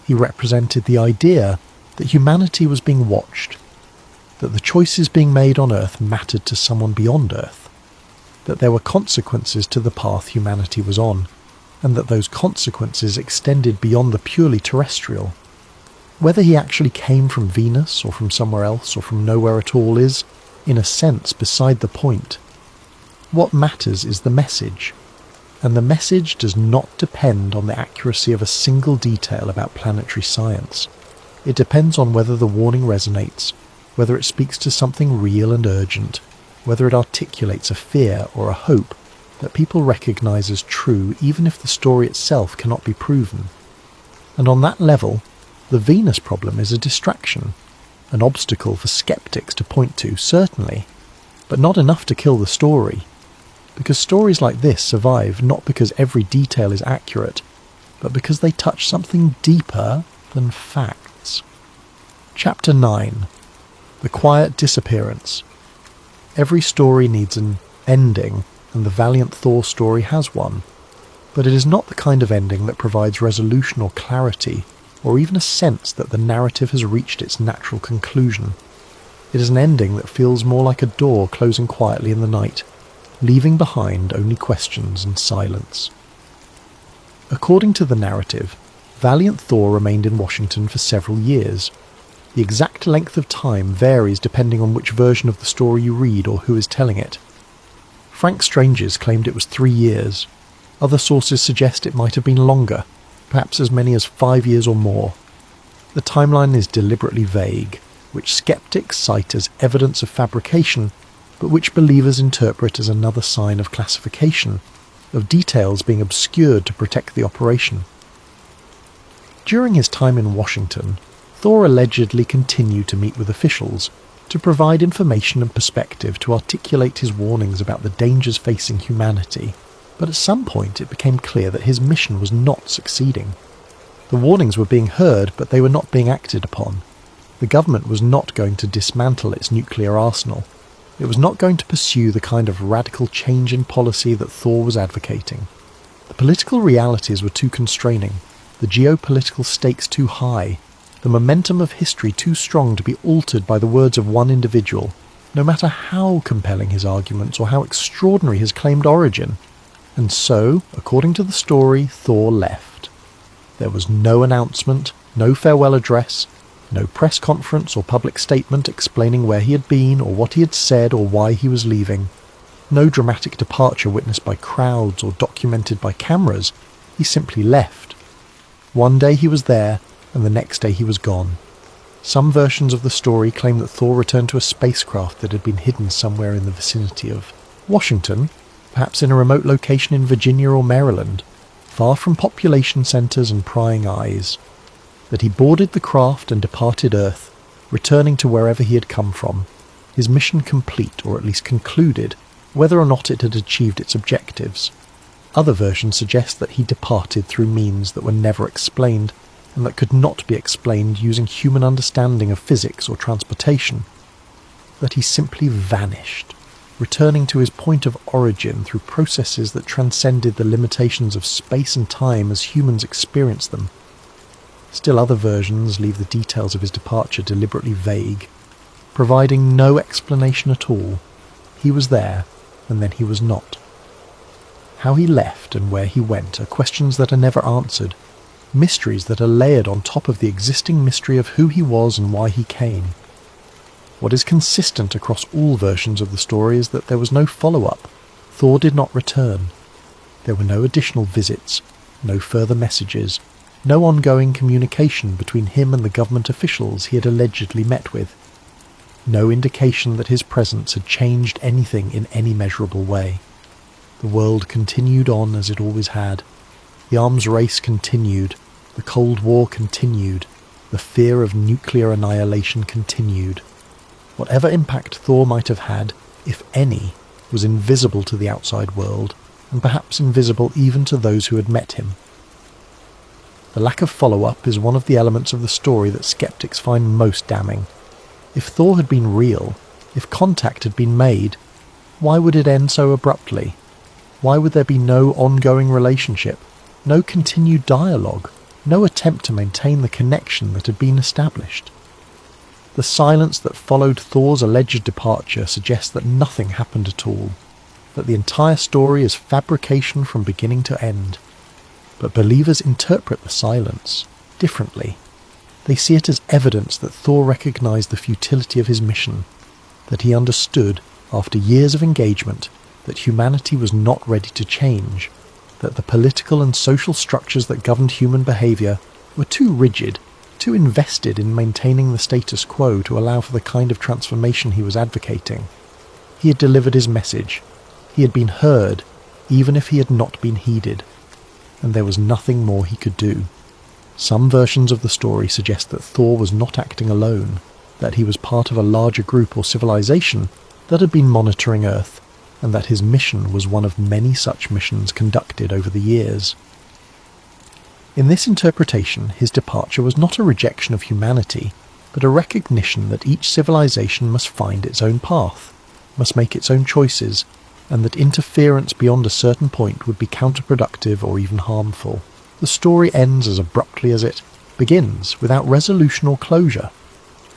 He represented the idea that humanity was being watched, that the choices being made on Earth mattered to someone beyond Earth, that there were consequences to the path humanity was on, and that those consequences extended beyond the purely terrestrial. Whether he actually came from Venus or from somewhere else or from nowhere at all is, in a sense, beside the point. What matters is the message, and the message does not depend on the accuracy of a single detail about planetary science. It depends on whether the warning resonates, whether it speaks to something real and urgent, whether it articulates a fear or a hope that people recognize as true even if the story itself cannot be proven. And on that level, the Venus problem is a distraction, an obstacle for skeptics to point to, certainly, but not enough to kill the story. Because stories like this survive not because every detail is accurate, but because they touch something deeper than facts. Chapter 9. The Quiet Disappearance. Every story needs an ending, and the valiant Thor story has one. But it is not the kind of ending that provides resolution or clarity, or even a sense that the narrative has reached its natural conclusion. It is an ending that feels more like a door closing quietly in the night, leaving behind only questions and silence. According to the narrative, valiant Thor remained in Washington for several years. The exact length of time varies depending on which version of the story you read or who is telling it. Frank Strange's claimed it was 3 years. Other sources suggest it might have been longer, perhaps as many as 5 years or more. The timeline is deliberately vague, which skeptics cite as evidence of fabrication, but which believers interpret as another sign of classification, of details being obscured to protect the operation. During his time in Washington, Thor allegedly continued to meet with officials, to provide information and perspective to articulate his warnings about the dangers facing humanity, but at some point it became clear that his mission was not succeeding. The warnings were being heard, but they were not being acted upon. The government was not going to dismantle its nuclear arsenal. It was not going to pursue the kind of radical change in policy that Thor was advocating. The political realities were too constraining, the geopolitical stakes too high, the momentum of history too strong to be altered by the words of one individual, no matter how compelling his arguments or how extraordinary his claimed origin. And so, according to the story, Thor left. There was no announcement, no farewell address, no press conference or public statement explaining where he had been or what he had said or why he was leaving. No dramatic departure witnessed by crowds or documented by cameras. He simply left. One day he was there, and the next day he was gone. Some versions of the story claim that Thor returned to a spacecraft that had been hidden somewhere in the vicinity of Washington, perhaps in a remote location in Virginia or Maryland, far from population centres and prying eyes. That he boarded the craft and departed Earth, returning to wherever he had come from, his mission complete or at least concluded, whether or not it had achieved its objectives. Other versions suggest that he departed through means that were never explained, and that could not be explained using human understanding of physics or transportation. That he simply vanished, returning to his point of origin through processes that transcended the limitations of space and time as humans experienced them. Still other versions leave the details of his departure deliberately vague, providing no explanation at all. He was there, and then he was not. How he left and where he went are questions that are never answered, mysteries that are layered on top of the existing mystery of who he was and why he came. What is consistent across all versions of the story is that there was no follow-up. Thor did not return. There were no additional visits, no further messages, no ongoing communication between him and the government officials he had allegedly met with. No indication that his presence had changed anything in any measurable way. The world continued on as it always had. The arms race continued. The Cold War continued. The fear of nuclear annihilation continued. Whatever impact Thor might have had, if any, was invisible to the outside world, and perhaps invisible even to those who had met him. The lack of follow-up is one of the elements of the story that skeptics find most damning. If Thor had been real, if contact had been made, why would it end so abruptly? Why would there be no ongoing relationship, no continued dialogue, no attempt to maintain the connection that had been established? The silence that followed Thor's alleged departure suggests that nothing happened at all, that the entire story is fabrication from beginning to end. But believers interpret the silence differently. They see it as evidence that Thor recognized the futility of his mission, that he understood, after years of engagement, that humanity was not ready to change, that the political and social structures that governed human behavior were too rigid, too invested in maintaining the status quo to allow for the kind of transformation he was advocating. He had delivered his message. He had been heard, even if he had not been heeded. And there was nothing more he could do. Some versions of the story suggest that Thor was not acting alone, that he was part of a larger group or civilization that had been monitoring Earth, and that his mission was one of many such missions conducted over the years. In this interpretation, his departure was not a rejection of humanity, but a recognition that each civilization must find its own path, must make its own choices, and that interference beyond a certain point would be counterproductive or even harmful. The story ends as abruptly as it begins, without resolution or closure,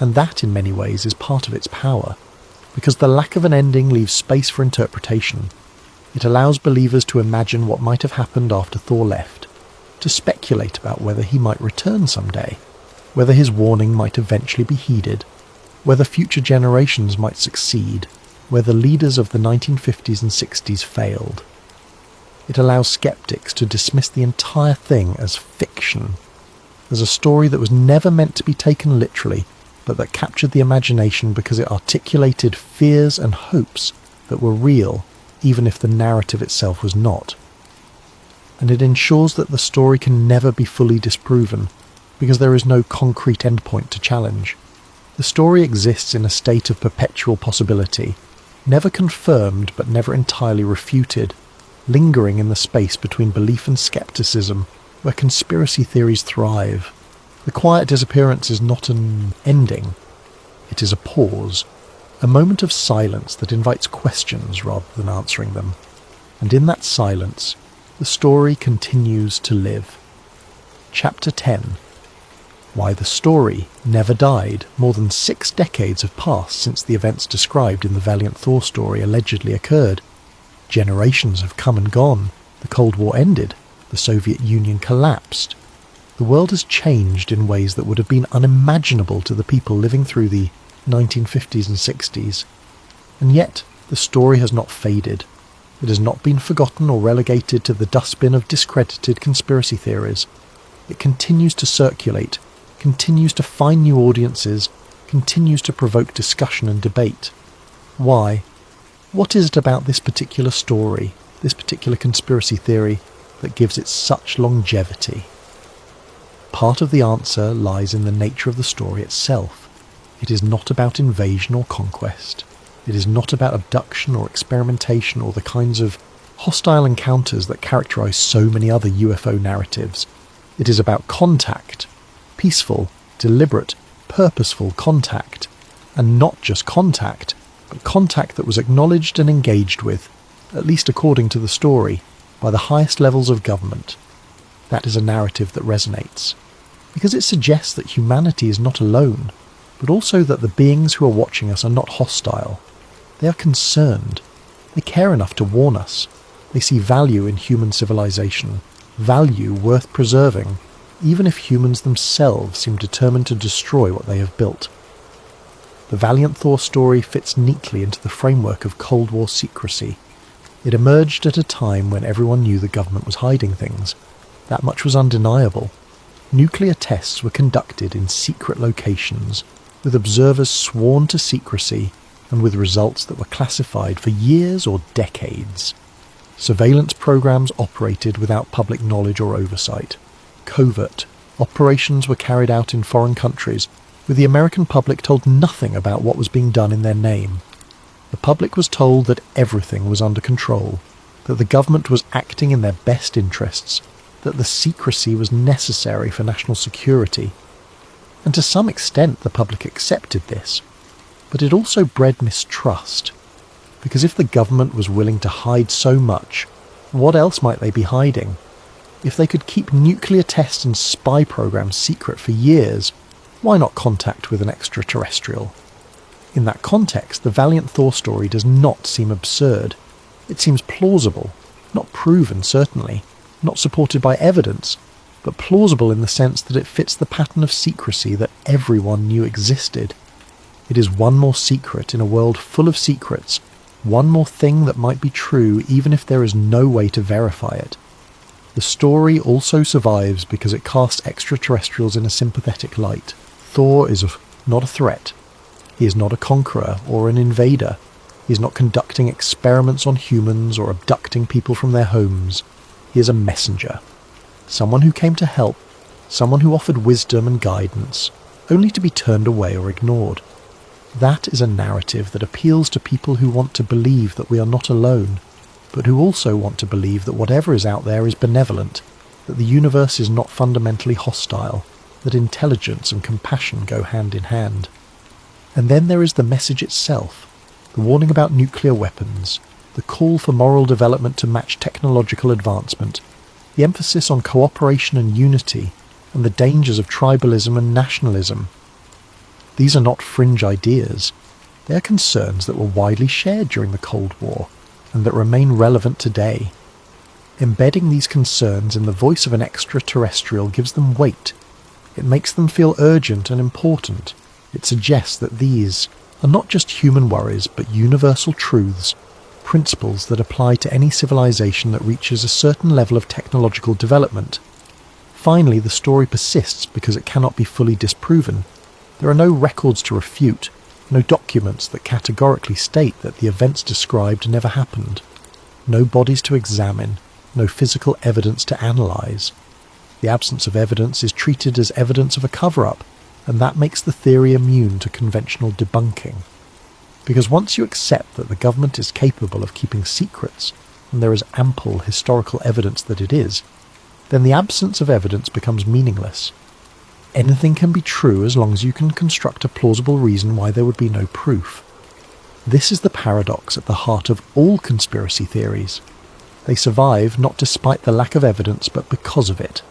and that in many ways is part of its power, because the lack of an ending leaves space for interpretation, It allows believers to imagine what might have happened after Thor left, to speculate about whether he might return someday, whether his warning might eventually be heeded, whether future generations might succeed, whether leaders of the 1950s and 60s failed. It allows skeptics to dismiss the entire thing as fiction, as a story that was never meant to be taken literally, but that captured the imagination because it articulated fears and hopes that were real, even if the narrative itself was not. And it ensures that the story can never be fully disproven, because there is no concrete endpoint to challenge. The story exists in a state of perpetual possibility, never confirmed but never entirely refuted, lingering in the space between belief and skepticism, where conspiracy theories thrive. The quiet disappearance is not an ending. It is a pause, a moment of silence that invites questions rather than answering them. And in that silence, the story continues to live. Chapter 10. Why the story never died. More than 6 decades have passed since the events described in the Valiant Thor story allegedly occurred. Generations have come and gone. The Cold War ended. The Soviet Union collapsed. The world has changed in ways that would have been unimaginable to the people living through the 1950s and 60s. And yet, the story has not faded. It has not been forgotten or relegated to the dustbin of discredited conspiracy theories. It continues to circulate, continues to find new audiences, continues to provoke discussion and debate. Why? What is it about this particular story, this particular conspiracy theory, that gives it such longevity? Part of the answer lies in the nature of the story itself. It is not about invasion or conquest. It is not about abduction or experimentation or the kinds of hostile encounters that characterize so many other UFO narratives. It is about contact, peaceful, deliberate, purposeful contact, and not just contact, but contact that was acknowledged and engaged with, at least according to the story, by the highest levels of government. That is a narrative that resonates, because it suggests that humanity is not alone, but also that the beings who are watching us are not hostile. They are concerned. They care enough to warn us. They see value in human civilization, value worth preserving, even if humans themselves seem determined to destroy what they have built. The Valiant Thor story fits neatly into the framework of Cold War secrecy. It emerged at a time when everyone knew the government was hiding things. That much was undeniable. Nuclear tests were conducted in secret locations, with observers sworn to secrecy, and with results that were classified for years or decades. Surveillance programs operated without public knowledge or oversight. Covert operations were carried out in foreign countries, with the American public told nothing about what was being done in their name. The public was told that everything was under control, that the government was acting in their best interests, that the secrecy was necessary for national security. And to some extent the public accepted this. But it also bred mistrust, because if the government was willing to hide so much, what else might they be hiding? If they could keep nuclear tests and spy programs secret for years, why not contact with an extraterrestrial? In that context, the Valiant Thor story does not seem absurd. It seems plausible, not proven certainly, not supported by evidence, but plausible in the sense that it fits the pattern of secrecy that everyone knew existed. It is one more secret in a world full of secrets, one more thing that might be true even if there is no way to verify it. The story also survives because it casts extraterrestrials in a sympathetic light. Thor is not a threat. He is not a conqueror or an invader. He is not conducting experiments on humans or abducting people from their homes. He is a messenger. Someone who came to help, someone who offered wisdom and guidance, only to be turned away or ignored. That is a narrative that appeals to people who want to believe that we are not alone, but who also want to believe that whatever is out there is benevolent, that the universe is not fundamentally hostile, that intelligence and compassion go hand in hand. And then there is the message itself, the warning about nuclear weapons, the call for moral development to match technological advancement, the emphasis on cooperation and unity, and the dangers of tribalism and nationalism. These are not fringe ideas. They are concerns that were widely shared during the Cold War, and that remain relevant today. Embedding these concerns in the voice of an extraterrestrial gives them weight. It makes them feel urgent and important. It suggests that these are not just human worries, but universal truths, principles that apply to any civilization that reaches a certain level of technological development. Finally, the story persists because it cannot be fully disproven. There are no records to refute, no documents that categorically state that the events described never happened, no bodies to examine, no physical evidence to analyse. The absence of evidence is treated as evidence of a cover-up, and that makes the theory immune to conventional debunking. Because once you accept that the government is capable of keeping secrets, and there is ample historical evidence that it is, then the absence of evidence becomes meaningless. Anything can be true as long as you can construct a plausible reason why there would be no proof. This is the paradox at the heart of all conspiracy theories. They survive not despite the lack of evidence, but because of it.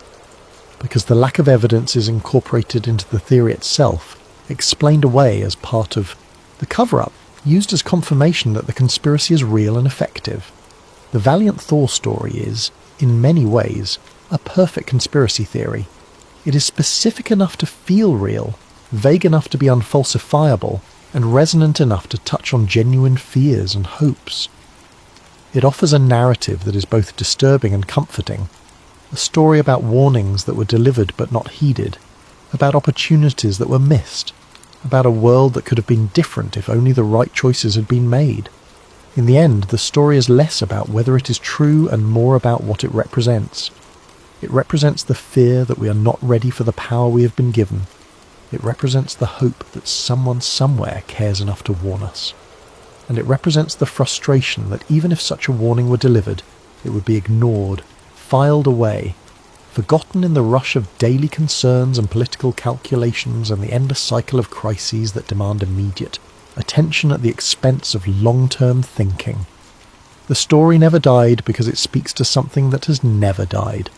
Because the lack of evidence is incorporated into the theory itself, explained away as part of the cover-up, used as confirmation that the conspiracy is real and effective. The Valiant Thor story is, in many ways, a perfect conspiracy theory. It is specific enough to feel real, vague enough to be unfalsifiable, and resonant enough to touch on genuine fears and hopes. It offers a narrative that is both disturbing and comforting, a story about warnings that were delivered but not heeded, about opportunities that were missed, about a world that could have been different if only the right choices had been made. In the end, the story is less about whether it is true and more about what it represents. It represents the fear that we are not ready for the power we have been given. It represents the hope that someone somewhere cares enough to warn us. And it represents the frustration that even if such a warning were delivered, it would be ignored, filed away, forgotten in the rush of daily concerns and political calculations and the endless cycle of crises that demand immediate attention at the expense of long-term thinking. The story never died because it speaks to something that has never died.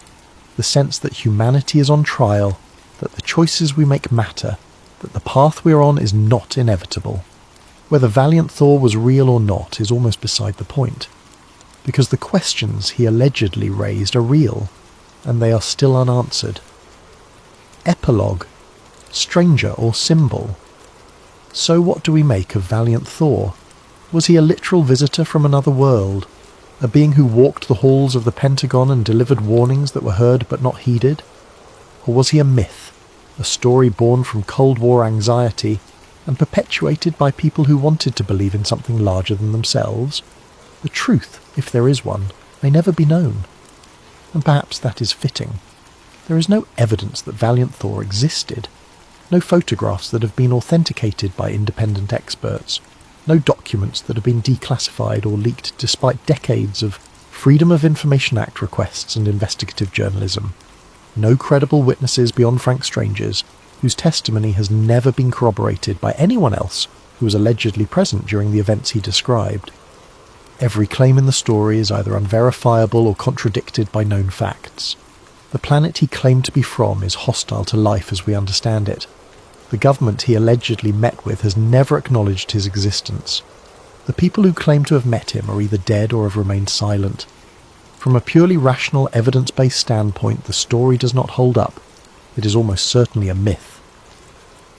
The sense that humanity is on trial, that the choices we make matter, that the path we are on is not inevitable. Whether Valiant Thor was real or not is almost beside the point, because the questions he allegedly raised are real, and they are still unanswered. Epilogue, stranger or symbol. So what do we make of Valiant Thor? Was he a literal visitor from another world, a being who walked the halls of the Pentagon and delivered warnings that were heard but not heeded? Or was he a myth, a story born from Cold War anxiety and perpetuated by people who wanted to believe in something larger than themselves? The truth, if there is one, may never be known. And perhaps that is fitting. There is no evidence that Valiant Thor existed, no photographs that have been authenticated by independent experts, no documents that have been declassified or leaked despite decades of Freedom of Information Act requests and investigative journalism, no credible witnesses beyond frank strangers whose testimony has never been corroborated by anyone else who was allegedly present during the events he described. Every claim in the story is either unverifiable or contradicted by known facts. The planet he claimed to be from is hostile to life as we understand it. The government he allegedly met with has never acknowledged his existence. The people who claim to have met him are either dead or have remained silent. From a purely rational, evidence-based standpoint, the story does not hold up. It is almost certainly a myth.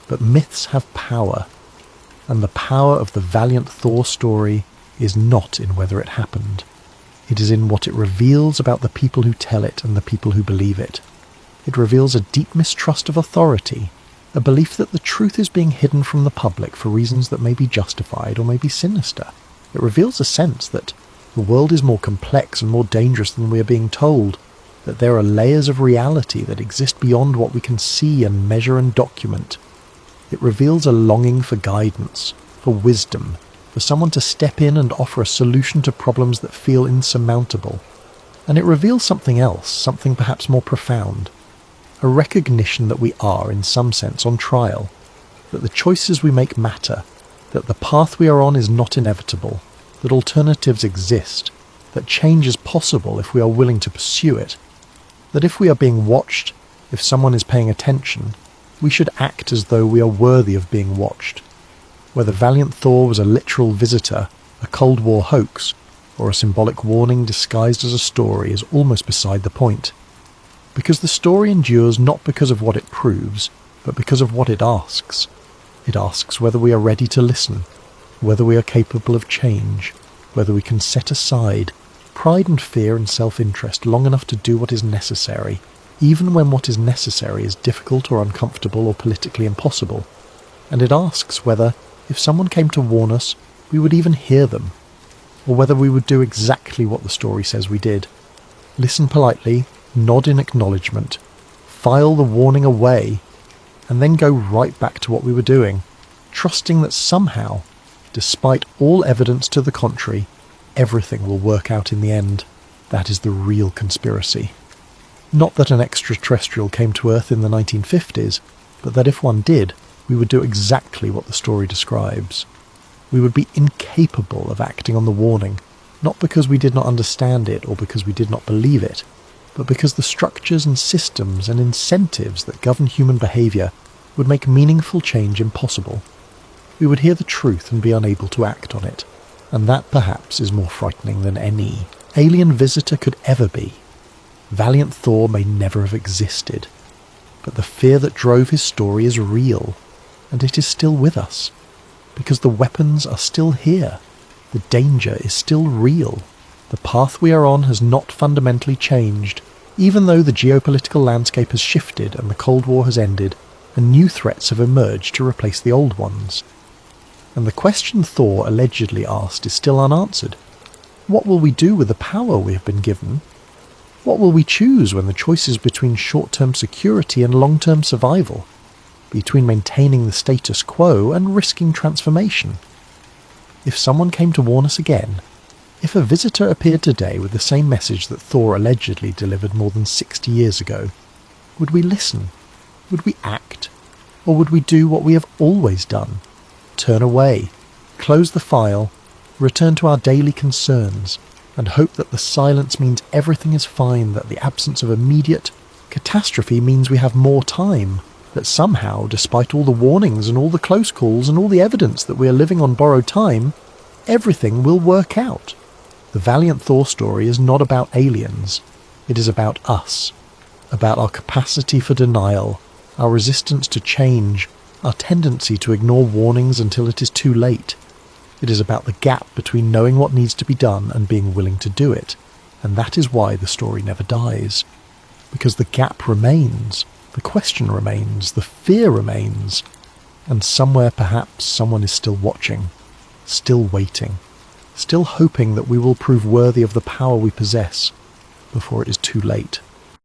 But myths have power, and the power of the Valiant Thor story is not in whether it happened. It is in what it reveals about the people who tell it and the people who believe it. It reveals a deep mistrust of authority, a belief that the truth is being hidden from the public for reasons that may be justified or may be sinister. It reveals a sense that the world is more complex and more dangerous than we are being told, that there are layers of reality that exist beyond what we can see and measure and document. It reveals a longing for guidance, for wisdom, for someone to step in and offer a solution to problems that feel insurmountable. And it reveals something else, something perhaps more profound. A recognition that we are, in some sense, on trial, that the choices we make matter, that the path we are on is not inevitable, that alternatives exist, that change is possible if we are willing to pursue it, that if we are being watched, if someone is paying attention, we should act as though we are worthy of being watched. Whether Valiant Thor was a literal visitor, a Cold War hoax, or a symbolic warning disguised as a story is almost beside the point. Because the story endures not because of what it proves, but because of what it asks. It asks whether we are ready to listen, whether we are capable of change, whether we can set aside pride and fear and self-interest long enough to do what is necessary, even when what is necessary is difficult or uncomfortable or politically impossible. And it asks whether, if someone came to warn us, we would even hear them, or whether we would do exactly what the story says we did. Listen politely, nod in acknowledgement, file the warning away, and then go right back to what we were doing, trusting that somehow, despite all evidence to the contrary, everything will work out in the end. That is the real conspiracy. Not that an extraterrestrial came to Earth in the 1950s, but that if one did, we would do exactly what the story describes. We would be incapable of acting on the warning, not because we did not understand it or because we did not believe it, but because the structures and systems and incentives that govern human behaviour would make meaningful change impossible. We would hear the truth and be unable to act on it, and that perhaps is more frightening than any alien visitor could ever be. Valiant Thor may never have existed, but the fear that drove his story is real, and it is still with us, because the weapons are still here, the danger is still real. The path we are on has not fundamentally changed, even though the geopolitical landscape has shifted and the Cold War has ended, and new threats have emerged to replace the old ones. And the question Thor allegedly asked is still unanswered. What will we do with the power we have been given? What will we choose when the choice is between short-term security and long-term survival? Between maintaining the status quo and risking transformation? If someone came to warn us again, if a visitor appeared today with the same message that Thor allegedly delivered more than 60 years ago, would we listen? Would we act? Or would we do what we have always done? Turn away, close the file, return to our daily concerns, and hope that the silence means everything is fine, that the absence of immediate catastrophe means we have more time, that somehow, despite all the warnings and all the close calls and all the evidence that we are living on borrowed time, everything will work out. The Valiant Thor story is not about aliens. It is about us, about our capacity for denial, our resistance to change, our tendency to ignore warnings until it is too late. It is about the gap between knowing what needs to be done and being willing to do it, and that is why the story never dies. Because the gap remains, the question remains, the fear remains, and somewhere perhaps someone is still watching, still waiting, still hoping that we will prove worthy of the power we possess before it is too late.